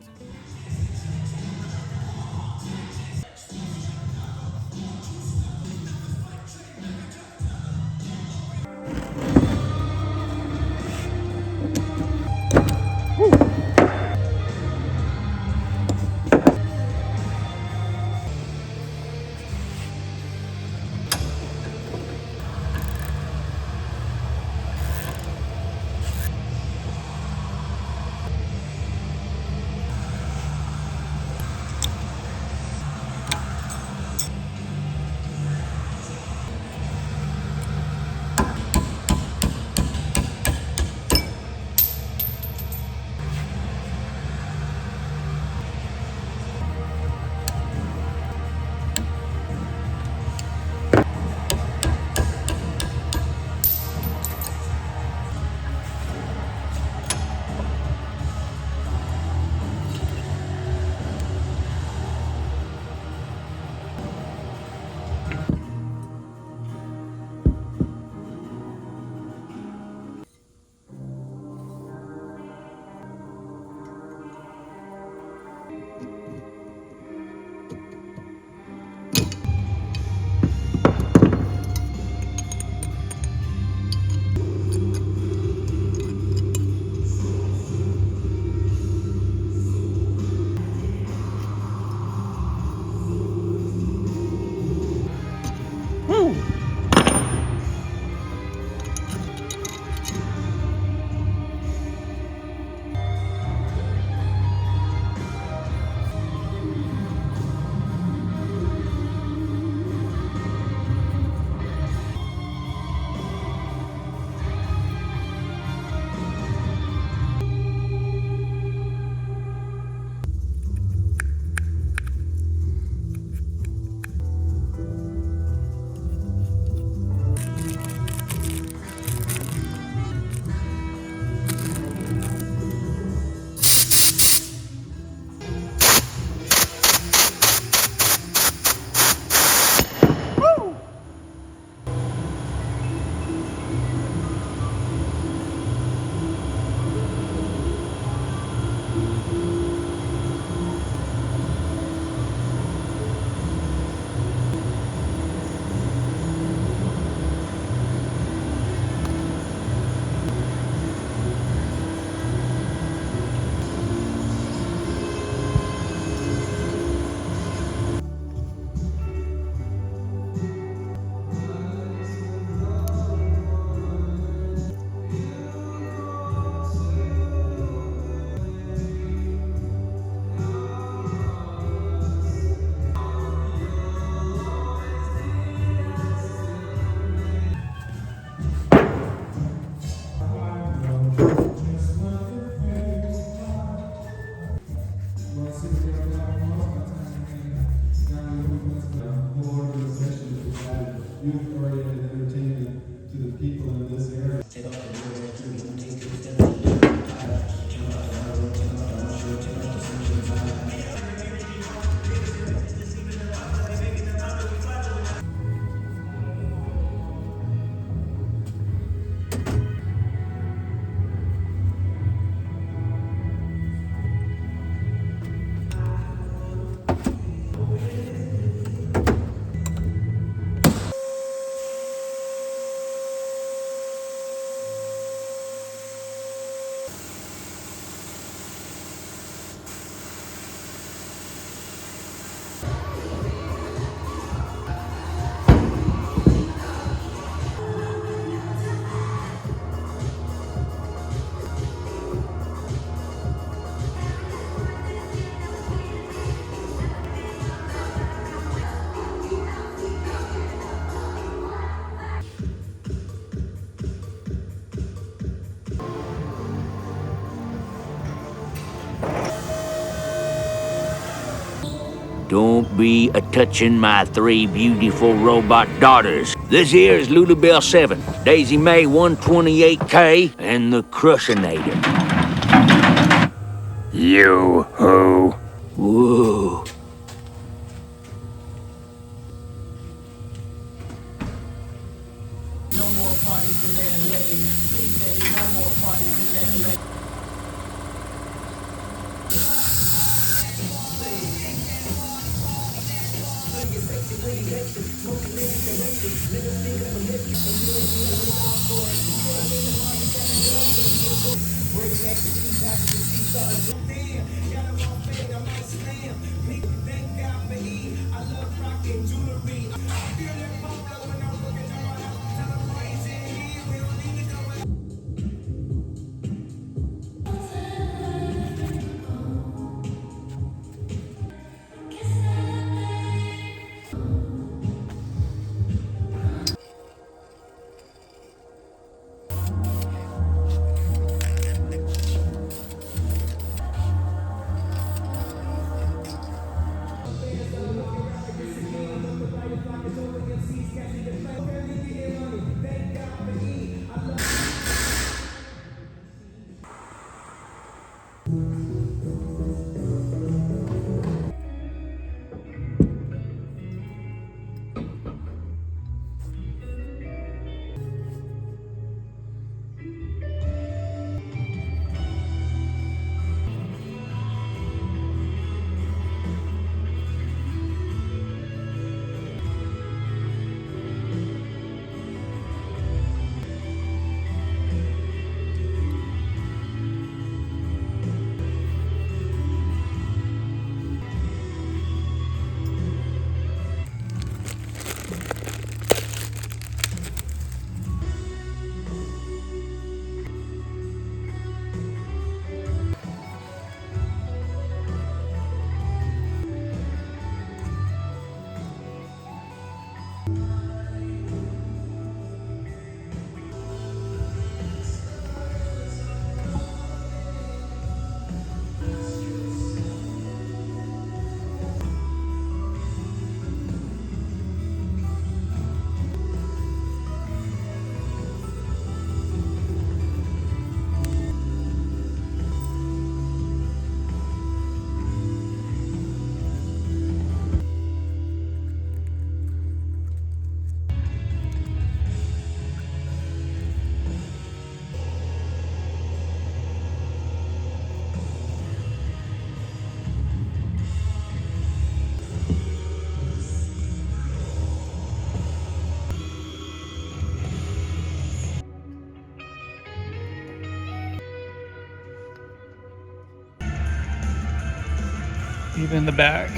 youth-oriented entertainment to the people in this area. Don't be a-touching my 3 beautiful robot daughters. This here is Lulabelle 7, Daisy May 128K, and the Crushinator. Yo-ho. Whoa. Even in the back.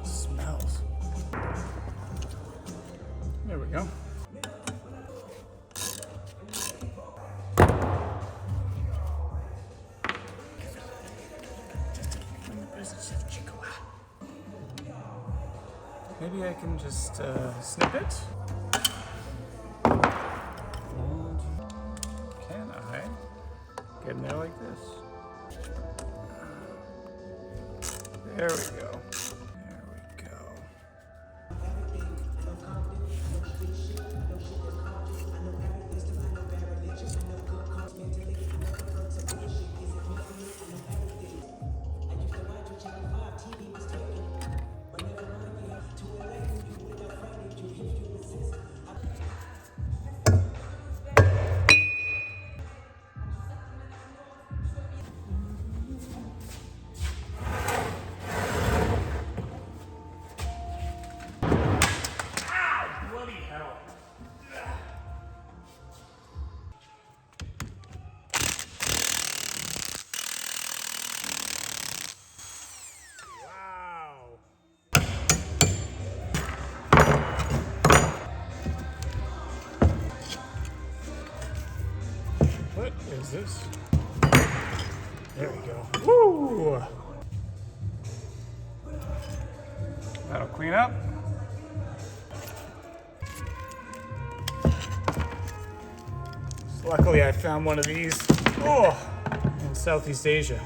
Smells. There we go. Maybe I can just snip it. And can I get in there like this? There we go. There we go. What is this? There we go. Woo! That'll clean up. So luckily I found one of these in Southeast Asia.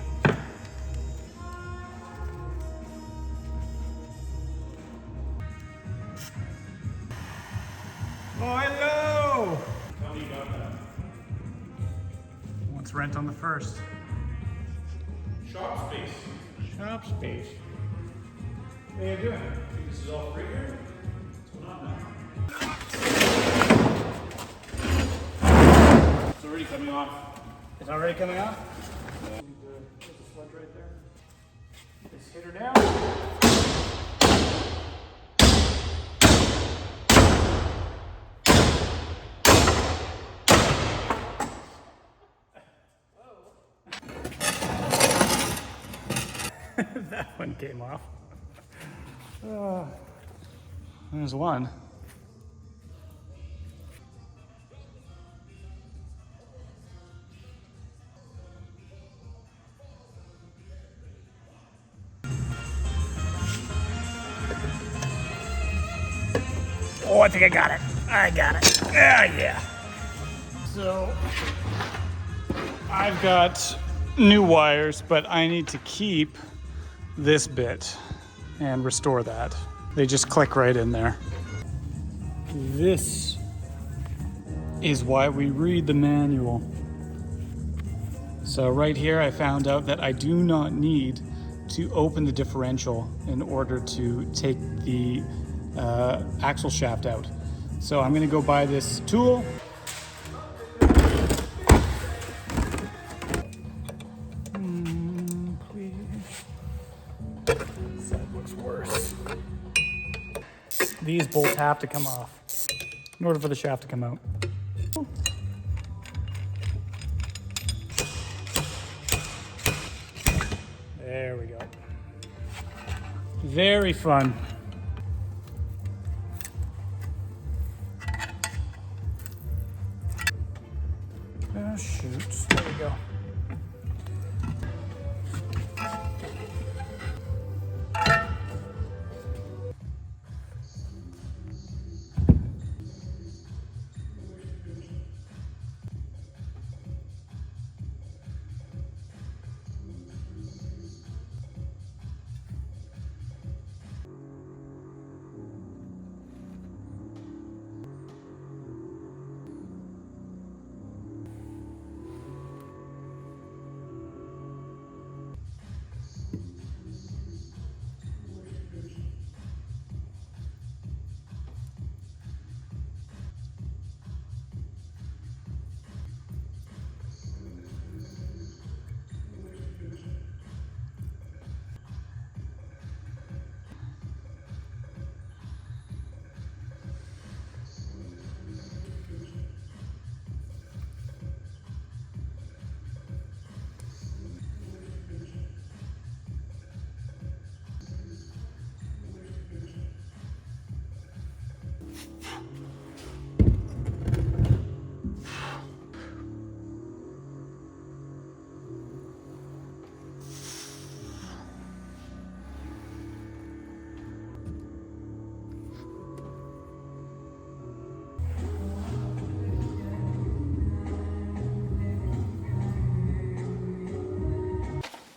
Oh, hello! Tell me about that. What's rent on the first? Shop space. Shop space. What are you doing? This is all free here. What's going on now? It's already coming off. It's already coming off? Put the sludge right there. Just hit her down. That one came off. There's one. Oh, I think I got it. I got it. Yeah. So, I've got new wires, but I need to keep this bit and restore that. They just click right in there. This is why we read the manual. So right here I found out that I do not need to open the differential in order to take the axle shaft out. So I'm gonna go buy this tool That looks worse. These bolts have to come off in order for the shaft to come out. There we go. Very fun. Oh shoot, there we go.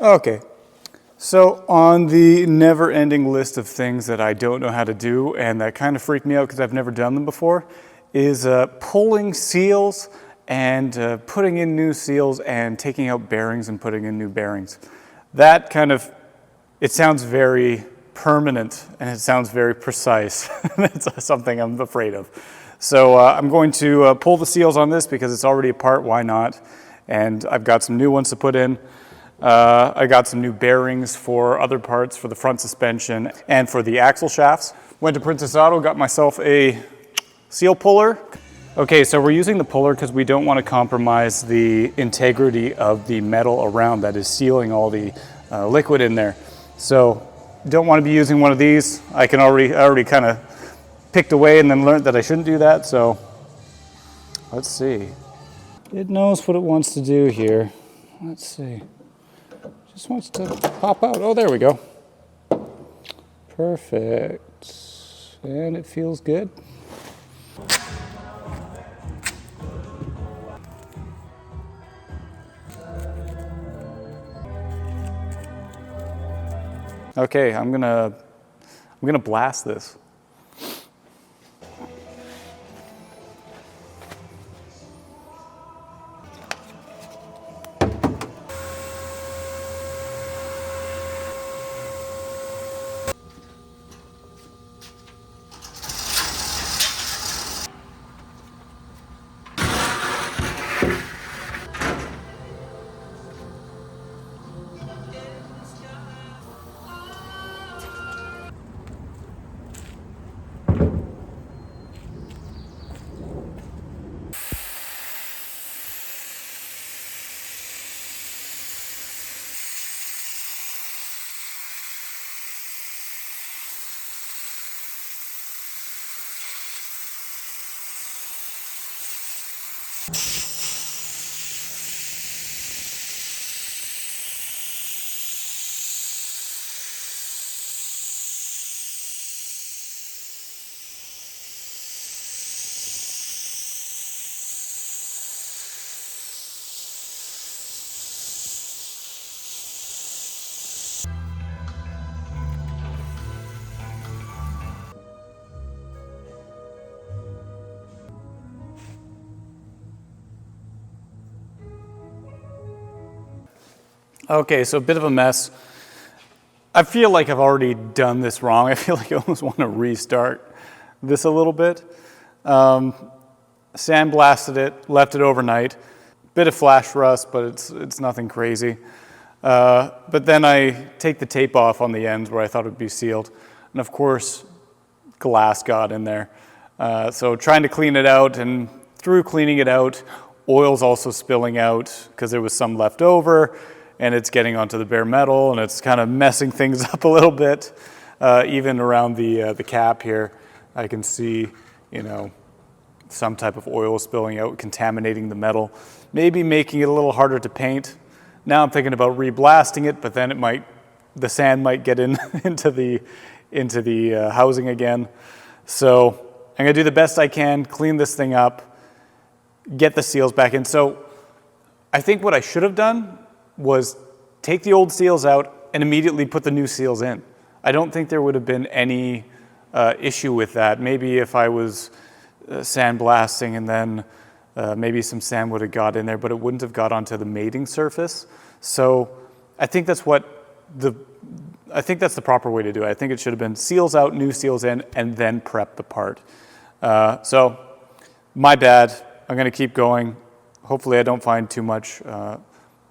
Okay, so on the never-ending list of things that I don't know how to do and that kind of freak me out because I've never done them before is pulling seals and putting in new seals and taking out bearings and putting in new bearings. That kind of, it sounds very permanent and it sounds very precise. That's something I'm afraid of. So I'm going to pull the seals on this because it's already apart, why not? And I've got some new ones to put in. I got some new bearings for other parts for the front suspension and for the axle shafts. Went to Princess Auto, got myself a seal puller. Okay, so we're using the puller because we don't want to compromise the integrity of the metal around that is sealing all the liquid in there. So don't want to be using one of these. I already kind of picked away and then learned that I shouldn't do that. So let's see. It knows what it wants to do here. Let's see. Just wants to pop out. Oh, there we go. Perfect. And it feels good. Okay, I'm gonna blast this. Okay, so a bit of a mess. I feel like I've already done this wrong. I feel like I almost want to restart this a little bit. Sandblasted it, left it overnight. Bit of flash rust, but it's nothing crazy. But then I take the tape off on the ends where I thought it would be sealed. And of course, glass got in there. So trying to clean it out, and through cleaning it out, oil's also spilling out because there was some left over, and it's getting onto the bare metal, and it's kind of messing things up a little bit. Even around the cap here, I can see, you know, some type of oil spilling out, contaminating the metal, maybe making it a little harder to paint. Now I'm thinking about reblasting it, but then the sand might get into the housing again. So I'm gonna do the best I can, clean this thing up, get the seals back in. So I think what I should have done was take the old seals out and immediately put the new seals in. I don't think there would have been any issue with that. Maybe if I was sandblasting and then maybe some sand would have got in there, but it wouldn't have got onto the mating surface. So I think that's the proper way to do it. I think it should have been seals out, new seals in, and then prep the part. So my bad. I'm going to keep going. Hopefully I don't find too much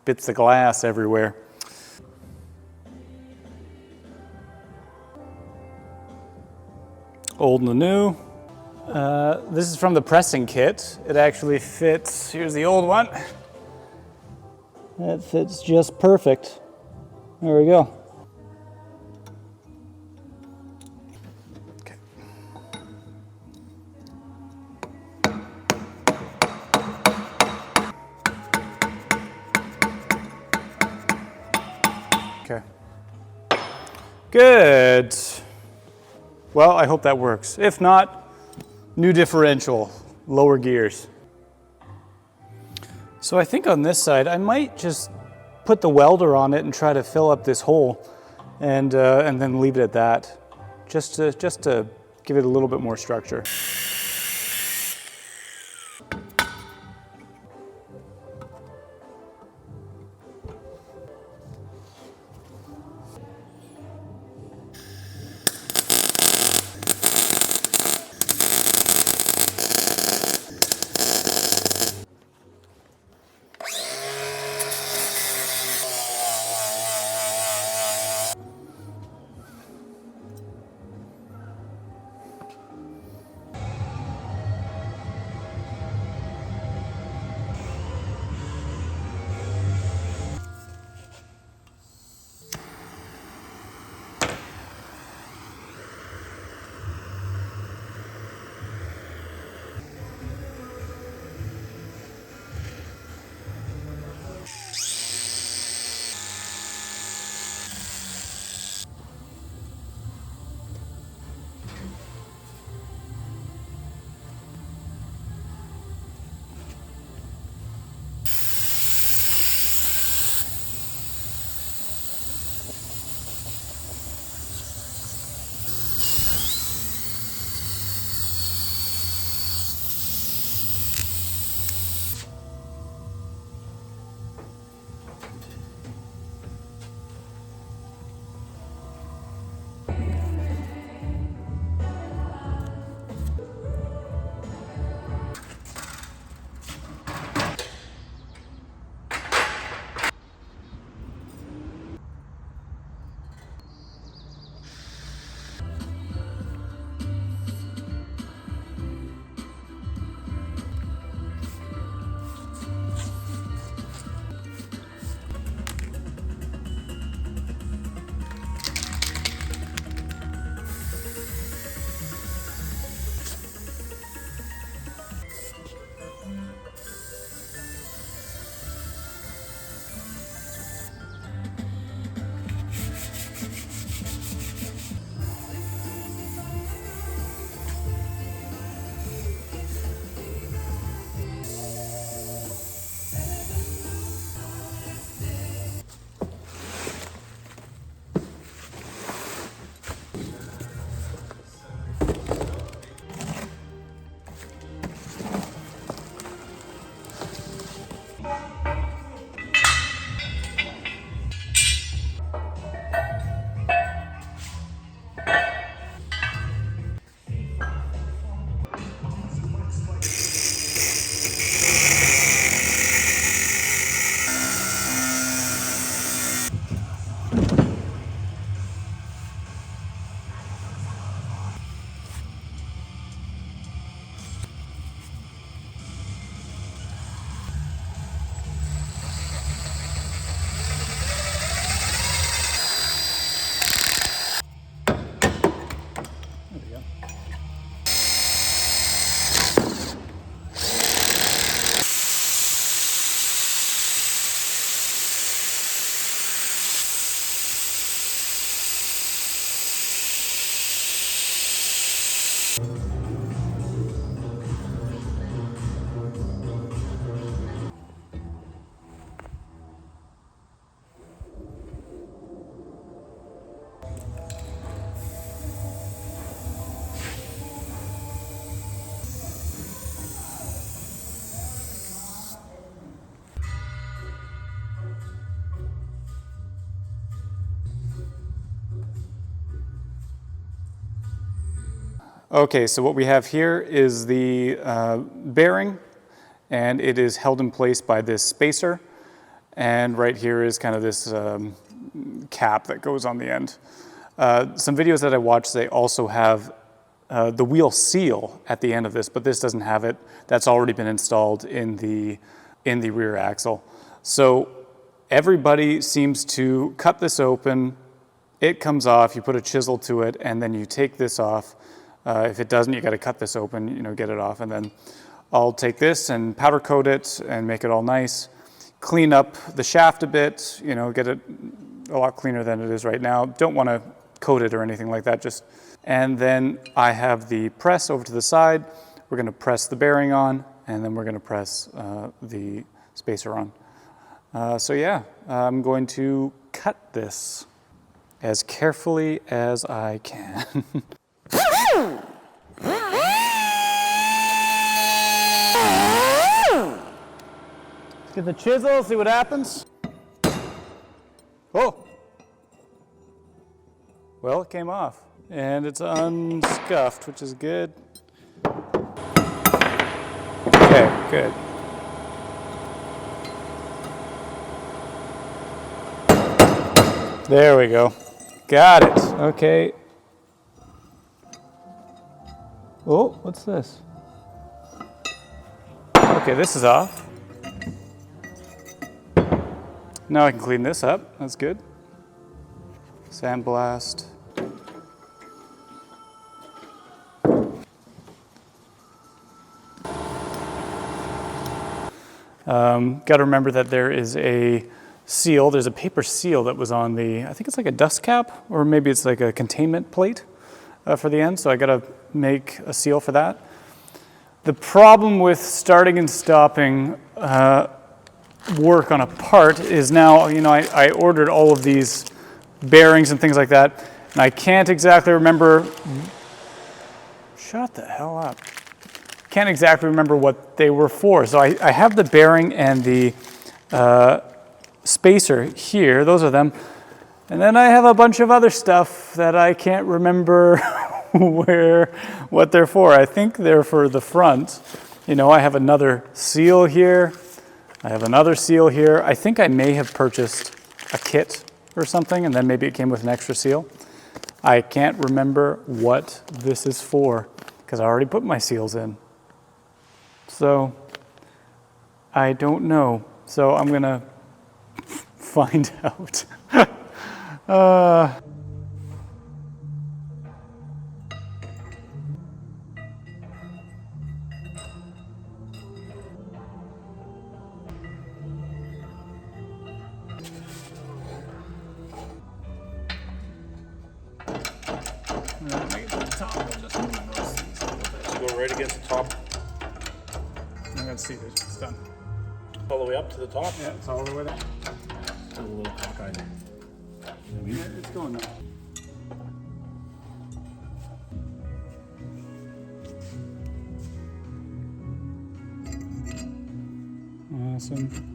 bits of glass everywhere. Old and the new. This is from the pressing kit. It actually fits, here's the old one. It fits just perfect. There we go. Okay. Okay. Good. Well, I hope that works. If not, new differential, lower gears. So I think on this side, I might just put the welder on it and try to fill up this hole, and then leave it at that, just to give it a little bit more structure. Okay, so what we have here is the bearing, and it is held in place by this spacer. And right here is kind of this cap that goes on the end. Some videos that I watched, they also have the wheel seal at the end of this, but this doesn't have it. That's already been installed in the rear axle. So everybody seems to cut this open, it comes off, you put a chisel to it, and then you take this off. If it doesn't, you got to cut this open, you know, get it off, and then I'll take this and powder coat it and make it all nice, clean up the shaft a bit, you know, get it a lot cleaner than it is right now. Don't want to coat it or anything like that, just, and then I have the press over to the side. We're going to press the bearing on, and then we're going to press the spacer on. So yeah, I'm going to cut this as carefully as I can. Get the chisel, see what happens. Oh! Well, it came off. And it's unscuffed, which is good. Okay, good. There we go. Got it. Okay. Oh, what's this? Okay, this is off. Now I can clean this up. That's good. Sandblast. Got to remember that there is a seal. There's a paper seal that was on the, I think it's like a dust cap, or maybe it's like a containment plate for the end. So I got to make a seal for that. The problem with starting and stopping work on a part is now, you know, I ordered all of these bearings and things like that, and I can't exactly remember, shut the hell up. Can't exactly remember what they were for. So I have the bearing and the spacer here, those are them. And then I have a bunch of other stuff that I can't remember what they're for. I think they're for the front. You know, I have another seal here. I have another seal here. I think I may have purchased a kit or something, and then maybe it came with an extra seal. I can't remember what this is for because I already put my seals in. So I don't know. So I'm gonna find out. Go right against the top. I'm gonna see this. It's done. All the way up to the top? Yeah, it's all the way there. It's a little cockeyed. Yeah, it's going now. Awesome.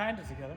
kind of together.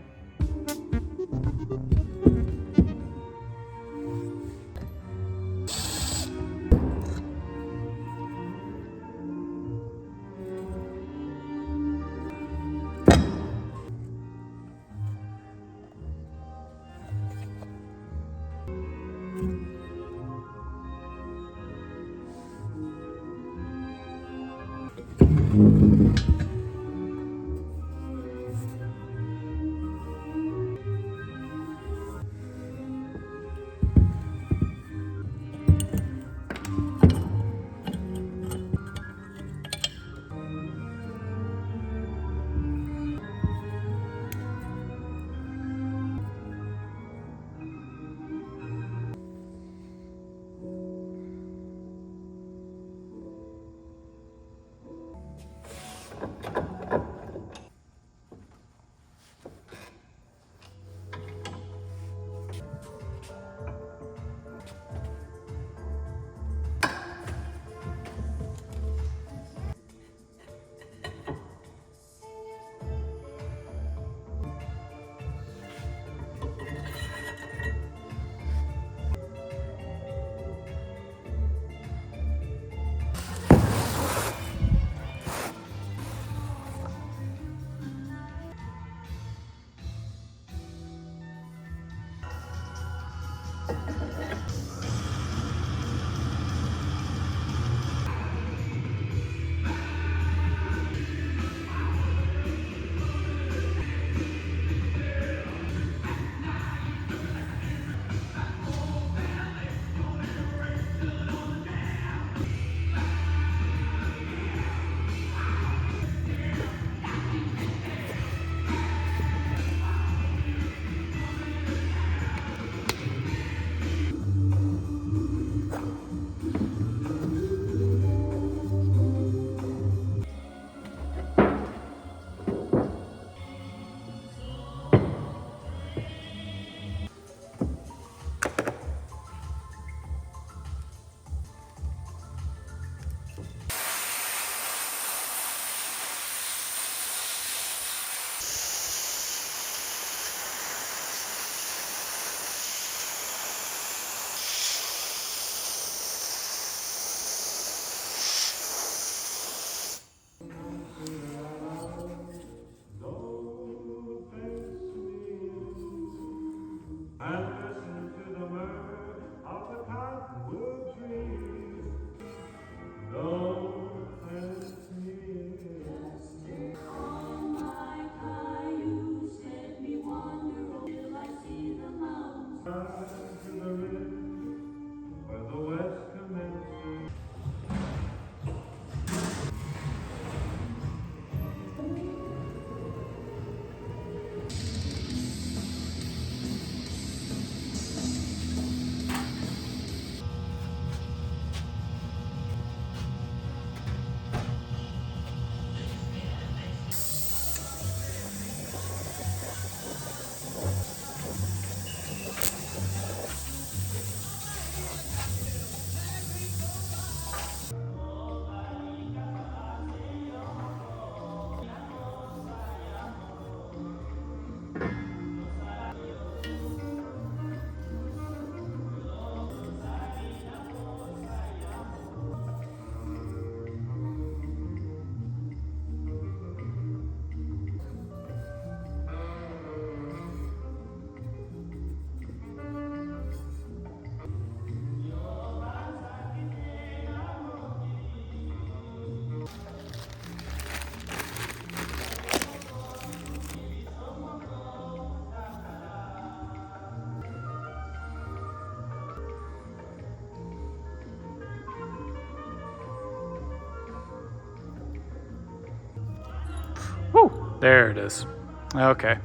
There it is. Okay.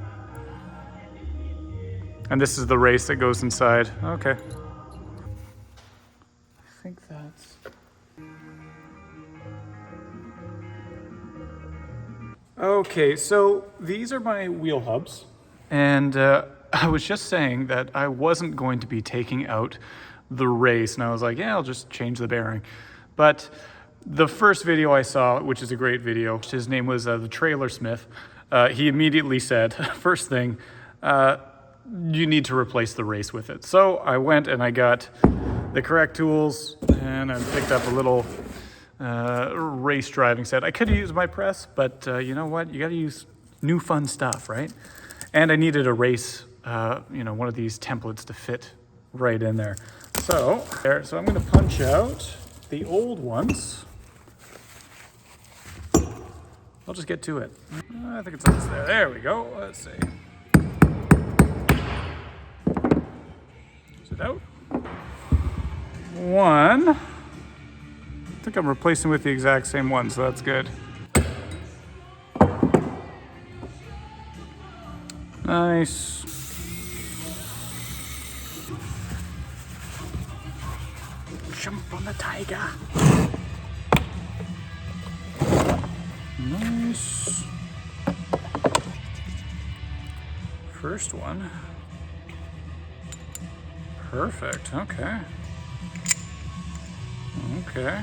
And this is the race that goes inside. Okay. I think that's... Okay, so these are my wheel hubs. And I was just saying that I wasn't going to be taking out the race. And I was like, yeah, I'll just change the bearing. But the first video I saw, which is a great video, his name was The Trailer Smith. he immediately said, first thing, you need to replace the race with it. So I went and I got the correct tools and I picked up a little race driving set. I could have used my press, but you know what? You got to use new fun stuff, right? And I needed a race, one of these templates to fit right in there. So I'm going to punch out the old ones. I'll just get to it. I think it's almost there. There we go. Let's see. Is it out? One. I think I'm replacing with the exact same one, so that's good. Nice. Jump on the tiger. Nice. First one. Perfect. Okay. Okay.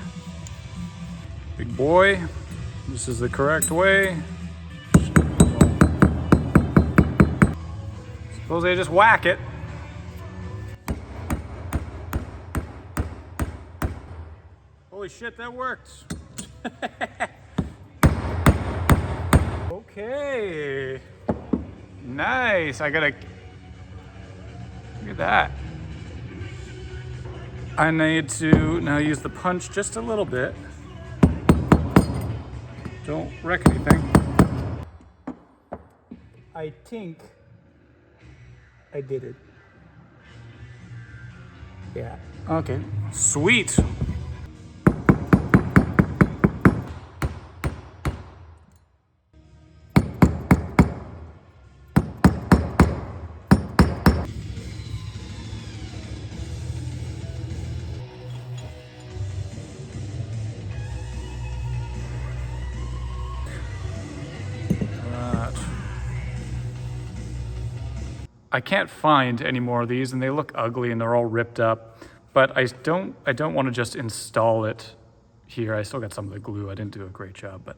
Big boy. This is the correct way. Suppose they just whack it. Holy shit, that worked. Okay. Nice. I gotta. Look at that. I need to now use the punch just a little bit. Don't wreck anything. I think I did it. Yeah. Okay. Sweet. I can't find any more of these, and they look ugly and they're all ripped up. But I don't want to just install it here. I still got some of the glue. I didn't do a great job, but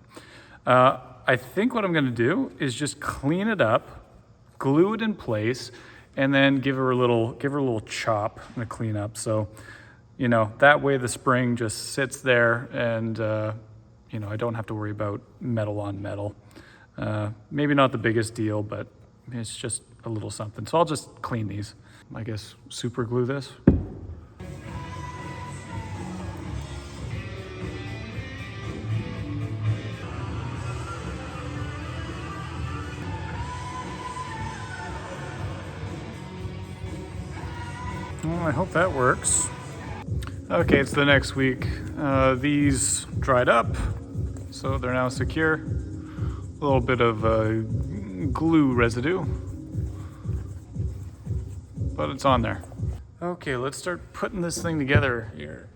I think what I'm going to do is just clean it up, glue it in place, and then give her a little chop and a clean up. So, that way the spring just sits there, and I don't have to worry about metal on metal. Maybe not the biggest deal, but it's just a little something. So I'll just clean these. I guess super glue this. Well, I hope that works. Okay, it's the next week. These dried up, so they're now secure. A little bit of glue residue, but it's on there. Okay, let's start putting this thing together here.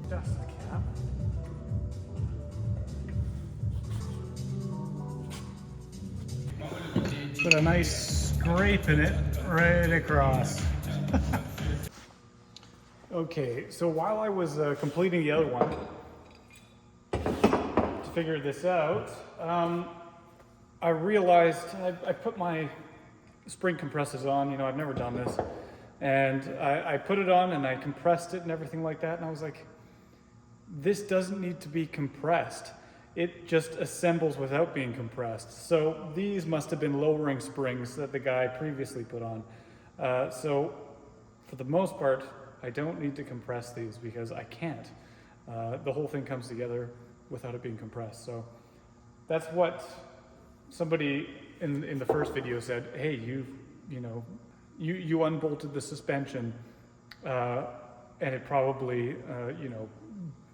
Dust cap. Put a nice scrape in it right across. Okay, so while I was completing the other one, to figure this out, I realized I put my spring compressors on. I've never done this. And I put it on and I compressed it and everything like that. And I was like, this doesn't need to be compressed. It just assembles without being compressed. So these must have been lowering springs that the guy previously put on. So for the most part, I don't need to compress these because I can't. The whole thing comes together without it being compressed. So that's what somebody in the first video said. Hey, you unbolted the suspension and it probably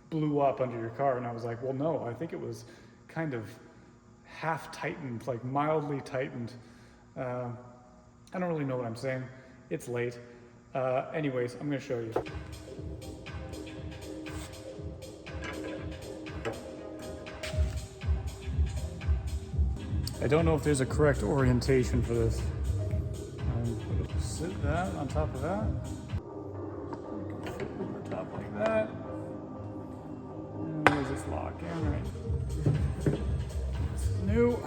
blew up under your car. And I was like, well, no, I think it was kind of half tightened, like mildly tightened. I don't really know what I'm saying. It's late. Anyways, I'm gonna show you. I don't know if there's a correct orientation for this. Sit that on top of that. You can fit over the top like that. And where's this lock in? Right. This is new.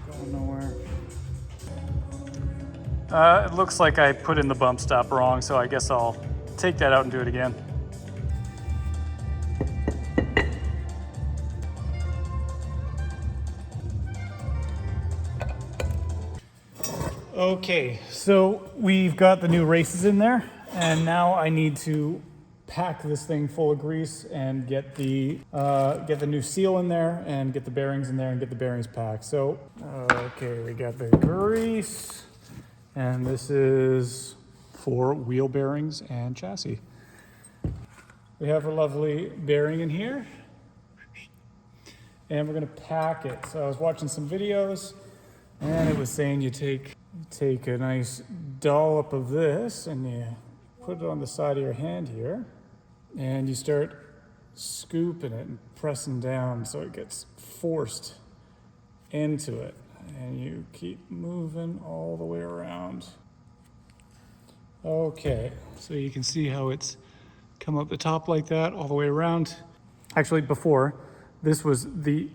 Going nowhere. It looks like I put in the bump stop wrong, so I guess I'll take that out and do it again. Okay, so we've got the new races in there, and now I need to pack this thing full of grease and get the new seal in there and get the bearings in there and get the bearings packed. So, okay, we got the grease, and this is for wheel bearings and chassis. We have a lovely bearing in here, and we're gonna pack it. So I was watching some videos, and it was saying you take a nice dollop of this and you put it on the side of your hand here, and you start scooping it and pressing down so it gets forced into it, and you keep moving all the way around. Okay, so you can see how it's come up the top like that all the way around. Actually, before, this was the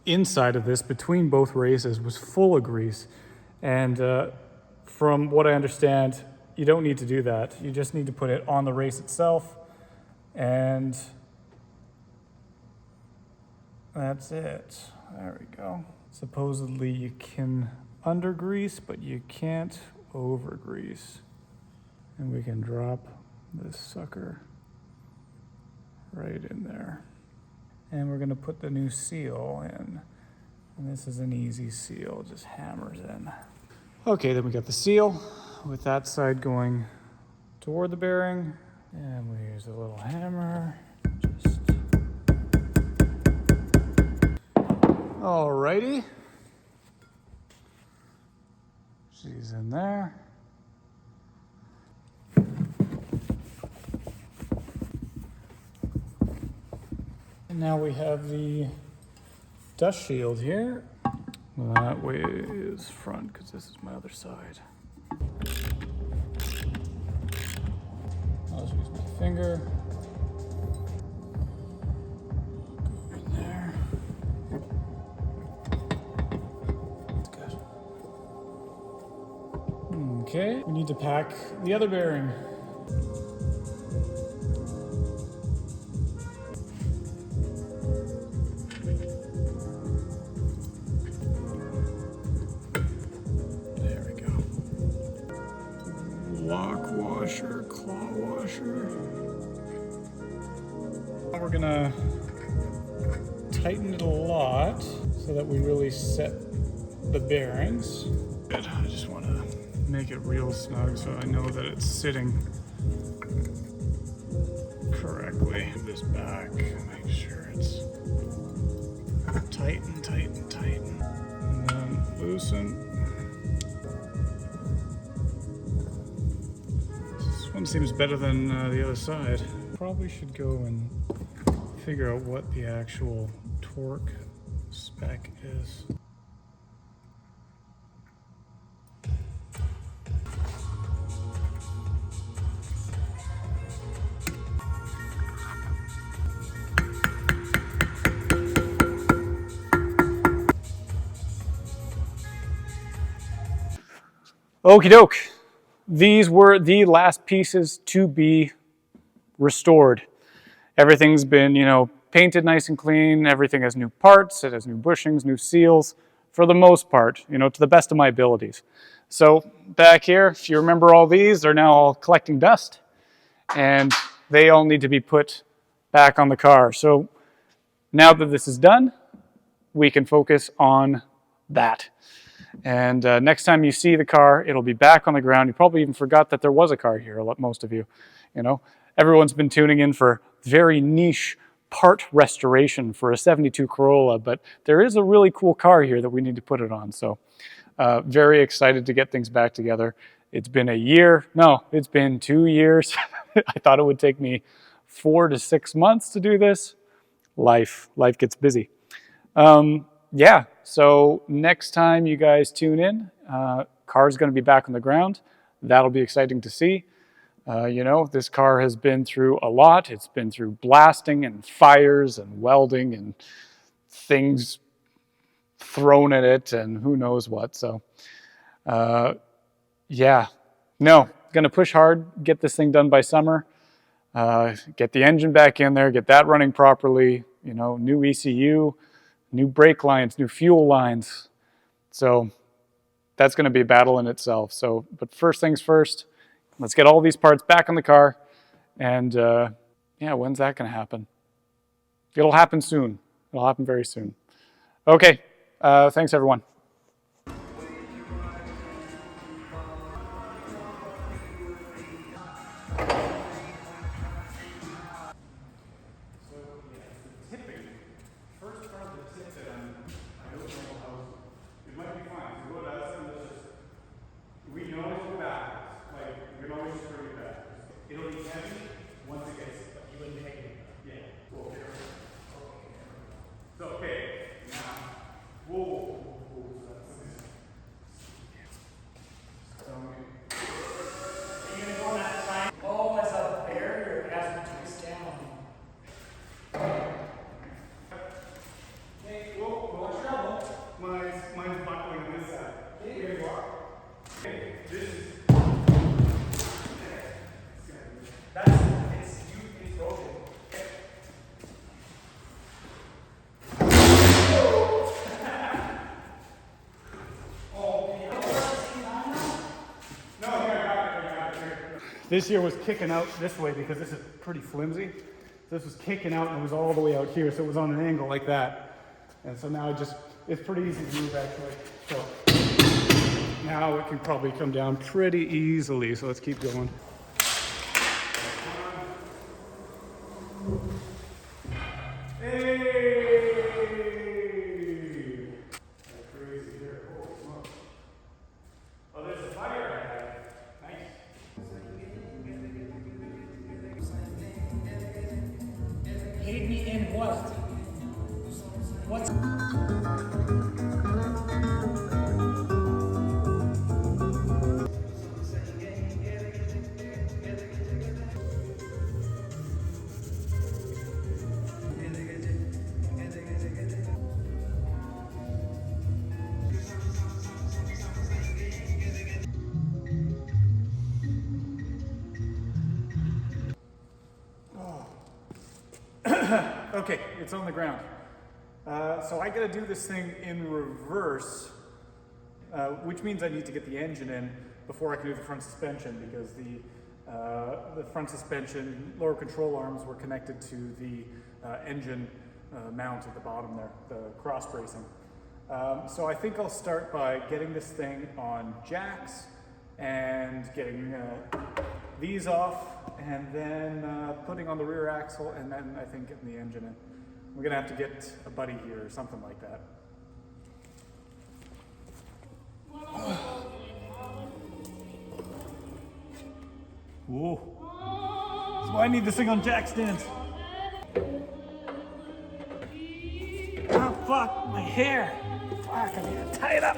inside of this between both races was full of grease, and from what I understand, you don't need to do that. You just need to put it on the race itself, and that's it. There we go. Supposedly you can under grease, but you can't over grease. And we can drop this sucker right in there. And we're gonna put the new seal in. And this is an easy seal, just hammers in. Okay, then we got the seal with that side going toward the bearing. And we use a little hammer. Just... Alrighty. She's in there. And now we have the dust shield here. Well, that way is front because this is my other side. I'll just use my finger. Go in there. That's good. Okay, we need to pack the other bearing. Lock washer, claw washer. We're gonna tighten it a lot so that we really set the bearings. Good. I just want to make it real snug so I know that it's sitting correctly. This back, make sure it's tighten, tighten, tighten, and then loosen. One seems better than the other side. Probably should go and figure out what the actual torque spec is. Okie doke. These were the last pieces to be restored. Everything's been, painted nice and clean. Everything has new parts. It has new bushings, new seals, for the most part, to the best of my abilities. So back here, if you remember all these, they're now all collecting dust, and they all need to be put back on the car. So now that this is done, we can focus on that. And next time you see the car, it'll be back on the ground. You probably even forgot that there was a car here, most of you. Everyone's been tuning in for very niche part restoration for a 72 Corolla, but there is a really cool car here that we need to put it on. So very excited to get things back together It's been a year. No, it's been 2 years. I thought it would take me 4 to 6 months to do this. Life gets busy. Yeah, so next time you guys tune in, car's gonna be back on the ground. That'll be exciting to see. You know, this car has been through a lot. It's been through blasting and fires and welding and things thrown at it and who knows what. So, yeah, no, gonna push hard, get this thing done by summer, get the engine back in there, get that running properly, you know, new ECU, new brake lines, new fuel lines. So that's gonna be a battle in itself. So, but first things first, let's get all these parts back in the car. And yeah, when's that gonna happen? It'll happen soon. It'll happen very soon. Okay, thanks everyone. This here was kicking out this way because this is pretty flimsy. This was kicking out and it was all the way out here, so it was on an angle like that. And so now it's pretty easy to move actually. So now it can probably come down pretty easily, so let's keep going. Aid me in what? What's... Okay, it's on the ground. So I gotta do this thing in reverse, which means I need to get the engine in before I can do the front suspension, because the front suspension lower control arms were connected to the engine mount at the bottom there, the cross bracing. So I think I'll start by getting this thing on jacks and getting these off, and then putting on the rear axle, and then I think getting the engine in. We're gonna have to get a buddy here or something like that. Whoa. That's why I need this thing on jack stands. Oh fuck, my hair. Fuck, I need to tie it up.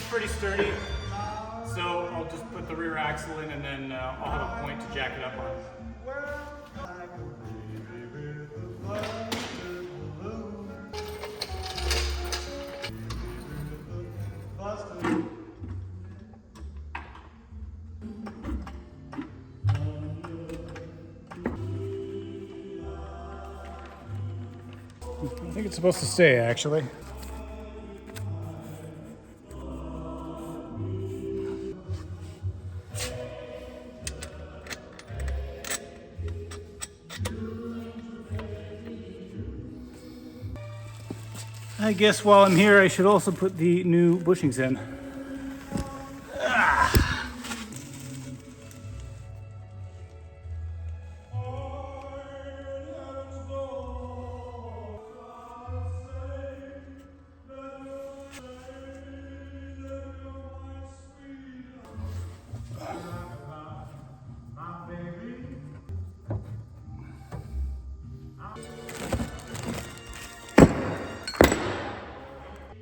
Pretty sturdy, so I'll just put the rear axle in, and then I'll have a point to jack it up on. I think it's supposed to stay, actually. I guess while I'm here, I should also put the new bushings in.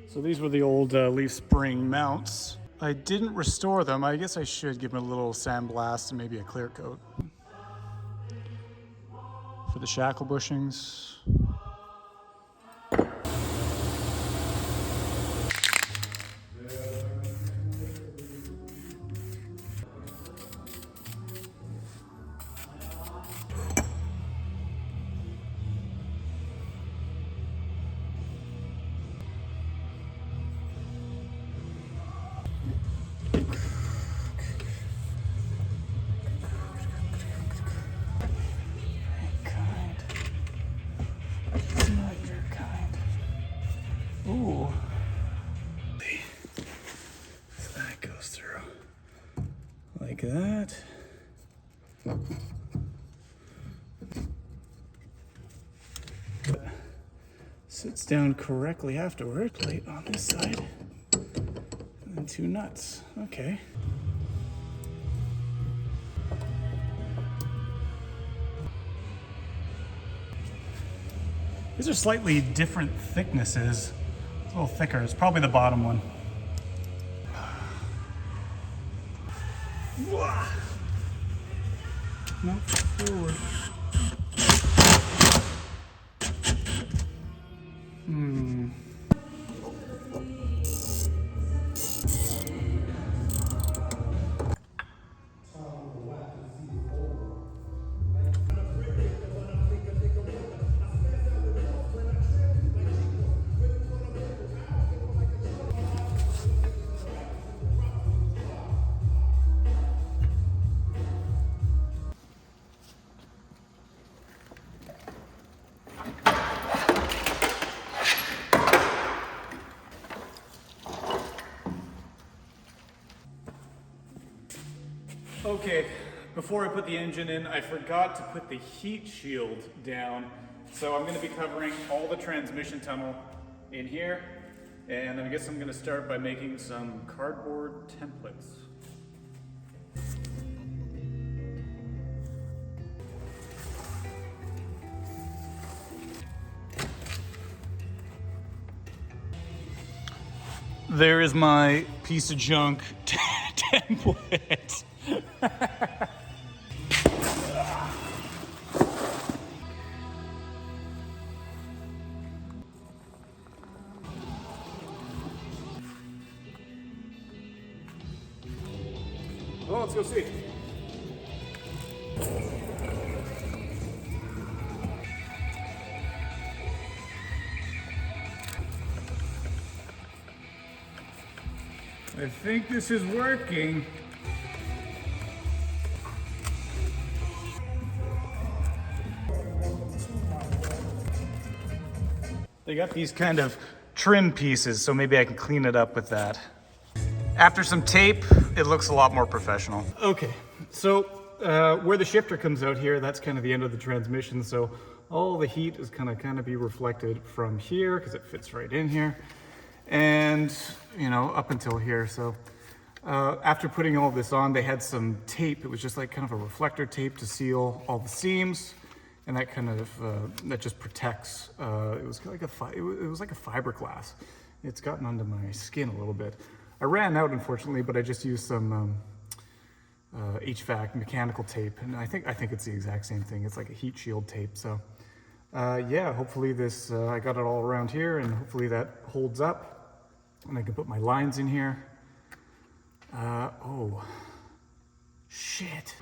So these were the old leaf spring mounts. I didn't restore them. I guess I should give them a little sandblast and maybe a clear coat. For the shackle bushings. Ooh. So that goes through like that. Sits down correctly afterward. Plate on this side. And then 2 nuts. Okay. These are slightly different thicknesses. It's a little thicker. It's probably the bottom one. No, forward. Okay, before I put the engine in, I forgot to put the heat shield down. So I'm going to be covering all the transmission tunnel in here. And I guess I'm going to start by making some cardboard templates. There is my piece of junk template. Well, let's go see. I think this is working. They got these kind of trim pieces, so maybe I can clean it up with that. After some tape, it looks a lot more professional. Okay, so where the shifter comes out here, that's kind of the end of the transmission, so all the heat is gonna kind of be reflected from here, because it fits right in here, and, you know, up until here. So after putting all this on, they had some tape. It was just like kind of a reflector tape to seal all the seams, and that kind of, that just protects, it was like a fiberglass. It's gotten under my skin a little bit. I ran out, unfortunately, but I just used some HVAC mechanical tape, and I think it's the exact same thing. It's like a heat shield tape. So yeah, hopefully this, I got it all around here, and hopefully that holds up, and I can put my lines in here. Oh, shit.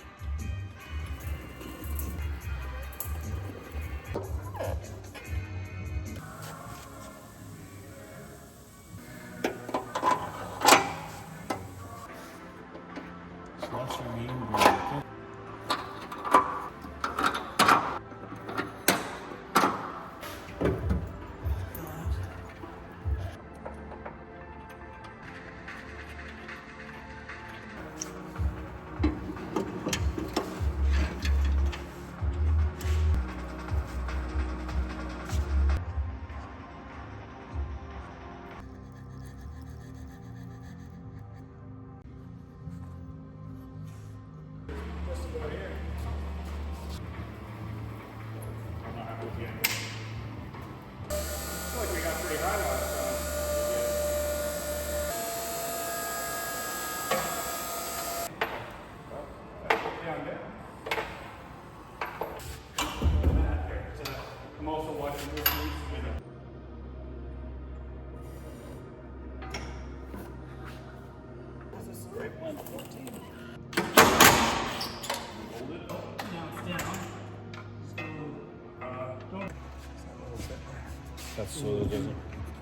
That's so it doesn't.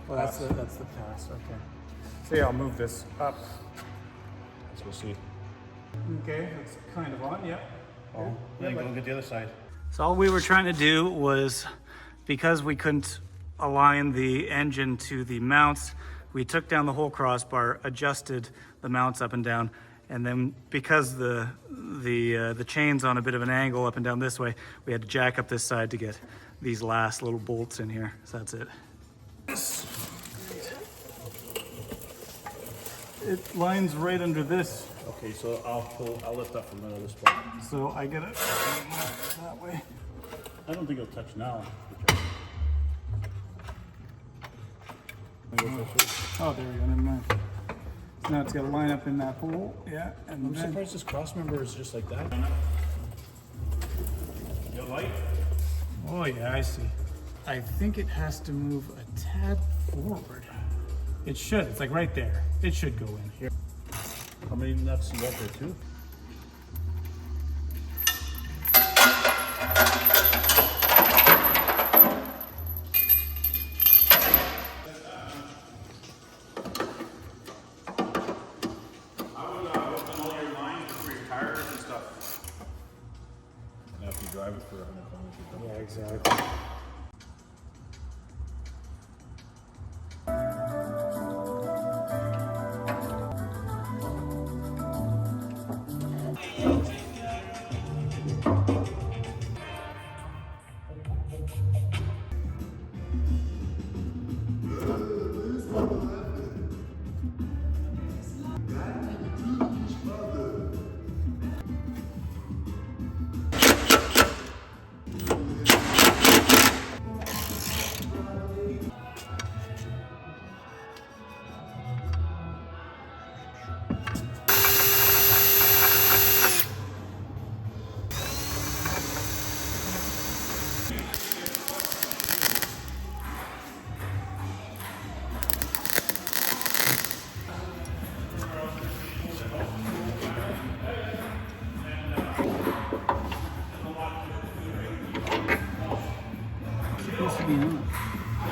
Well, that's the pass. Okay. So yeah, I'll move this up. So we'll see. Okay, that's kind of on. Yep. Oh, yeah, go get the other side. So all we were trying to do was, because we couldn't align the engine to the mounts, we took down the whole crossbar, adjusted the mounts up and down, and then because the chain's on a bit of an angle up and down this way, we had to jack up this side to get these last little bolts in here. So that's it. It lines right under this. Okay, so I'll lift up from another spot. So I get it that way. I don't think it'll touch now. Oh, there we go, never mind. So now it's got to line up in that hole, yeah. And I'm then, surprised this cross member is just like that. You light? oh yeah, I see. I think it has to move a tad forward. It should, it's like right there. It should go in here. How many nuts you got there, too? After you drive it for 100 kilometers. Yeah, exactly.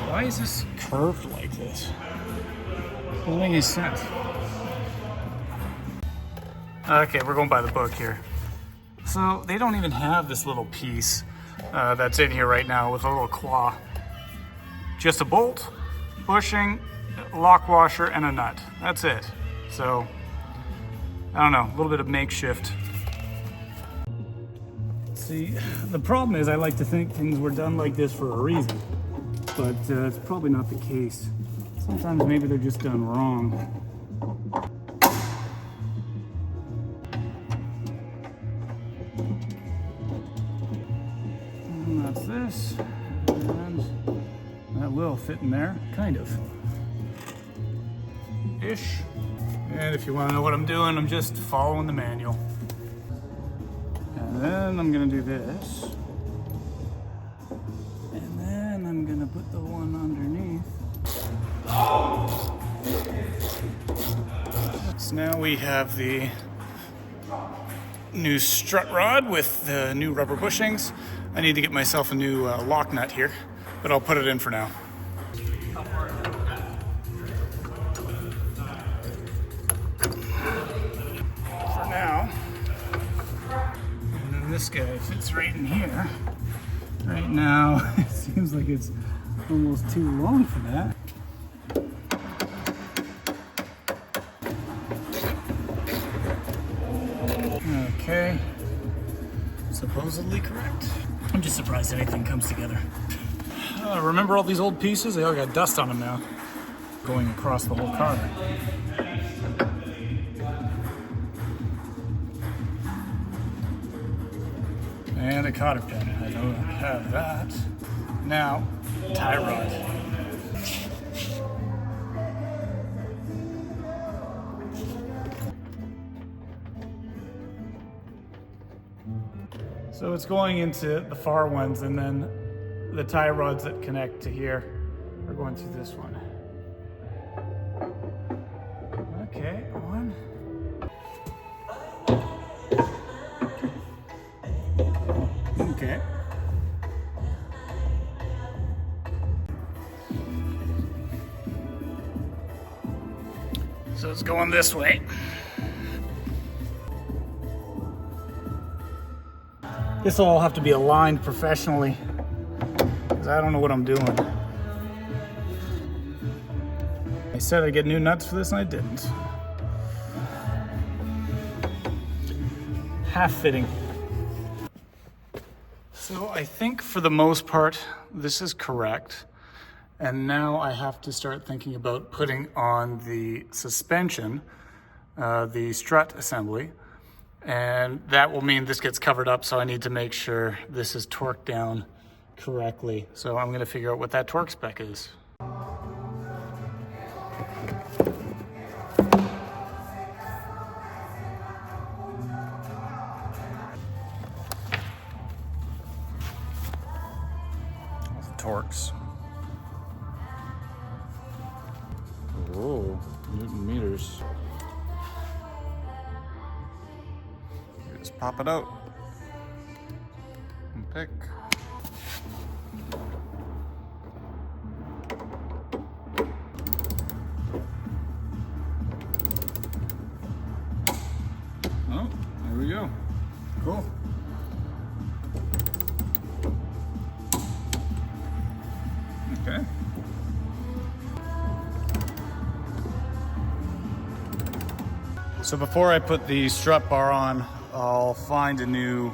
Why is this curved like this? Doesn't make any sense. Okay, we're going by the book here. So they don't even have this little piece that's in here right now with a little claw. Just a bolt, bushing, lock washer, and a nut. That's it. So, I don't know, a little bit of makeshift. See, the problem is I like to think things were done like this for a reason, but it's probably not the case. Sometimes maybe they're just done wrong. And that's this, and that will fit in there, kind of. Ish. And if you want to know what I'm doing, I'm just following the manual. And then I'm gonna do this. And then I'm gonna put the one underneath. So now we have the new strut rod with the new rubber bushings. I need to get myself a new lock nut here, but I'll put it in for now. For now. And then this guy fits right in here. Right now, it seems like it's almost too long for that. Okay, supposedly correct. I'm just surprised anything comes together. Remember all these old pieces? They all got dust on them now. Going across the whole car. And a cotter pin. I don't have that. Now, tie rod. So it's going into the far ones, and then the tie rods that connect to here are going through this one. Okay, one. So it's going this way. This will all have to be aligned professionally because I don't know what I'm doing. I said I'd get new nuts for this and I didn't. Half fitting. So I think for the most part, this is correct. And now I have to start thinking about putting on the suspension, the strut assembly. And that will mean this gets covered up, so I need to make sure this is torqued down correctly. So I'm gonna figure out what that torque spec is. Torques. Whoa, Newton meters. Just pop it out and pick. Oh, there we go. Cool. Okay. So before I put the strut bar on, I'll find a new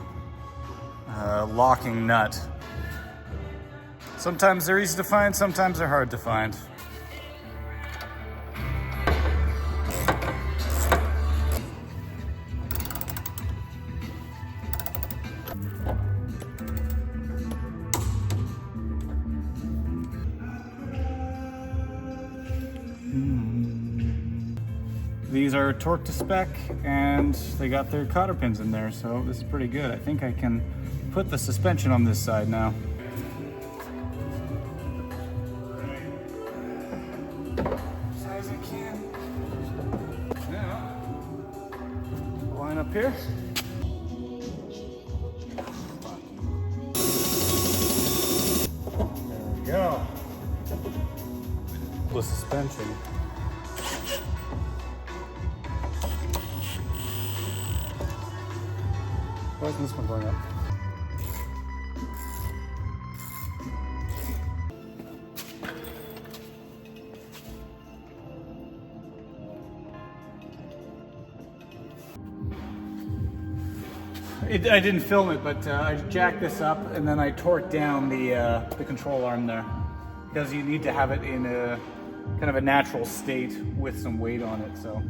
locking nut. Sometimes they're easy to find, sometimes they're hard to find. These are torque to spec and they got their cotter pins in there, so this is pretty good. I think I can put the suspension on this side now. As high as I can. Now, line up here. There we go. The suspension. Why isn't this one going up? I didn't film it, but I jacked this up and then I torqued down the control arm there because you need to have it in a kind of a natural state with some weight on it. So.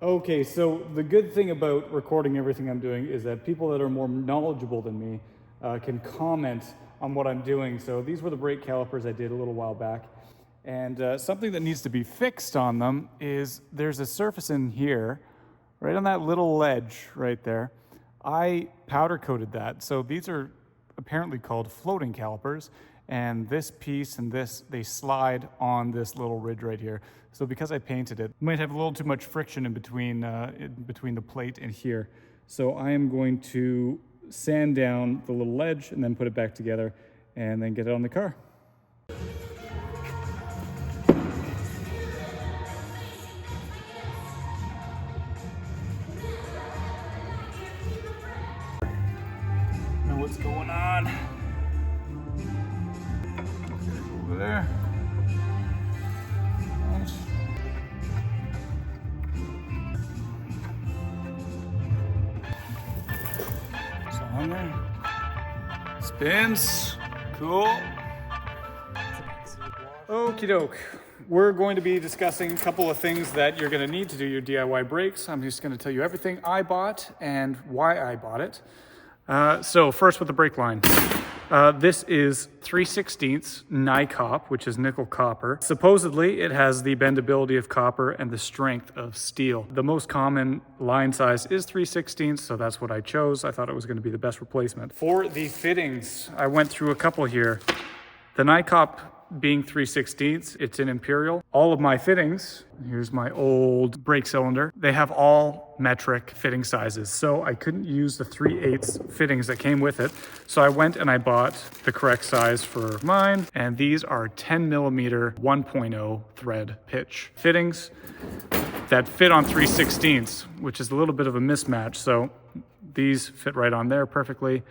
Okay, so the good thing about recording everything I'm doing is that people that are more knowledgeable than me can comment on what I'm doing. So these were the brake calipers I did a little while back. And something that needs to be fixed on them is there's a surface in here, right on that little ledge right there. I powder coated that. So these are apparently called floating calipers. And this piece and this, they slide on this little ridge right here. So because I painted it, might have a little too much friction in between the plate and here. So I am going to sand down the little ledge and then put it back together and then get it on the car. Know what's going on. Over there. So on there. Spins. Cool. Okie doke. We're going to be discussing a couple of things that you're going to need to do your DIY brakes. I'm just going to tell you everything I bought and why I bought it. So first with the brake line. This is 3/16 NiCop, which is nickel copper. Supposedly, it has the bendability of copper and the strength of steel. The most common line size is 3/16, so that's what I chose. I thought it was going to be the best replacement. For the fittings, I went through a couple here. The NiCop being 3/16, it's in Imperial. All of my fittings, here's my old brake cylinder, they have all metric fitting sizes. So I couldn't use the 3/8 fittings that came with it. So I went and I bought the correct size for mine. And these are 10 millimeter 1.0 thread pitch fittings that fit on 3/16, which is a little bit of a mismatch. So these fit right on there perfectly,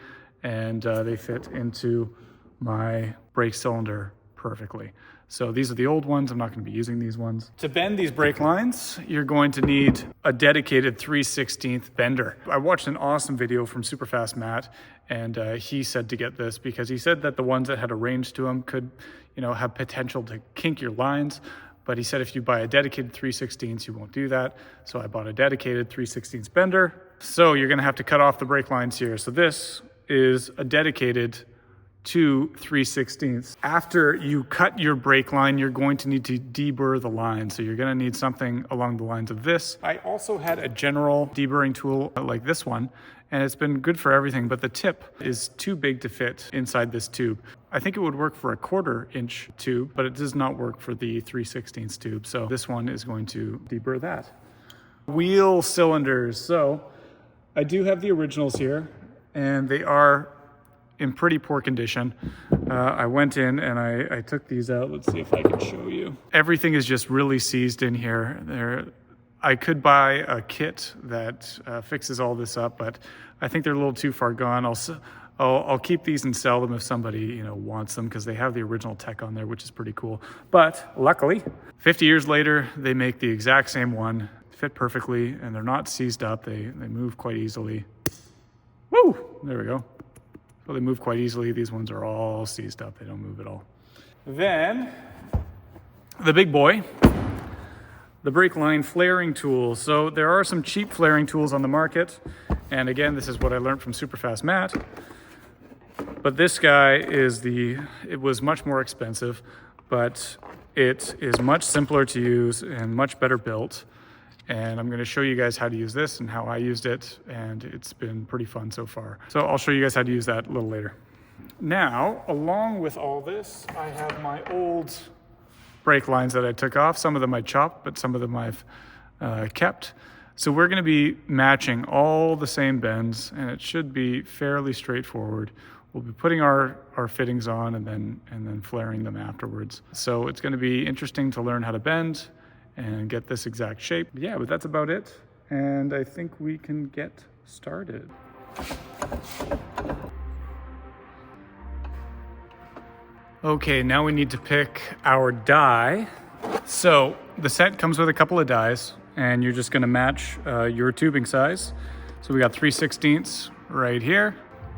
and they fit into my brake cylinder perfectly. So these are the old ones. I'm not going to be using these ones. To bend these brake lines, you're going to need a dedicated 3/16 bender. I watched an awesome video from Superfast Matt, and he said to get this because he said that the ones that had a range to them could, have potential to kink your lines. But he said if you buy a dedicated 3/16, you won't do that. So I bought a dedicated 3/16 bender. So you're going to have to cut off the brake lines here. So this is a dedicated to 3/16. After you cut your brake line, you're going to need to deburr the line. So you're going to need something along the lines of this. I also had a general deburring tool like this one, and it's been good for everything, but the tip is too big to fit inside this tube. I think it would work for a 1/4 inch tube, but it does not work for the 3/16 tube. So this one is going to deburr that. Wheel cylinders. So I do have the originals here, and they are in pretty poor condition. I went in and I took these out. Let's see if I can show you. Everything is just really seized in here. I could buy a kit that fixes all this up, but I think they're a little too far gone. I'll keep these and sell them if somebody wants them, because they have the original tech on there, which is pretty cool. But luckily, 50 years later, they make the exact same one, fit perfectly, and they're not seized up. They move quite easily. Woo! There we go. So they move quite easily. These ones are all seized up. They don't move at all. Then, the big boy, the brake line flaring tools. So there are some cheap flaring tools on the market. And again, this is what I learned from Superfast Matt. But this guy it was much more expensive, but it is much simpler to use and much better built. And I'm going to show you guys how to use this and how I used it, and it's been pretty fun so far. So I'll show you guys how to use that a little later. Now, along with all this, I have my old brake lines that I took off. Some of them I chopped, but some of them I've kept. So we're going to be matching all the same bends, and it should be fairly straightforward. We'll be putting our fittings on and then flaring them afterwards. So it's going to be interesting to learn how to bend and get this exact shape. Yeah, but that's about it. And I think we can get started. Okay, now we need to pick our die. So the set comes with a couple of dies, and you're just gonna match your tubing size. So we got 3/16 right here.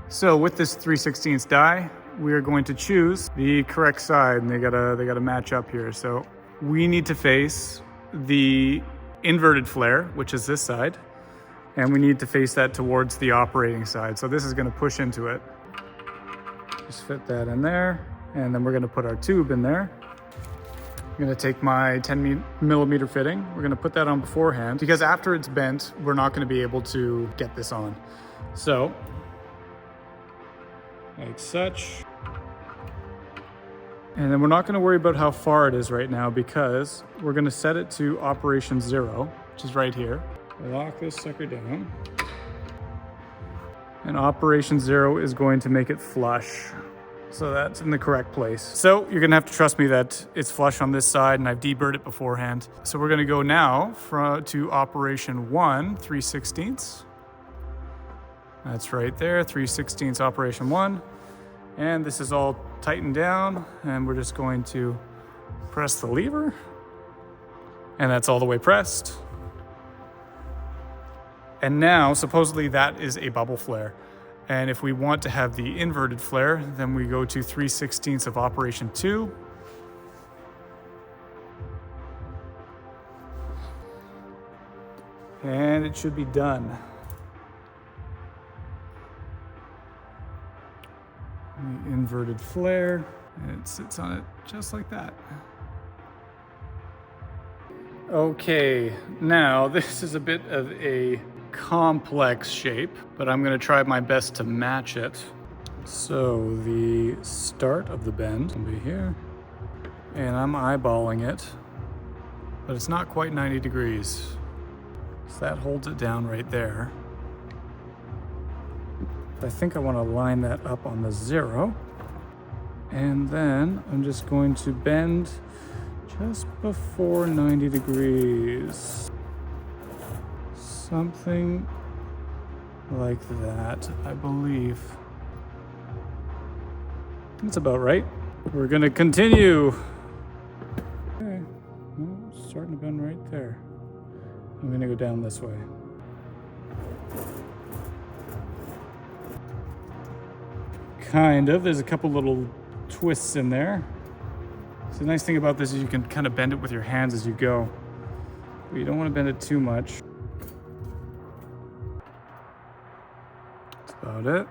So with this 3/16 die, we are going to choose the correct side, and they gotta match up here. So we need to face the inverted flare, which is this side, and we need to face that towards the operating side. So this is going to push into it. Just fit that in there, and then we're going to put our tube in there. I'm going to take my 10 millimeter fitting. We're going to put that on beforehand, because after it's bent, we're not going to be able to get this on. So, like such. And then we're not going to worry about how far it is right now, because we're going to set it to operation 0, which is right here. Lock this sucker down. And operation 0 is going to make it flush. So that's in the correct place. So you're going to have to trust me that it's flush on this side, and I've deburred it beforehand. So we're going to go now to operation 1, 3/16. That's right there, 3/16 operation 1. And this is all tightened down, and we're just going to press the lever, and that's all the way pressed. And now, supposedly that is a bubble flare. And if we want to have the inverted flare, then we go to 3/16 of operation 2. And it should be done. The inverted flare, and it sits on it just like that. Okay, now this is a bit of a complex shape, but I'm going to try my best to match it. So the start of the bend will be here, and I'm eyeballing it, but it's not quite 90 degrees. So that holds it down right there. I think I want to line that up on the 0. And then I'm just going to bend just before 90 degrees. Something like that, I believe. That's about right. We're gonna continue. Okay, well, starting to bend right there. I'm gonna go down this way. Kind of, there's a couple little twists in there. So the nice thing about this is you can kind of bend it with your hands as you go. But you don't want to bend it too much. That's about it.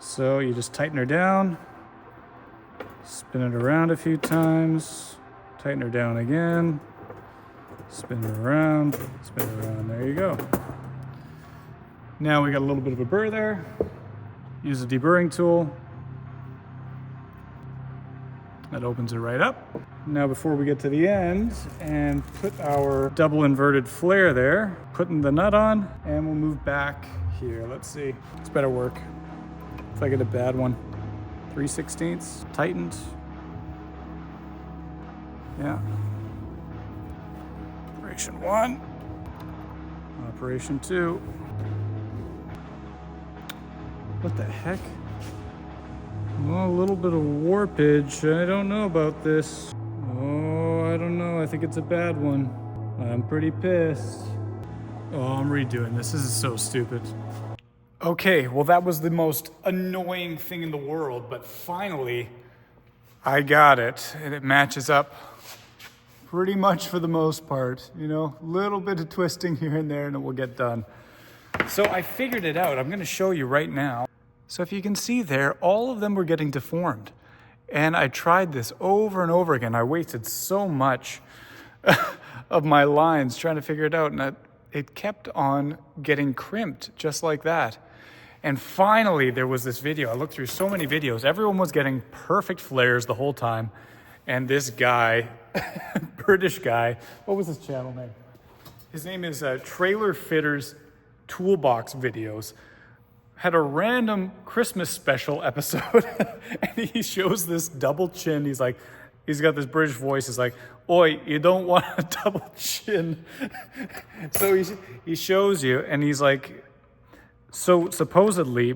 So you just tighten her down, spin it around a few times, tighten her down again, spin her around, there you go. Now we got a little bit of a burr there. Use a deburring tool. That opens it right up. Now before we get to the end and put our double inverted flare there, putting the nut on, and we'll move back here. Let's see. This better work. If I get a bad one. 3/16, tightened. Yeah. Operation 1. Operation 2. What the heck? Oh, a little bit of warpage. I don't know about this. Oh, I don't know. I think it's a bad one. I'm pretty pissed. Oh, I'm redoing this. This is so stupid. Okay, well that was the most annoying thing in the world, but finally I got it, and it matches up pretty much for the most part. You know, a little bit of twisting here and there and it will get done. So I figured it out. I'm gonna show you right now. So if you can see there, all of them were getting deformed. And I tried this over and over again. I wasted so much of my lines trying to figure it out, and it kept on getting crimped just like that. And finally, there was this video. I looked through so many videos. Everyone was getting perfect flares the whole time. And this guy, British guy, what was his channel name? His name is Trailer Fitters Toolbox Videos. Had a random Christmas special episode, and he shows this double chin. He's like, he's got this British voice. He's like, "Oi, you don't want a double chin." So he shows you, and he's like, so supposedly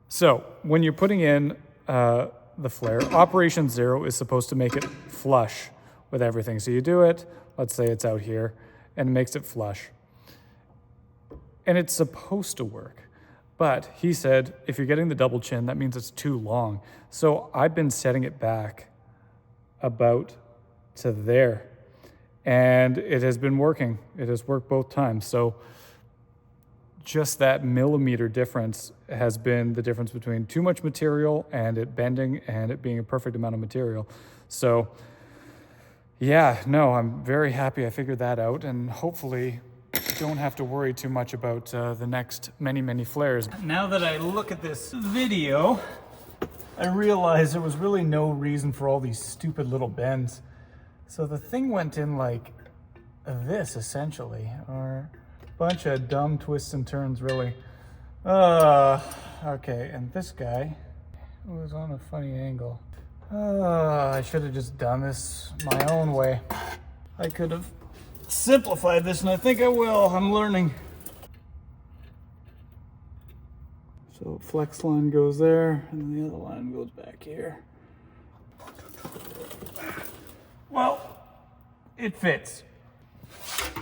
so when you're putting in the flare, Operation 0 is supposed to make it flush with everything. So you do it, let's say it's out here, and it makes it flush. And it's supposed to work. But he said, if you're getting the double chin, that means it's too long. So I've been setting it back about to there. And it has been working. It has worked both times. So just that millimeter difference has been the difference between too much material and it bending and it being a perfect amount of material. So yeah, no, I'm very happy I figured that out, and hopefully don't have to worry too much about the next many flares. Now that I look at this video, I realize there was really no reason for all these stupid little bends. So the thing went in like this, essentially, or a bunch of dumb twists and turns, really. Okay, and this guy was on a funny angle. I should have just done this my own way. I could have simplified this, and I think I will. I'm learning. So flex line goes there, and the other line goes back here. Well, it fits.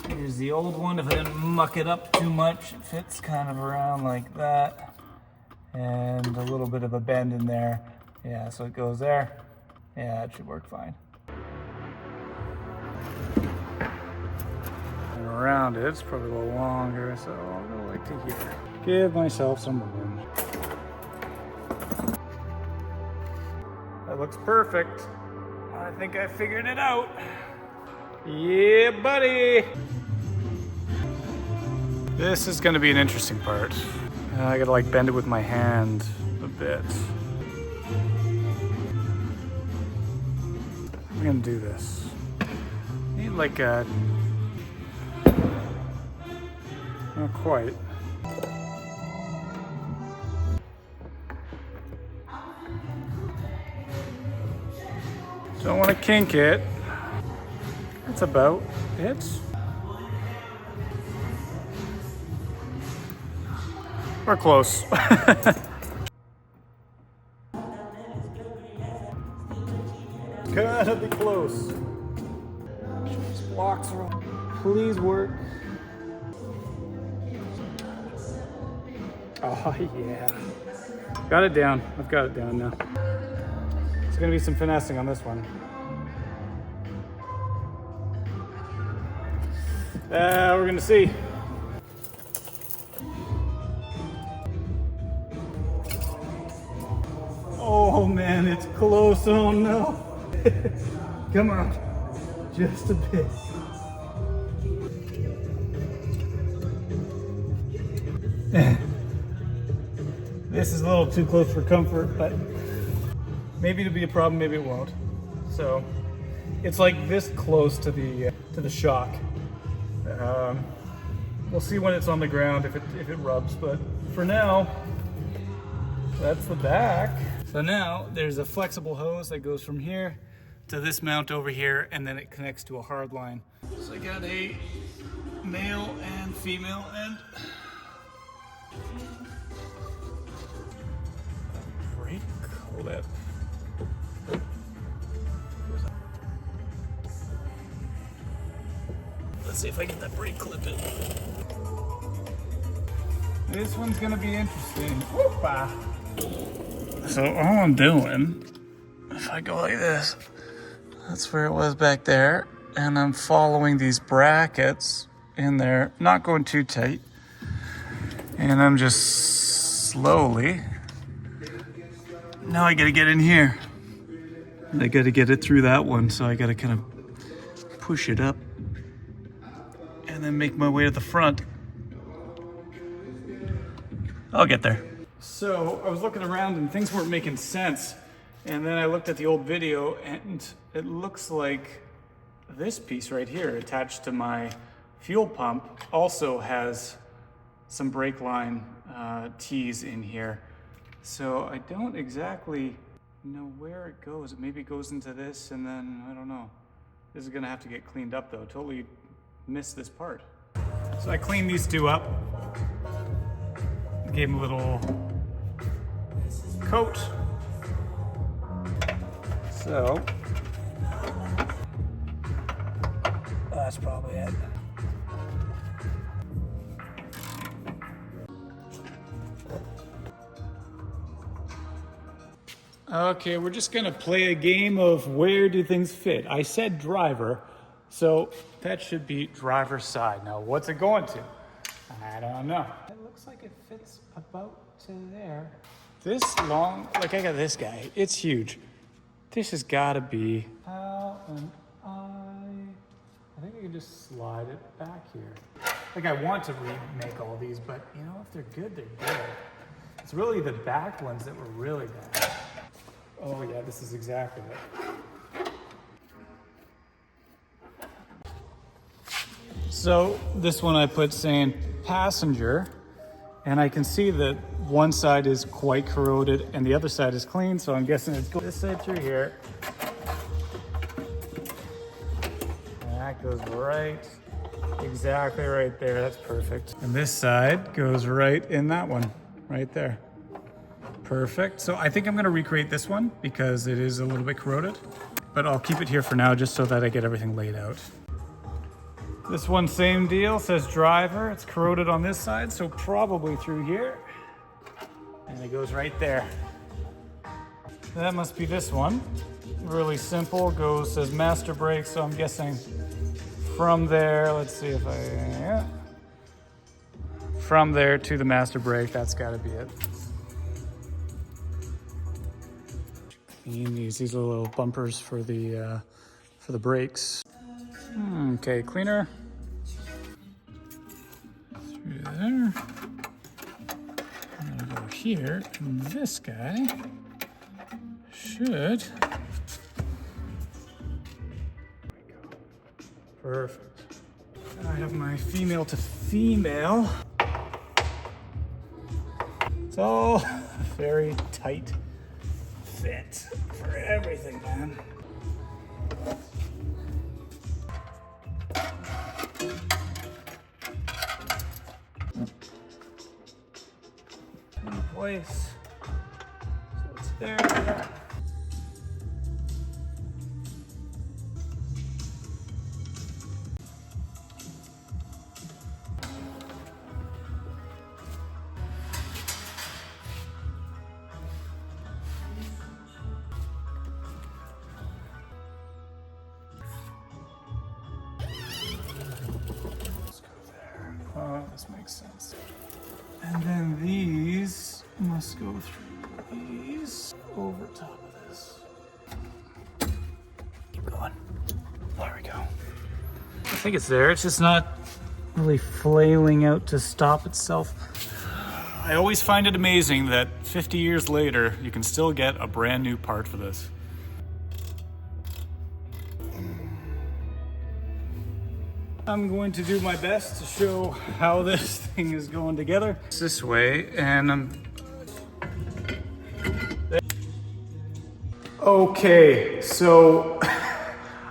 Here's the old one. If I didn't muck it up too much, it fits kind of around like that. And a little bit of a bend in there. Yeah, so it goes there. Yeah, it should work fine. And around it, it's probably a little longer, so I'll go like to here. Give myself some room. That looks perfect. I think I figured it out. Yeah, buddy. This is going to be an interesting part. I gotta like bend it with my hand a bit. I'm gonna do this. Need like a... Not quite. Don't want to kink it. That's about it. We're close. Gotta be close. These blocks are on. Please work. Oh yeah. Got it down. I've got it down now. There's gonna be some finessing on this one. We're gonna see. Oh man, it's close. Oh no. Come on. Just a bit. This is a little too close for comfort, but maybe it'll be a problem, maybe it won't. So it's like this close to the shock. We'll see when it's on the ground if it rubs, but for now, that's the back. So now there's a flexible hose that goes from here to this mount over here, and then it connects to a hard line. So I got a male and female end. Brake clip. Let's see if I get that brake clip in. This one's gonna be interesting. Whoop-ah. So all I'm doing, if I go like this, that's where it was back there, and I'm following these brackets in there, not going too tight, and I'm just slowly, now I gotta get in here. I gotta get it through that one, so I gotta kind of push it up and then make my way to the front. I'll get there. So I was looking around and things weren't making sense. And then I looked at the old video and it looks like this piece right here attached to my fuel pump also has some brake line tees in here. So I don't exactly know where it goes. It maybe goes into this and then, I don't know. This is gonna have to get cleaned up though. Totally missed this part. So I cleaned these two up. Gave them a little coat. So that's probably it. Okay, we're just gonna play a game of where do things fit. I said driver, so that should be driver's side. Now, what's it going to? I don't know. It looks like it fits about to there. This long, like I got this guy, it's huge. This has gotta be, how am I think I can just slide it back here. Like I want to remake all these, but you know, if they're good, they're good. It's really the back ones that were really bad. Oh yeah, this is exactly it. So this one I put saying passenger, and I can see that one side is quite corroded and the other side is clean, so I'm guessing it's going this side through here. And that goes right, exactly right there, that's perfect. And this side goes right in that one, right there. Perfect. So I think I'm gonna recreate this one because it is a little bit corroded, but I'll keep it here for now just so that I get everything laid out. This one, same deal, says driver. It's corroded on this side, so probably through here. And it goes right there. That must be this one. Really simple, says master brake, so I'm guessing from there, let's see if yeah. From there to the master brake, that's gotta be it. These are little bumpers for the brakes. Okay, cleaner. Through there. go here, and this guy should... Perfect. And I have my female to female. It's all very tight fit for everything, man. In place. So it's there. This makes sense. And then these must go through these over top of this. Keep going. There we go. I think it's there. It's just not really flailing out to stop itself. I always find it amazing that 50 years later, you can still get a brand new part for this. I'm going to do my best to show how this thing is going together. It's this way, and okay, so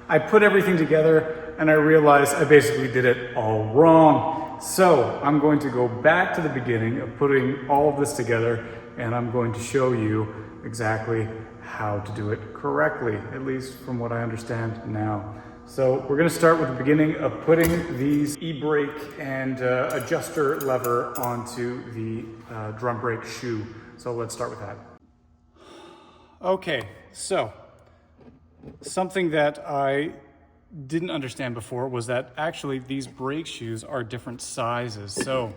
I put everything together and I realized I basically did it all wrong. So I'm going to go back to the beginning of putting all of this together, and I'm going to show you exactly how to do it correctly, at least from what I understand now. So we're going to start with the beginning of putting these e-brake and adjuster lever onto the drum brake shoe. So let's start with that. Okay, so something that I didn't understand before was that actually these brake shoes are different sizes. So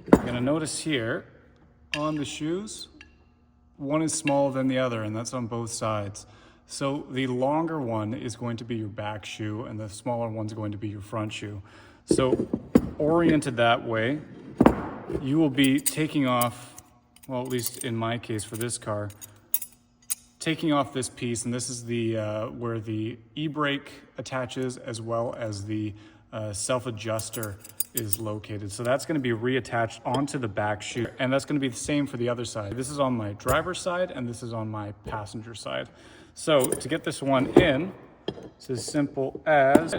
you're going to notice here on the shoes, one is smaller than the other, and that's on both sides. So the longer one is going to be your back shoe and the smaller one's going to be your front shoe. So oriented that way, you will be taking off, well, at least in my case for this car, taking off this piece, and this is the where the e-brake attaches as well as the self-adjuster is located. So that's going to be reattached onto the back shoe, and that's going to be the same for the other side. This is on my driver's side and this is on my passenger side. So to get this one in, it's as simple as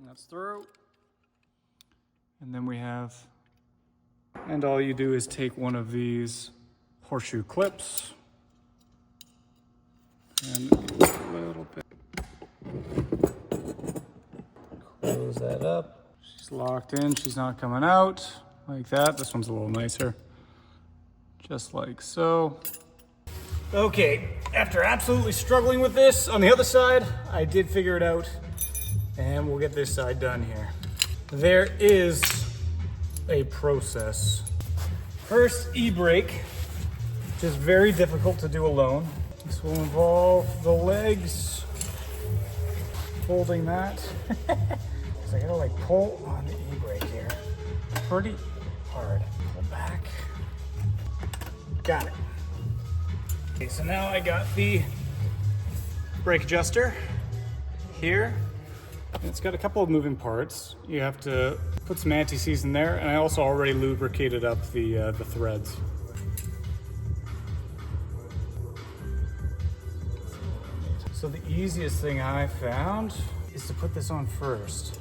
that's through, and then we have, and all you do is take one of these horseshoe clips and a little bit, close that up. She's locked in, she's not coming out like that. This one's a little nicer, just like so. Okay, after absolutely struggling with this on the other side, I did figure it out, and we'll get this side done here. There is a process. First, e-brake, which is very difficult to do alone. This will involve the legs, holding that. So I gotta like pull on the e-brake here. Pretty hard. Pull back. Got it. Okay, so now I got the brake adjuster here. And it's got a couple of moving parts. You have to put some anti-seize in there, and I also already lubricated up the threads. So the easiest thing I found is to put this on first.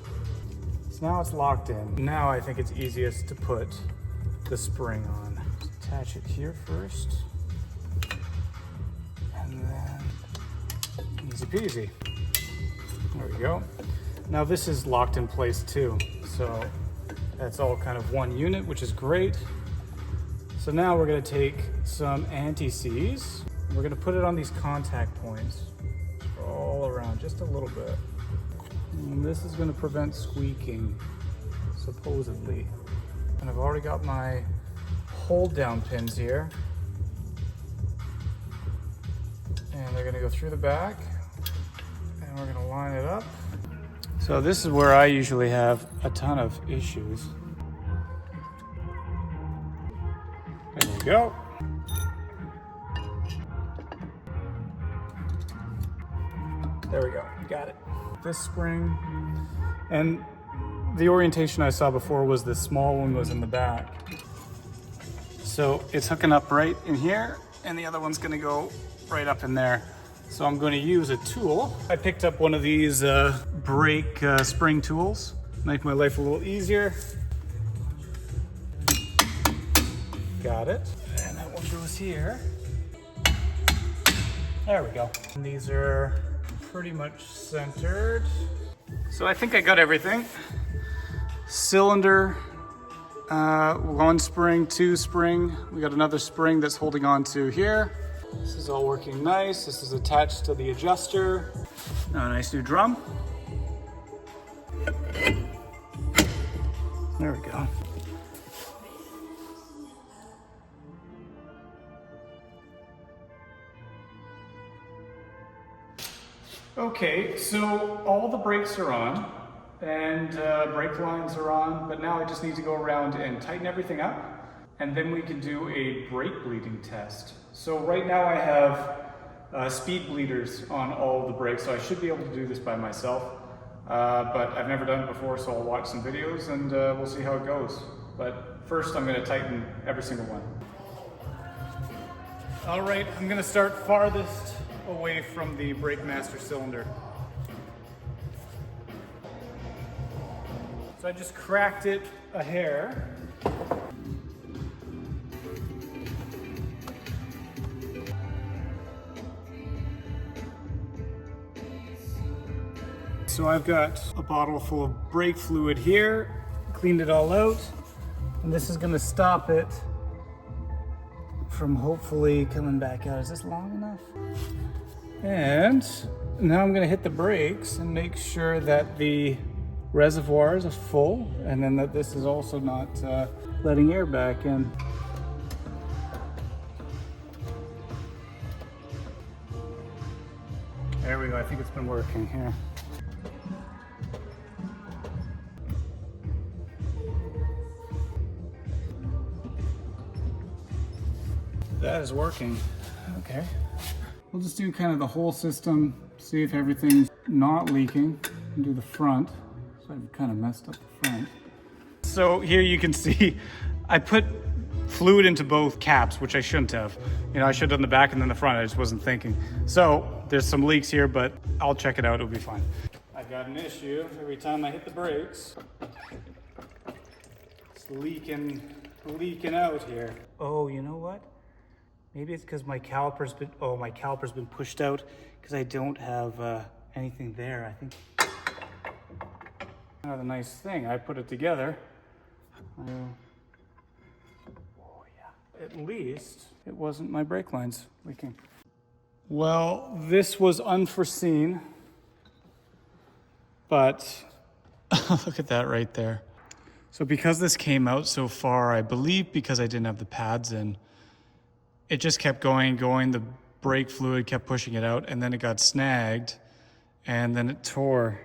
So now it's locked in. Now I think it's easiest to put the spring on. Just attach it here first. And then easy peasy. There we go. Now this is locked in place too. So that's all kind of one unit, which is great. So now we're gonna take some anti-seize. We're gonna put it on these contact points all around, just a little bit. And this is gonna prevent squeaking, supposedly. And I've already got my hold down pins here. And they're gonna go through the back, and we're gonna line it up. So this is where I usually have a ton of issues. go. There we go, got it. This spring, and the orientation I saw before was the small one was in the back. So it's hooking up right in here, and the other one's gonna go right up in there. So I'm gonna use a tool. I picked up one of these brake spring tools, make my life a little easier. Got it. And that one goes here. There we go. And these are pretty much centered. So I think I got everything. Cylinder, 1 spring, 2 spring. We got another spring that's holding on to here. This is all working nice. This is attached to the adjuster. Now a nice new drum. There we go. Okay, so all the brakes are on and brake lines are on, but now I just need to go around and tighten everything up, and then we can do a brake bleeding test. So right now I have speed bleeders on all of the brakes, so I should be able to do this by myself, but I've never done it before, so I'll watch some videos and we'll see how it goes. But first I'm going to tighten every single one. All right, I'm going to start farthest away from the brake master cylinder. So I just cracked it a hair. So I've got a bottle full of brake fluid here, cleaned it all out, and this is going to stop it from hopefully coming back out. Is this long enough? And now I'm going to hit the brakes and make sure that the reservoirs are full, and then that this is also not letting air back in. There we go, I think it's been working here. That is working. Okay. We'll just do kind of the whole system, see if everything's not leaking, and do the front. So I've kind of messed up the front. So here you can see, I put fluid into both caps, which I shouldn't have. You know, I should have done the back and then the front, I just wasn't thinking. So there's some leaks here, but I'll check it out, it'll be fine. I got an issue every time I hit the brakes. It's leaking out here. Oh, you know what? Maybe it's because my caliper's been pushed out because I don't have anything there, I think. Another nice thing, I put it together. Oh yeah. At least it wasn't my brake lines leaking. Well, this was unforeseen, but look at that right there. So because this came out so far, I believe because I didn't have the pads in, it just kept going, the brake fluid kept pushing it out, and then it got snagged, and then it tore,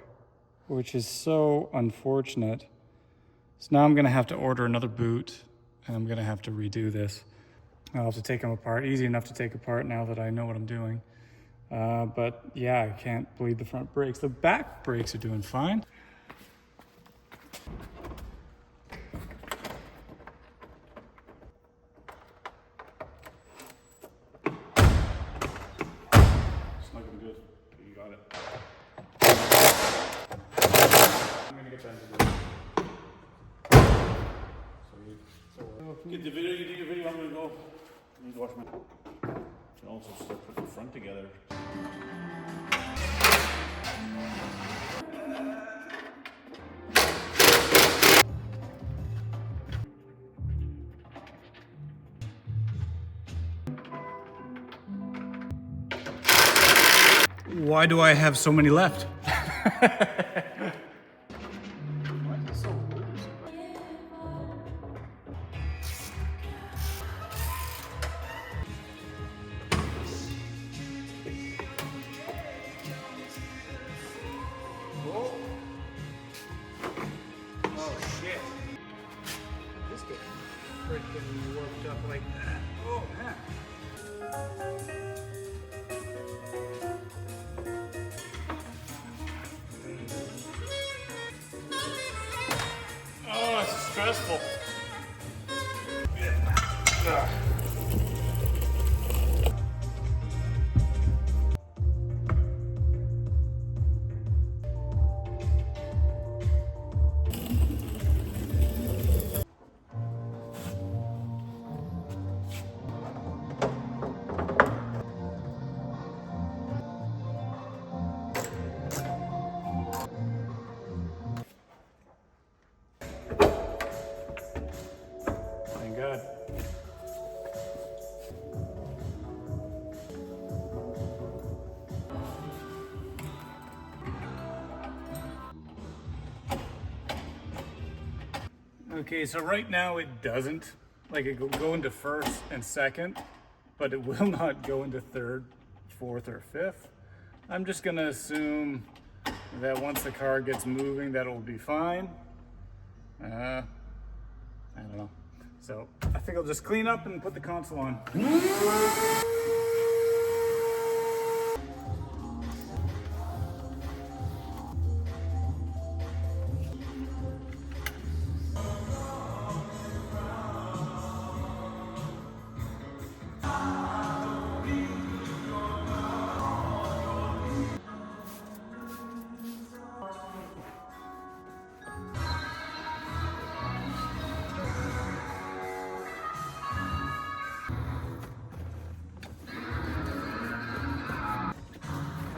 which is so unfortunate. So now I'm gonna have to order another boot, and I'm gonna have to redo this. I'll have to take them apart. Easy enough to take apart now that I know what I'm doing. But yeah, I can't bleed the front brakes. The back brakes are doing fine. Get the video, you do your video, I'm gonna go. I need to watch my. You can also start putting the front together. Why do I have so many left? Freaking warped up like that. Oh man. Oh, it's stressful. Ugh. Thank God. Okay, so right now it doesn't. Like it will go into first and second, but it will not go into third, fourth, or fifth. I'm just gonna assume that once the car gets moving, that it'll be fine. I don't know. So I think I'll just clean up and put the console on.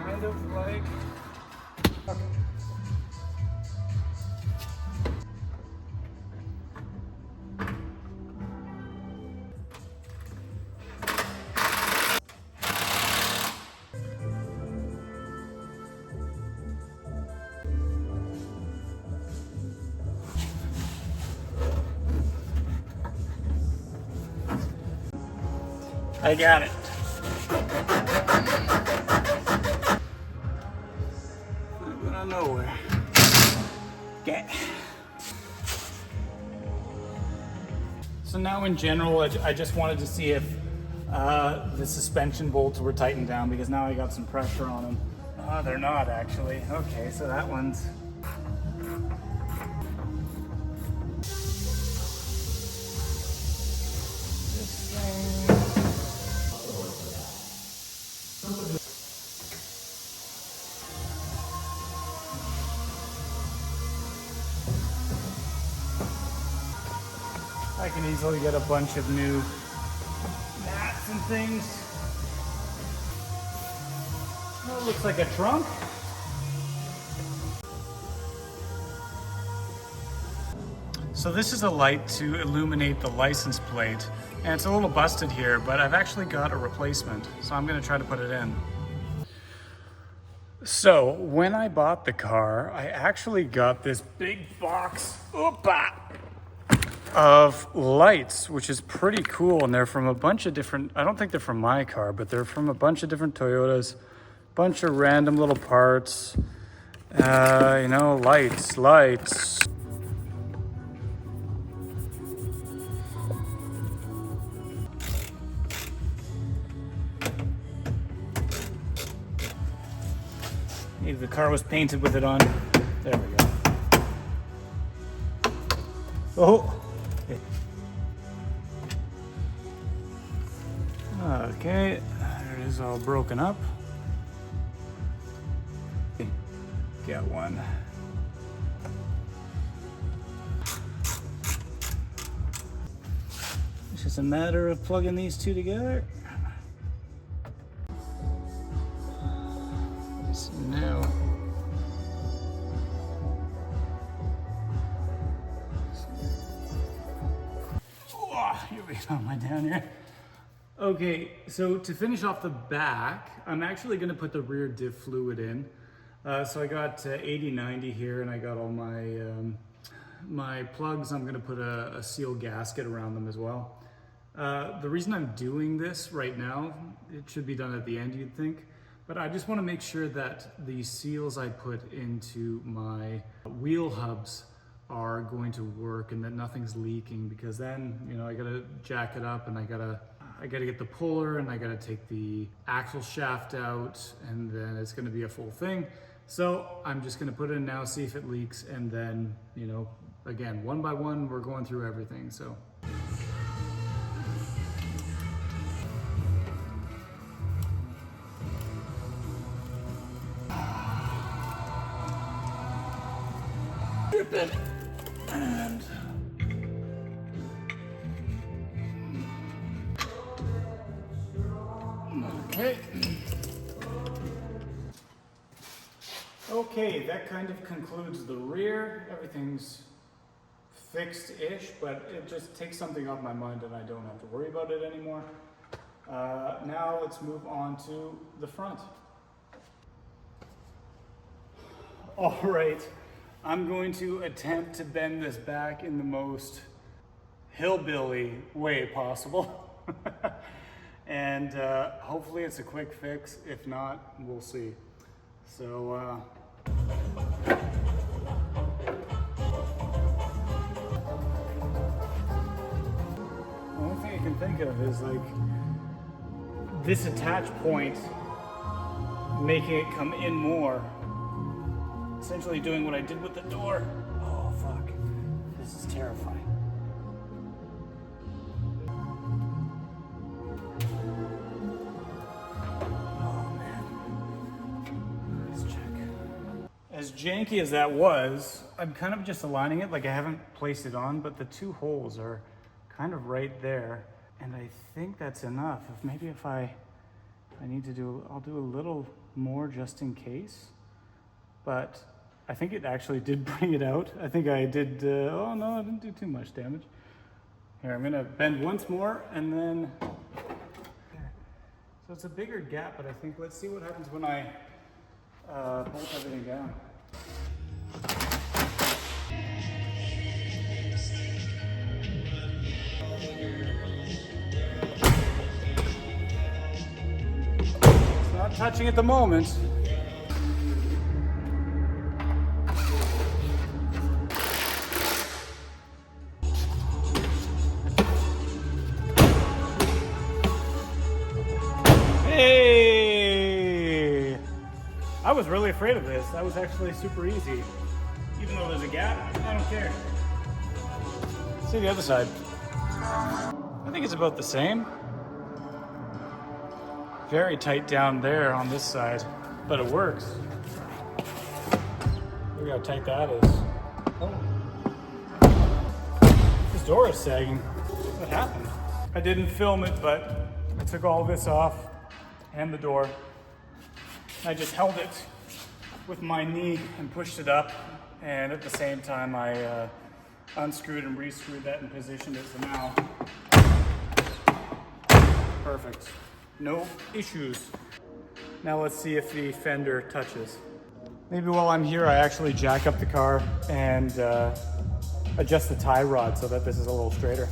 Kind of like, okay. I got it. Not going nowhere. Okay. So now in general, I just wanted to see if the suspension bolts were tightened down, because now I got some pressure on them. They're not actually. Okay, so that one's... This thing... I can easily get a bunch of new mats and things. Oh, looks like a trunk. So this is a light to illuminate the license plate, and it's a little busted here, but I've actually got a replacement, so I'm gonna try to put it in. So when I bought the car, I actually got this big box of lights, which is pretty cool, and they're from a bunch of different, I don't think they're from my car, but they're from a bunch of different Toyotas, bunch of random little parts, you know, lights. Maybe the car was painted with it on. There we go. Oh. Okay, there it is, all broken up. Get one. It's just a matter of plugging these two together. So now, here we go, am I down here? Okay, so to finish off the back, I'm actually going to put the rear diff fluid in. So I got 80/90 here, and I got all my my plugs. I'm going to put a seal gasket around them as well. The reason I'm doing this right now, it should be done at the end, you'd think, but I just want to make sure that the seals I put into my wheel hubs are going to work and that nothing's leaking, because then, you know, I gotta jack it up and I gotta get the puller and I gotta take the axle shaft out, and then it's gonna be a full thing. So I'm just gonna put it in now, see if it leaks, and then, you know, again, one by one, we're going through everything, so. And okay. Okay, that kind of concludes the rear. Everything's fixed-ish, but it just takes something off my mind and I don't have to worry about it anymore. Now let's move on to the front. All right. I'm going to attempt to bend this back in the most hillbilly way possible. And hopefully it's a quick fix. If not, we'll see. So, the only thing I can think of is like this attach point, making it come in more. Essentially doing what I did with the door. Oh fuck, this is terrifying. Oh man, let's check. As janky as that was, I'm kind of just aligning it, like I haven't placed it on, but the two holes are kind of right there. And I think that's enough. If I need to do, I'll do a little more just in case. But I think it actually did bring it out. I think I did, oh no, I didn't do too much damage. Here, I'm gonna bend once more and then, there. So it's a bigger gap, but I think, let's see what happens when I bolt everything down. It's not touching at the moment. Hey! I was really afraid of this. That was actually super easy. Even though there's a gap, I don't care. Let's see the other side. I think it's about the same. Very tight down there on this side, but it works. Look how tight that is. Oh. This door is sagging. What happened? I didn't film it, but I took all this off and the door. I just held it with my knee and pushed it up, and at the same time I unscrewed and re-screwed that and positioned it, so now perfect. No issues. Now let's see if the fender touches. Maybe while I'm here I actually jack up the car and adjust the tie rod so that this is a little straighter.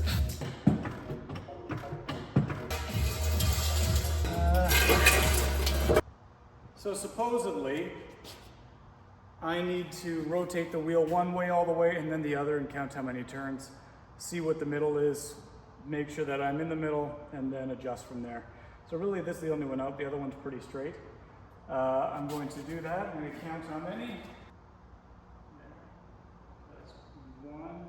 So supposedly, I need to rotate the wheel one way all the way and then the other and count how many turns, see what the middle is, make sure that I'm in the middle, and then adjust from there. So really this is the only one out, the other one's pretty straight. I'm going to do that. I'm going to count how many. That's one.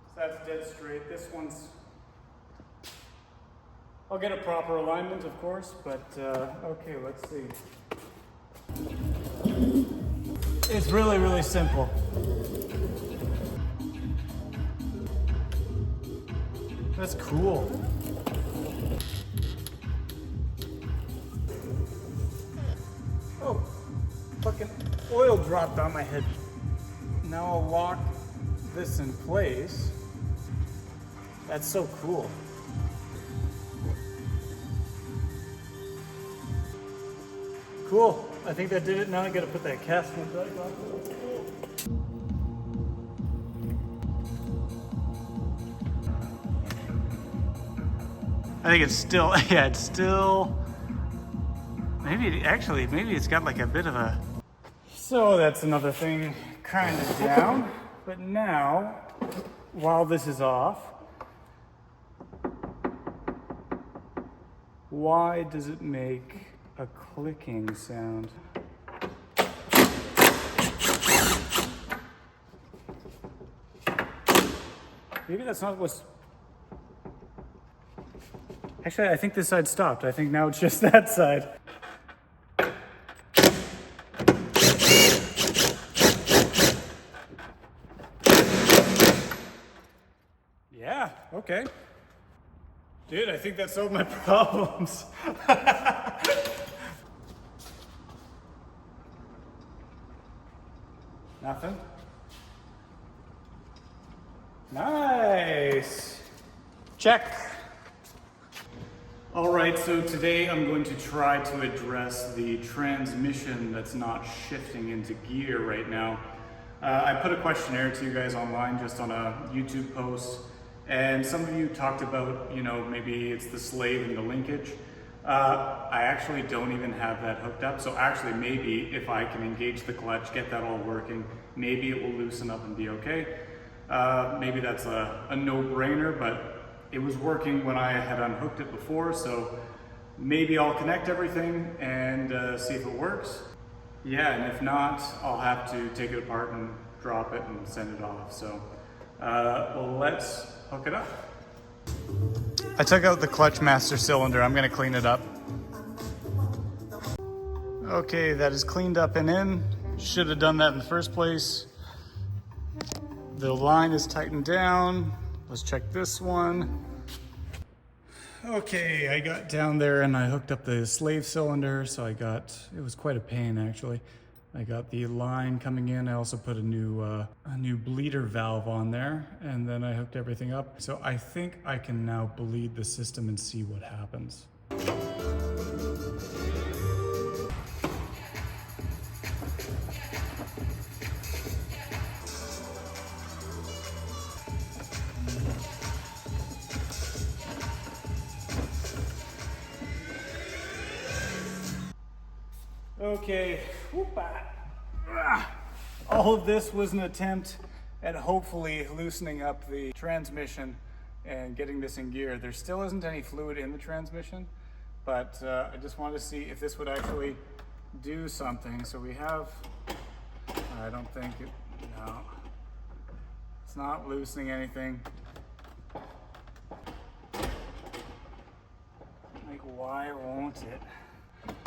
So that's dead straight. This one's, I'll get a proper alignment, of course, but okay, let's see. It's really, really simple. That's cool. Oh, fucking oil dropped on my head. Now I'll lock this in place. That's so cool. Cool. I think that did it. Now I gotta put that casting back on. I think it's still, yeah, it's still, maybe it's got like a bit of a, So that's another thing kind of down, but now, while this is off, why does it make a clicking sound? Maybe that's not what's... Actually, I think this side stopped. I think now it's just that side. Yeah, okay. Dude, I think that solved my problems. Nothing? Nice. Check. All right, so today I'm going to try to address the transmission that's not shifting into gear right now. I put a questionnaire to you guys online just on a YouTube post, and some of you talked about, you know, maybe it's the slave and the linkage. I actually don't even have that hooked up, so actually maybe if I can engage the clutch, get that all working, maybe it will loosen up and be okay. Maybe that's a no-brainer, but it was working when I had unhooked it before, so maybe I'll connect everything and see if it works. Yeah, and if not, I'll have to take it apart and drop it and send it off. So let's hook it up. I took out the clutch master cylinder. I'm gonna clean it up. Okay, that is cleaned up and in. Should have done that in the first place. The line is tightened down. Let's check this one. Okay, I got down there and I hooked up the slave cylinder, so it was quite a pain actually. I got the line coming in. I also put a new bleeder valve on there, and then I hooked everything up. So I think I can now bleed the system and see what happens. Okay, all of this was an attempt at hopefully loosening up the transmission and getting this in gear. There still isn't any fluid in the transmission, but I just wanted to see if this would actually do something. So we have, I don't think it, no, it's not loosening anything. Like, why won't it?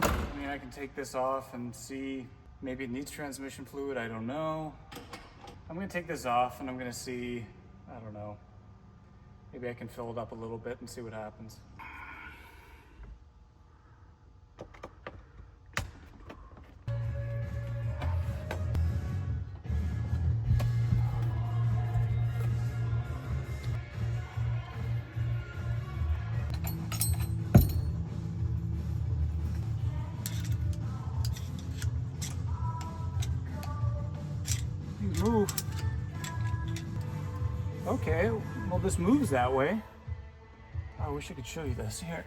I mean, I can take this off and see, maybe it needs transmission fluid, I don't know. I'm gonna take this off and I'm gonna see, I don't know, maybe I can fill it up a little bit and see what happens. Move. Okay, well this moves that way. I wish I could show you this here.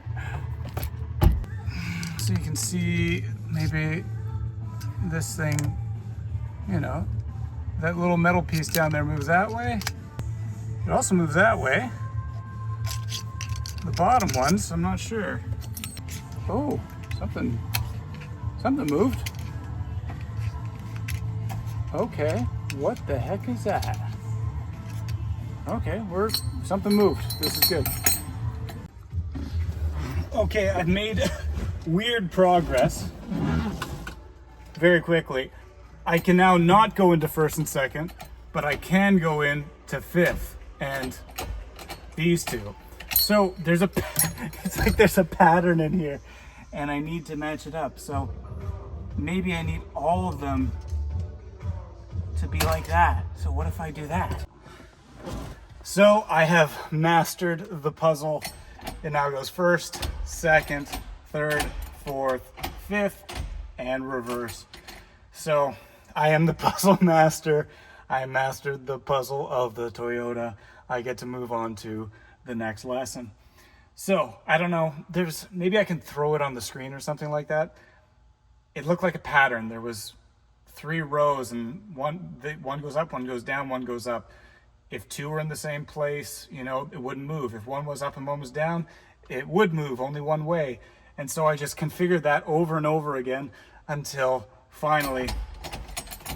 So you can see maybe this thing, you know, that little metal piece down there moves that way. It also moves that way. The bottom ones, I'm not sure. Oh, something moved. Okay. What the heck is that? Okay, something moved. This is good. Okay, I've made weird progress very quickly. I can now not go into first and second, but I can go into fifth and these two. So it's like there's a pattern in here and I need to match it up. So maybe I need all of them to be like that. So what if I do that? So I have mastered the puzzle. It now goes first, second, third, fourth, fifth, and reverse. So I am the puzzle master. I mastered the puzzle of the Toyota. I get to move on to the next lesson. So I don't know, maybe I can throw it on the screen or something like that. It looked like a pattern. There was 3 rows, and one goes up, one goes down, one goes up. If 2 were in the same place, you know, it wouldn't move. If one was up and one was down, it would move only one way. And so I just configured that over and over again until finally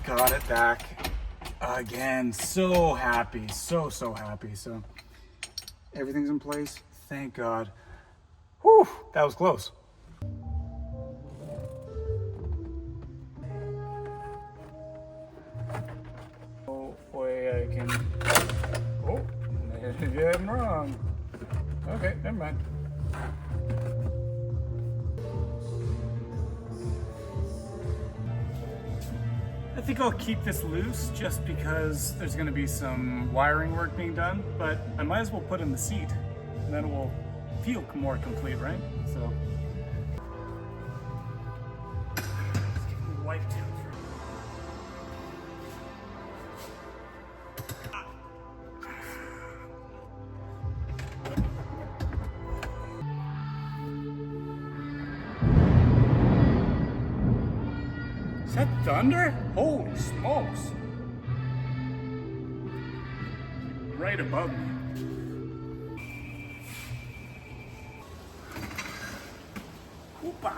got it back again. So happy, so happy. So everything's in place, thank God. Whew, that was close. Oh boy, I can, oh, maybe I'm wrong. Okay, never mind. I think I'll keep this loose just because there's going to be some wiring work being done, but I might as well put in the seat and then it will feel more complete, right? So let's give it a wipe down. Is that thunder? Holy smokes. Right above me. Whoopa.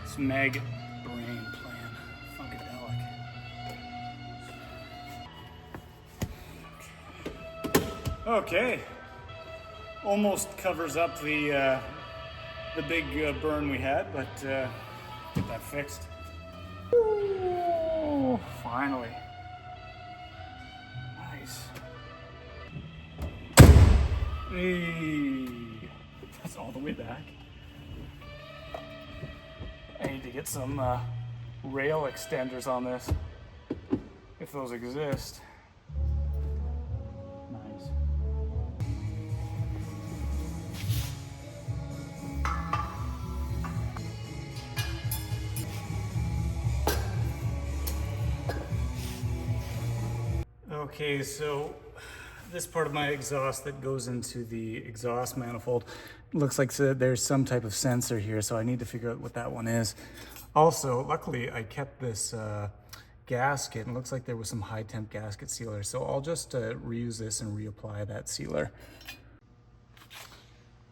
It's Meg brain plan. Funkadelic. Okay. Almost covers up the big burn we had, but get that fixed. Ooh, finally. Nice. Hey, that's all the way back. I need to get some rail extenders on this, if those exist. Nice. Okay, so this part of my exhaust that goes into the exhaust manifold looks like there's some type of sensor here, so I need to figure out what that one is. Also, luckily I kept this gasket, and it looks like there was some high temp gasket sealer, so I'll just reuse this and reapply that sealer.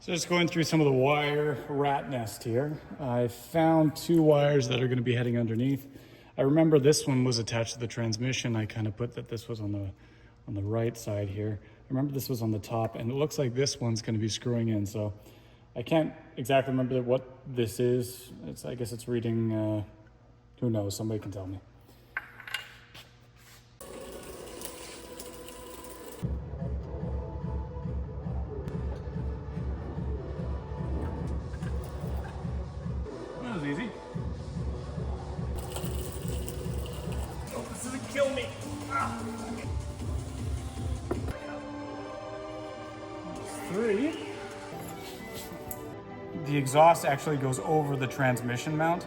So just going through some of the wire rat nest here. I found 2 wires that are going to be heading underneath. I remember this one was attached to the transmission. I kind of put that this was on the right side here. I remember this was on the top, and it looks like this one's going to be screwing in. So I can't exactly remember what this is. I guess it's reading, who knows, somebody can tell me. That was easy. Kill me. Ah. 3. The exhaust actually goes over the transmission mount,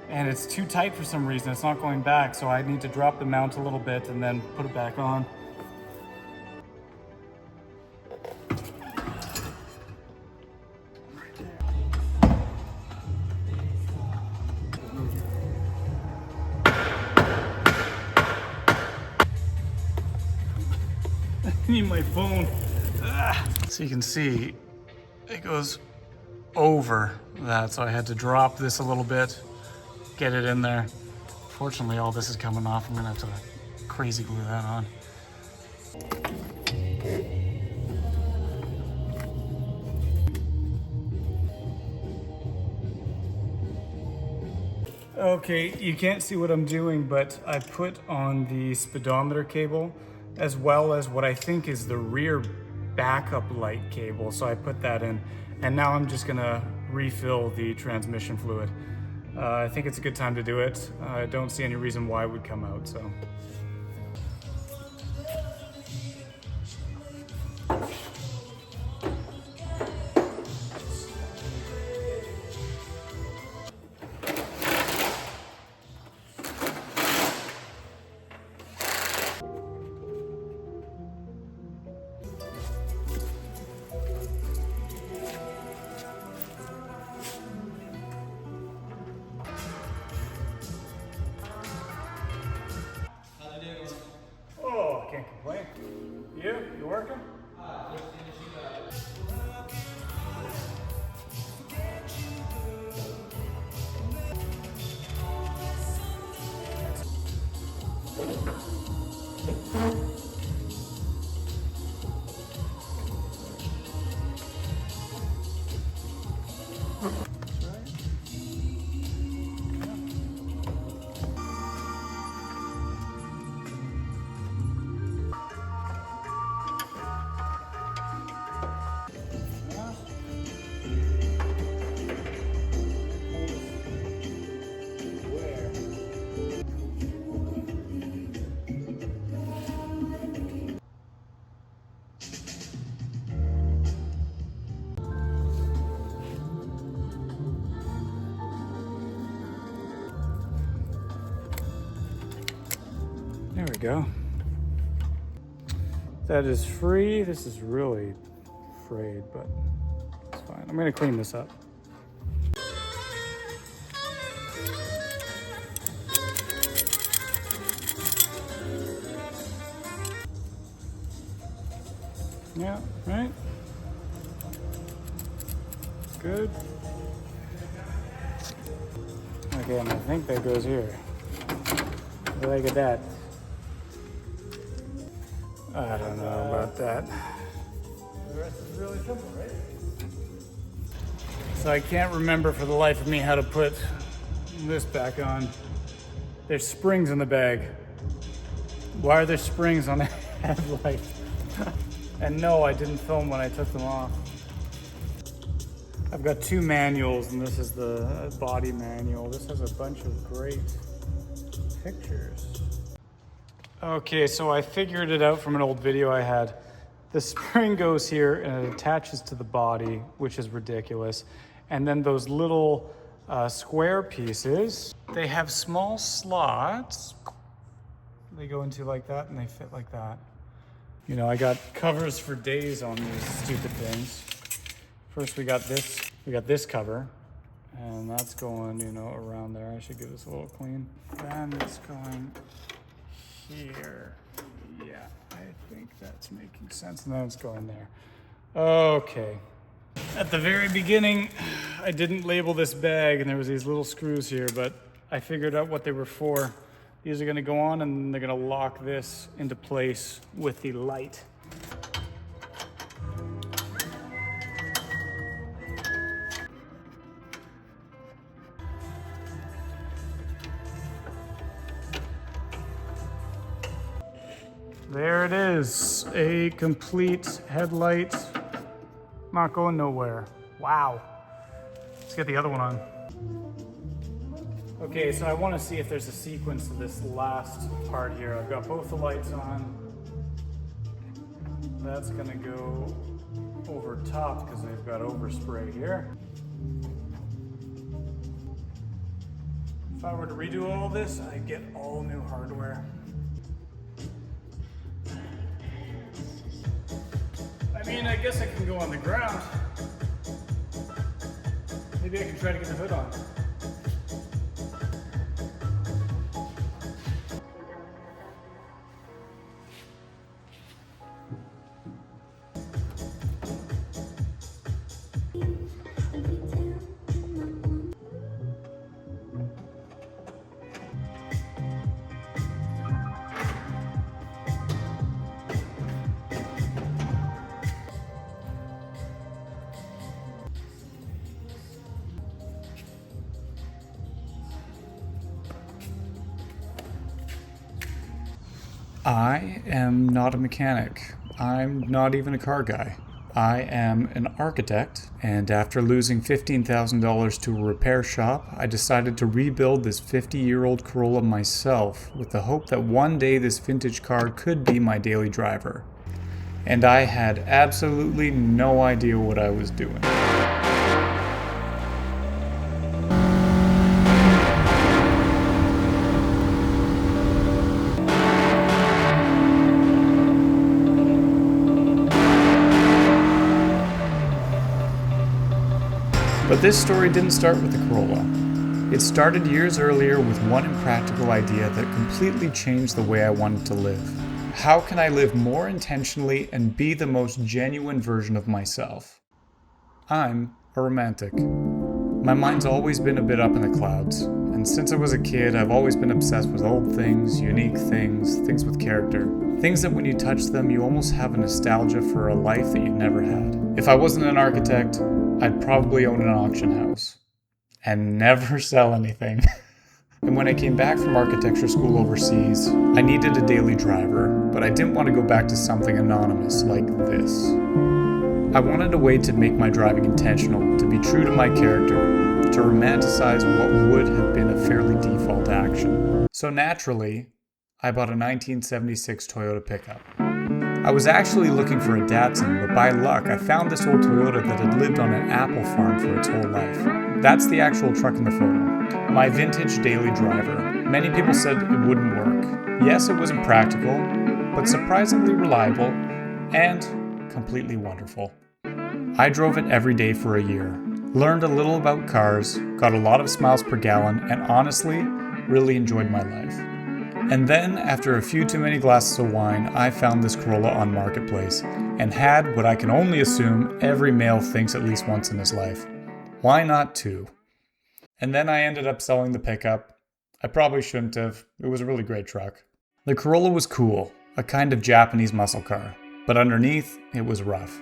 and it's too tight for some reason. It's not going back, so I need to drop the mount a little bit and then put it back on. I need my phone. So you can see it goes over that, so I had to drop this a little bit, get it in there. Fortunately, all this is coming off. I'm gonna have to crazy glue that on. Okay, you can't see what I'm doing, but I put on the speedometer cable as well as what I think is the rear backup light cable. So I put that in, and now I'm just gonna refill the transmission fluid. I think it's a good time to do it. I don't see any reason why it would come out, so. You working? There we go. That is free. This is really frayed, but it's fine. I'm gonna clean this up. Yeah, right? Good. Okay, and I think that goes here. Look at that. I don't know about that. The rest is really simple, right? So I can't remember for the life of me how to put this back on. There's springs in the bag. Why are there springs on a headlight? And no, I didn't film when I took them off. I've got two manuals, and this is the body manual. This has a bunch of great pictures. Okay, so I figured it out from an old video I had. The spring goes here and it attaches to the body, which is ridiculous. And then those little square pieces, they have small slots. They go into like that and they fit like that. You know, I got covers for days on these stupid things. First we got this cover, and that's going, you know, around there. I should give this a little clean. Then it's going here. Yeah, I think that's making sense. And then it's going there. Okay. At the very beginning, I didn't label this bag, and there was these little screws here, but I figured out what they were for. These are gonna go on, and they're gonna lock this into place with the light. There it is, a complete headlight. Not going nowhere. Wow. Let's get the other one on. Okay, so I want to see if there's a sequence to this last part here. I've got both the lights on. That's gonna go over top because they've got overspray here. If I were to redo all this, I'd get all new hardware. I mean, I guess I can go on the ground. Maybe I can try to get the hood on. I am not a mechanic. I'm not even a car guy. I am an architect, and after losing $15,000 to a repair shop, I decided to rebuild this 50-year-old Corolla myself with the hope that one day this vintage car could be my daily driver. And I had absolutely no idea what I was doing. But this story didn't start with the Corolla. It started years earlier with one impractical idea that completely changed the way I wanted to live. How can I live more intentionally and be the most genuine version of myself? I'm a romantic. My mind's always been a bit up in the clouds, and since I was a kid, I've always been obsessed with old things, unique things, things with character. Things that when you touch them, you almost have a nostalgia for a life that you never had. If I wasn't an architect, I'd probably own an auction house and never sell anything. And when I came back from architecture school overseas, I needed a daily driver, but I didn't want to go back to something anonymous like this. I wanted a way to make my driving intentional, to be true to my character, to romanticize what would have been a fairly default action. So naturally, I bought a 1976 Toyota pickup. I was actually looking for a Datsun, but by luck, I found this old Toyota that had lived on an apple farm for its whole life. That's the actual truck in the photo. My vintage daily driver. Many people said it wouldn't work. Yes, it wasn't practical, but surprisingly reliable and completely wonderful. I drove it every day for a year, learned a little about cars, got a lot of smiles per gallon, and honestly, really enjoyed my life. And then, after a few too many glasses of wine, I found this Corolla on Marketplace and had what I can only assume every male thinks at least once in his life. Why not two? And then I ended up selling the pickup. I probably shouldn't have. It was a really great truck. The Corolla was cool, a kind of Japanese muscle car, but underneath, it was rough.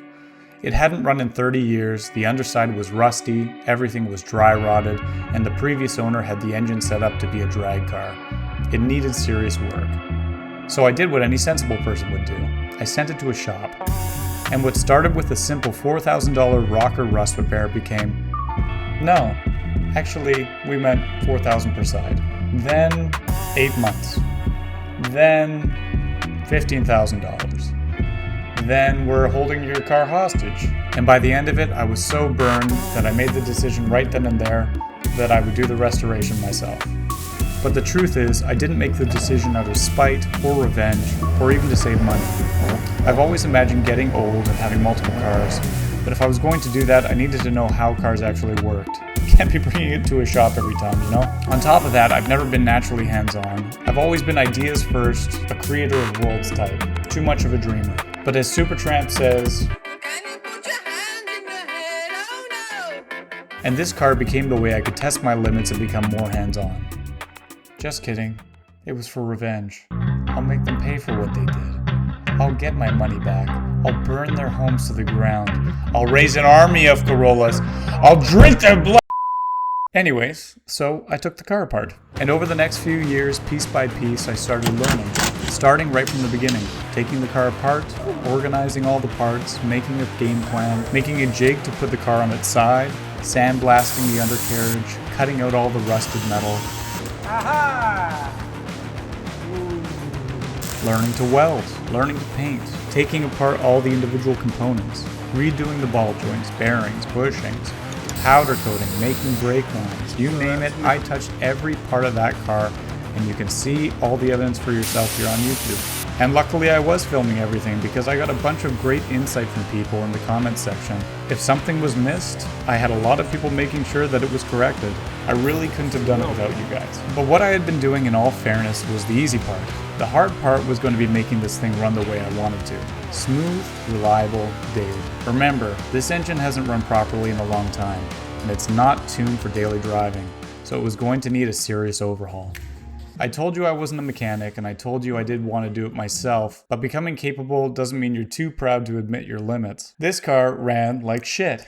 It hadn't run in 30 years, the underside was rusty, everything was dry rotted, and the previous owner had the engine set up to be a drag car. It needed serious work. So I did what any sensible person would do. I sent it to a shop. And what started with a simple $4,000 rocker rust repair became, no, actually we meant $4,000 per side. Then 8 months. Then $15,000. Then we're holding your car hostage. And by the end of it, I was so burned that I made the decision right then and there that I would do the restoration myself. But the truth is, I didn't make the decision out of spite or revenge or even to save money. I've always imagined getting old and having multiple cars, but if I was going to do that, I needed to know how cars actually worked. Can't be bringing it to a shop every time, you know? On top of that, I've never been naturally hands-on. I've always been ideas first, a creator of worlds type, too much of a dreamer. But as Supertramp says, and this car became the way I could test my limits and become more hands-on. Just kidding. It was for revenge. I'll make them pay for what they did. I'll get my money back. I'll burn their homes to the ground. I'll raise an army of Corollas. I'll drink their blood. Anyways, so I took the car apart. And over the next few years, piece by piece, I started learning. Starting right from the beginning. Taking the car apart, organizing all the parts, making a game plan, making a jig to put the car on its side, sandblasting the undercarriage, cutting out all the rusted metal. Aha! Learning to weld, learning to paint, taking apart all the individual components, redoing the ball joints, bearings, bushings, powder coating, making brake lines, you name it, I touched every part of that car, and you can see all the evidence for yourself here on YouTube. And luckily I was filming everything because I got a bunch of great insight from people in the comments section. If something was missed, I had a lot of people making sure that it was corrected. I really couldn't have done it without you guys. But what I had been doing in all fairness was the easy part. The hard part was going to be making this thing run the way I wanted to. Smooth, reliable, daily. Remember, this engine hasn't run properly in a long time, and it's not tuned for daily driving, so it was going to need a serious overhaul. I told you I wasn't a mechanic, and I told you I did want to do it myself, but becoming capable doesn't mean you're too proud to admit your limits. This car ran like shit.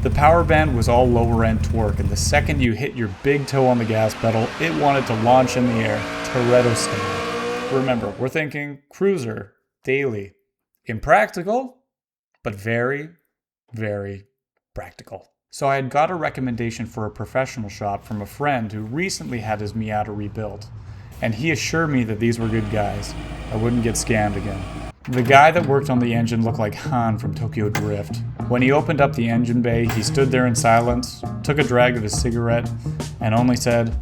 The power band was all lower end torque, and the second you hit your big toe on the gas pedal, it wanted to launch in the air, Toretto style. Remember, we're thinking cruiser, daily. Impractical, but very, very practical. So I had got a recommendation for a professional shop from a friend who recently had his Miata rebuilt, and he assured me that these were good guys. I wouldn't get scammed again. The guy that worked on the engine looked like Han from Tokyo Drift. When he opened up the engine bay, he stood there in silence, took a drag of his cigarette, and only said,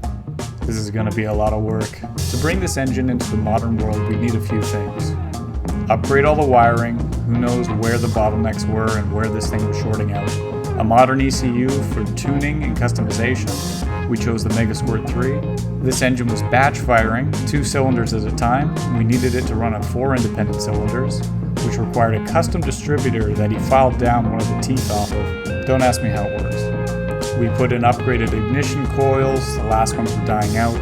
"This is gonna be a lot of work." To bring this engine into the modern world, we need a few things. Upgrade all the wiring, who knows where the bottlenecks were and where this thing was shorting out. A modern ECU for tuning and customization, we chose the Megasquirt 3. This engine was batch firing, 2 cylinders at a time. We needed it to run on 4 independent cylinders, which required a custom distributor that he filed down one of the teeth off of. Don't ask me how it works. We put in upgraded ignition coils, the last ones were dying out,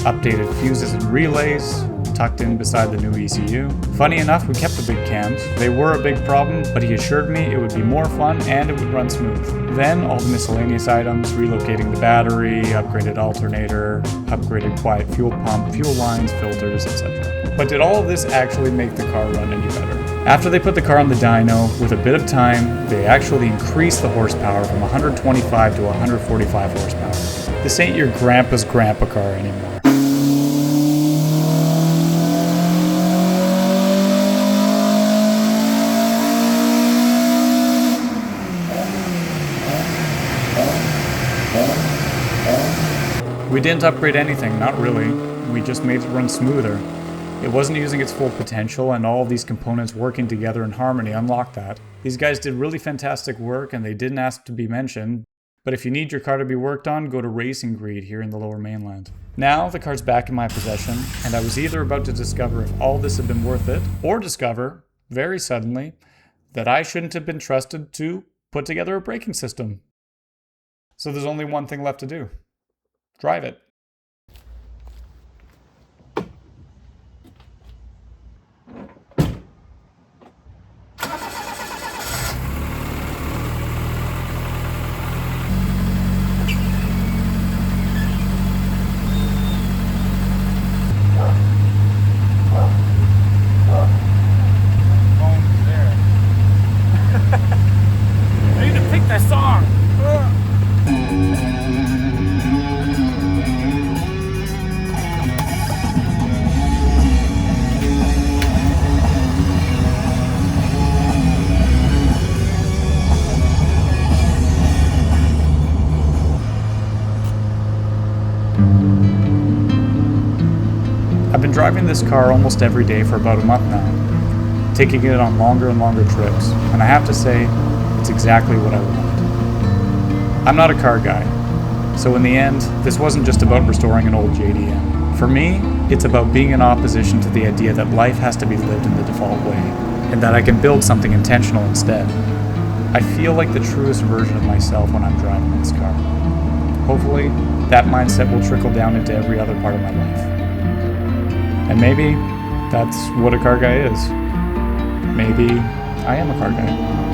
updated fuses and relays, tucked in beside the new ECU. Funny enough, we kept the big cams. They were a big problem, but he assured me it would be more fun and it would run smooth. Then all the miscellaneous items, relocating the battery, upgraded alternator, upgraded quiet fuel pump, fuel lines, filters, etc. But did all of this actually make the car run any better? After they put the car on the dyno, with a bit of time, they actually increased the horsepower from 125 to 145 horsepower. This ain't your grandpa's grandpa car anymore. We didn't upgrade anything, not really. We just made it run smoother. It wasn't using its full potential, and all of these components working together in harmony unlocked that. These guys did really fantastic work, and they didn't ask to be mentioned, but if you need your car to be worked on, go to Racing Greed here in the Lower Mainland. Now, the car's back in my possession, and I was either about to discover if all this had been worth it, or discover, very suddenly, that I shouldn't have been trusted to put together a braking system. So there's only one thing left to do. Drive it. I've been driving this car almost every day for about a month now, taking it on longer and longer trips, and I have to say, it's exactly what I wanted. I'm not a car guy, so in the end, this wasn't just about restoring an old JDM. For me, it's about being in opposition to the idea that life has to be lived in the default way, and that I can build something intentional instead. I feel like the truest version of myself when I'm driving this car. Hopefully, that mindset will trickle down into every other part of my life. And maybe that's what a car guy is. Maybe I am a car guy.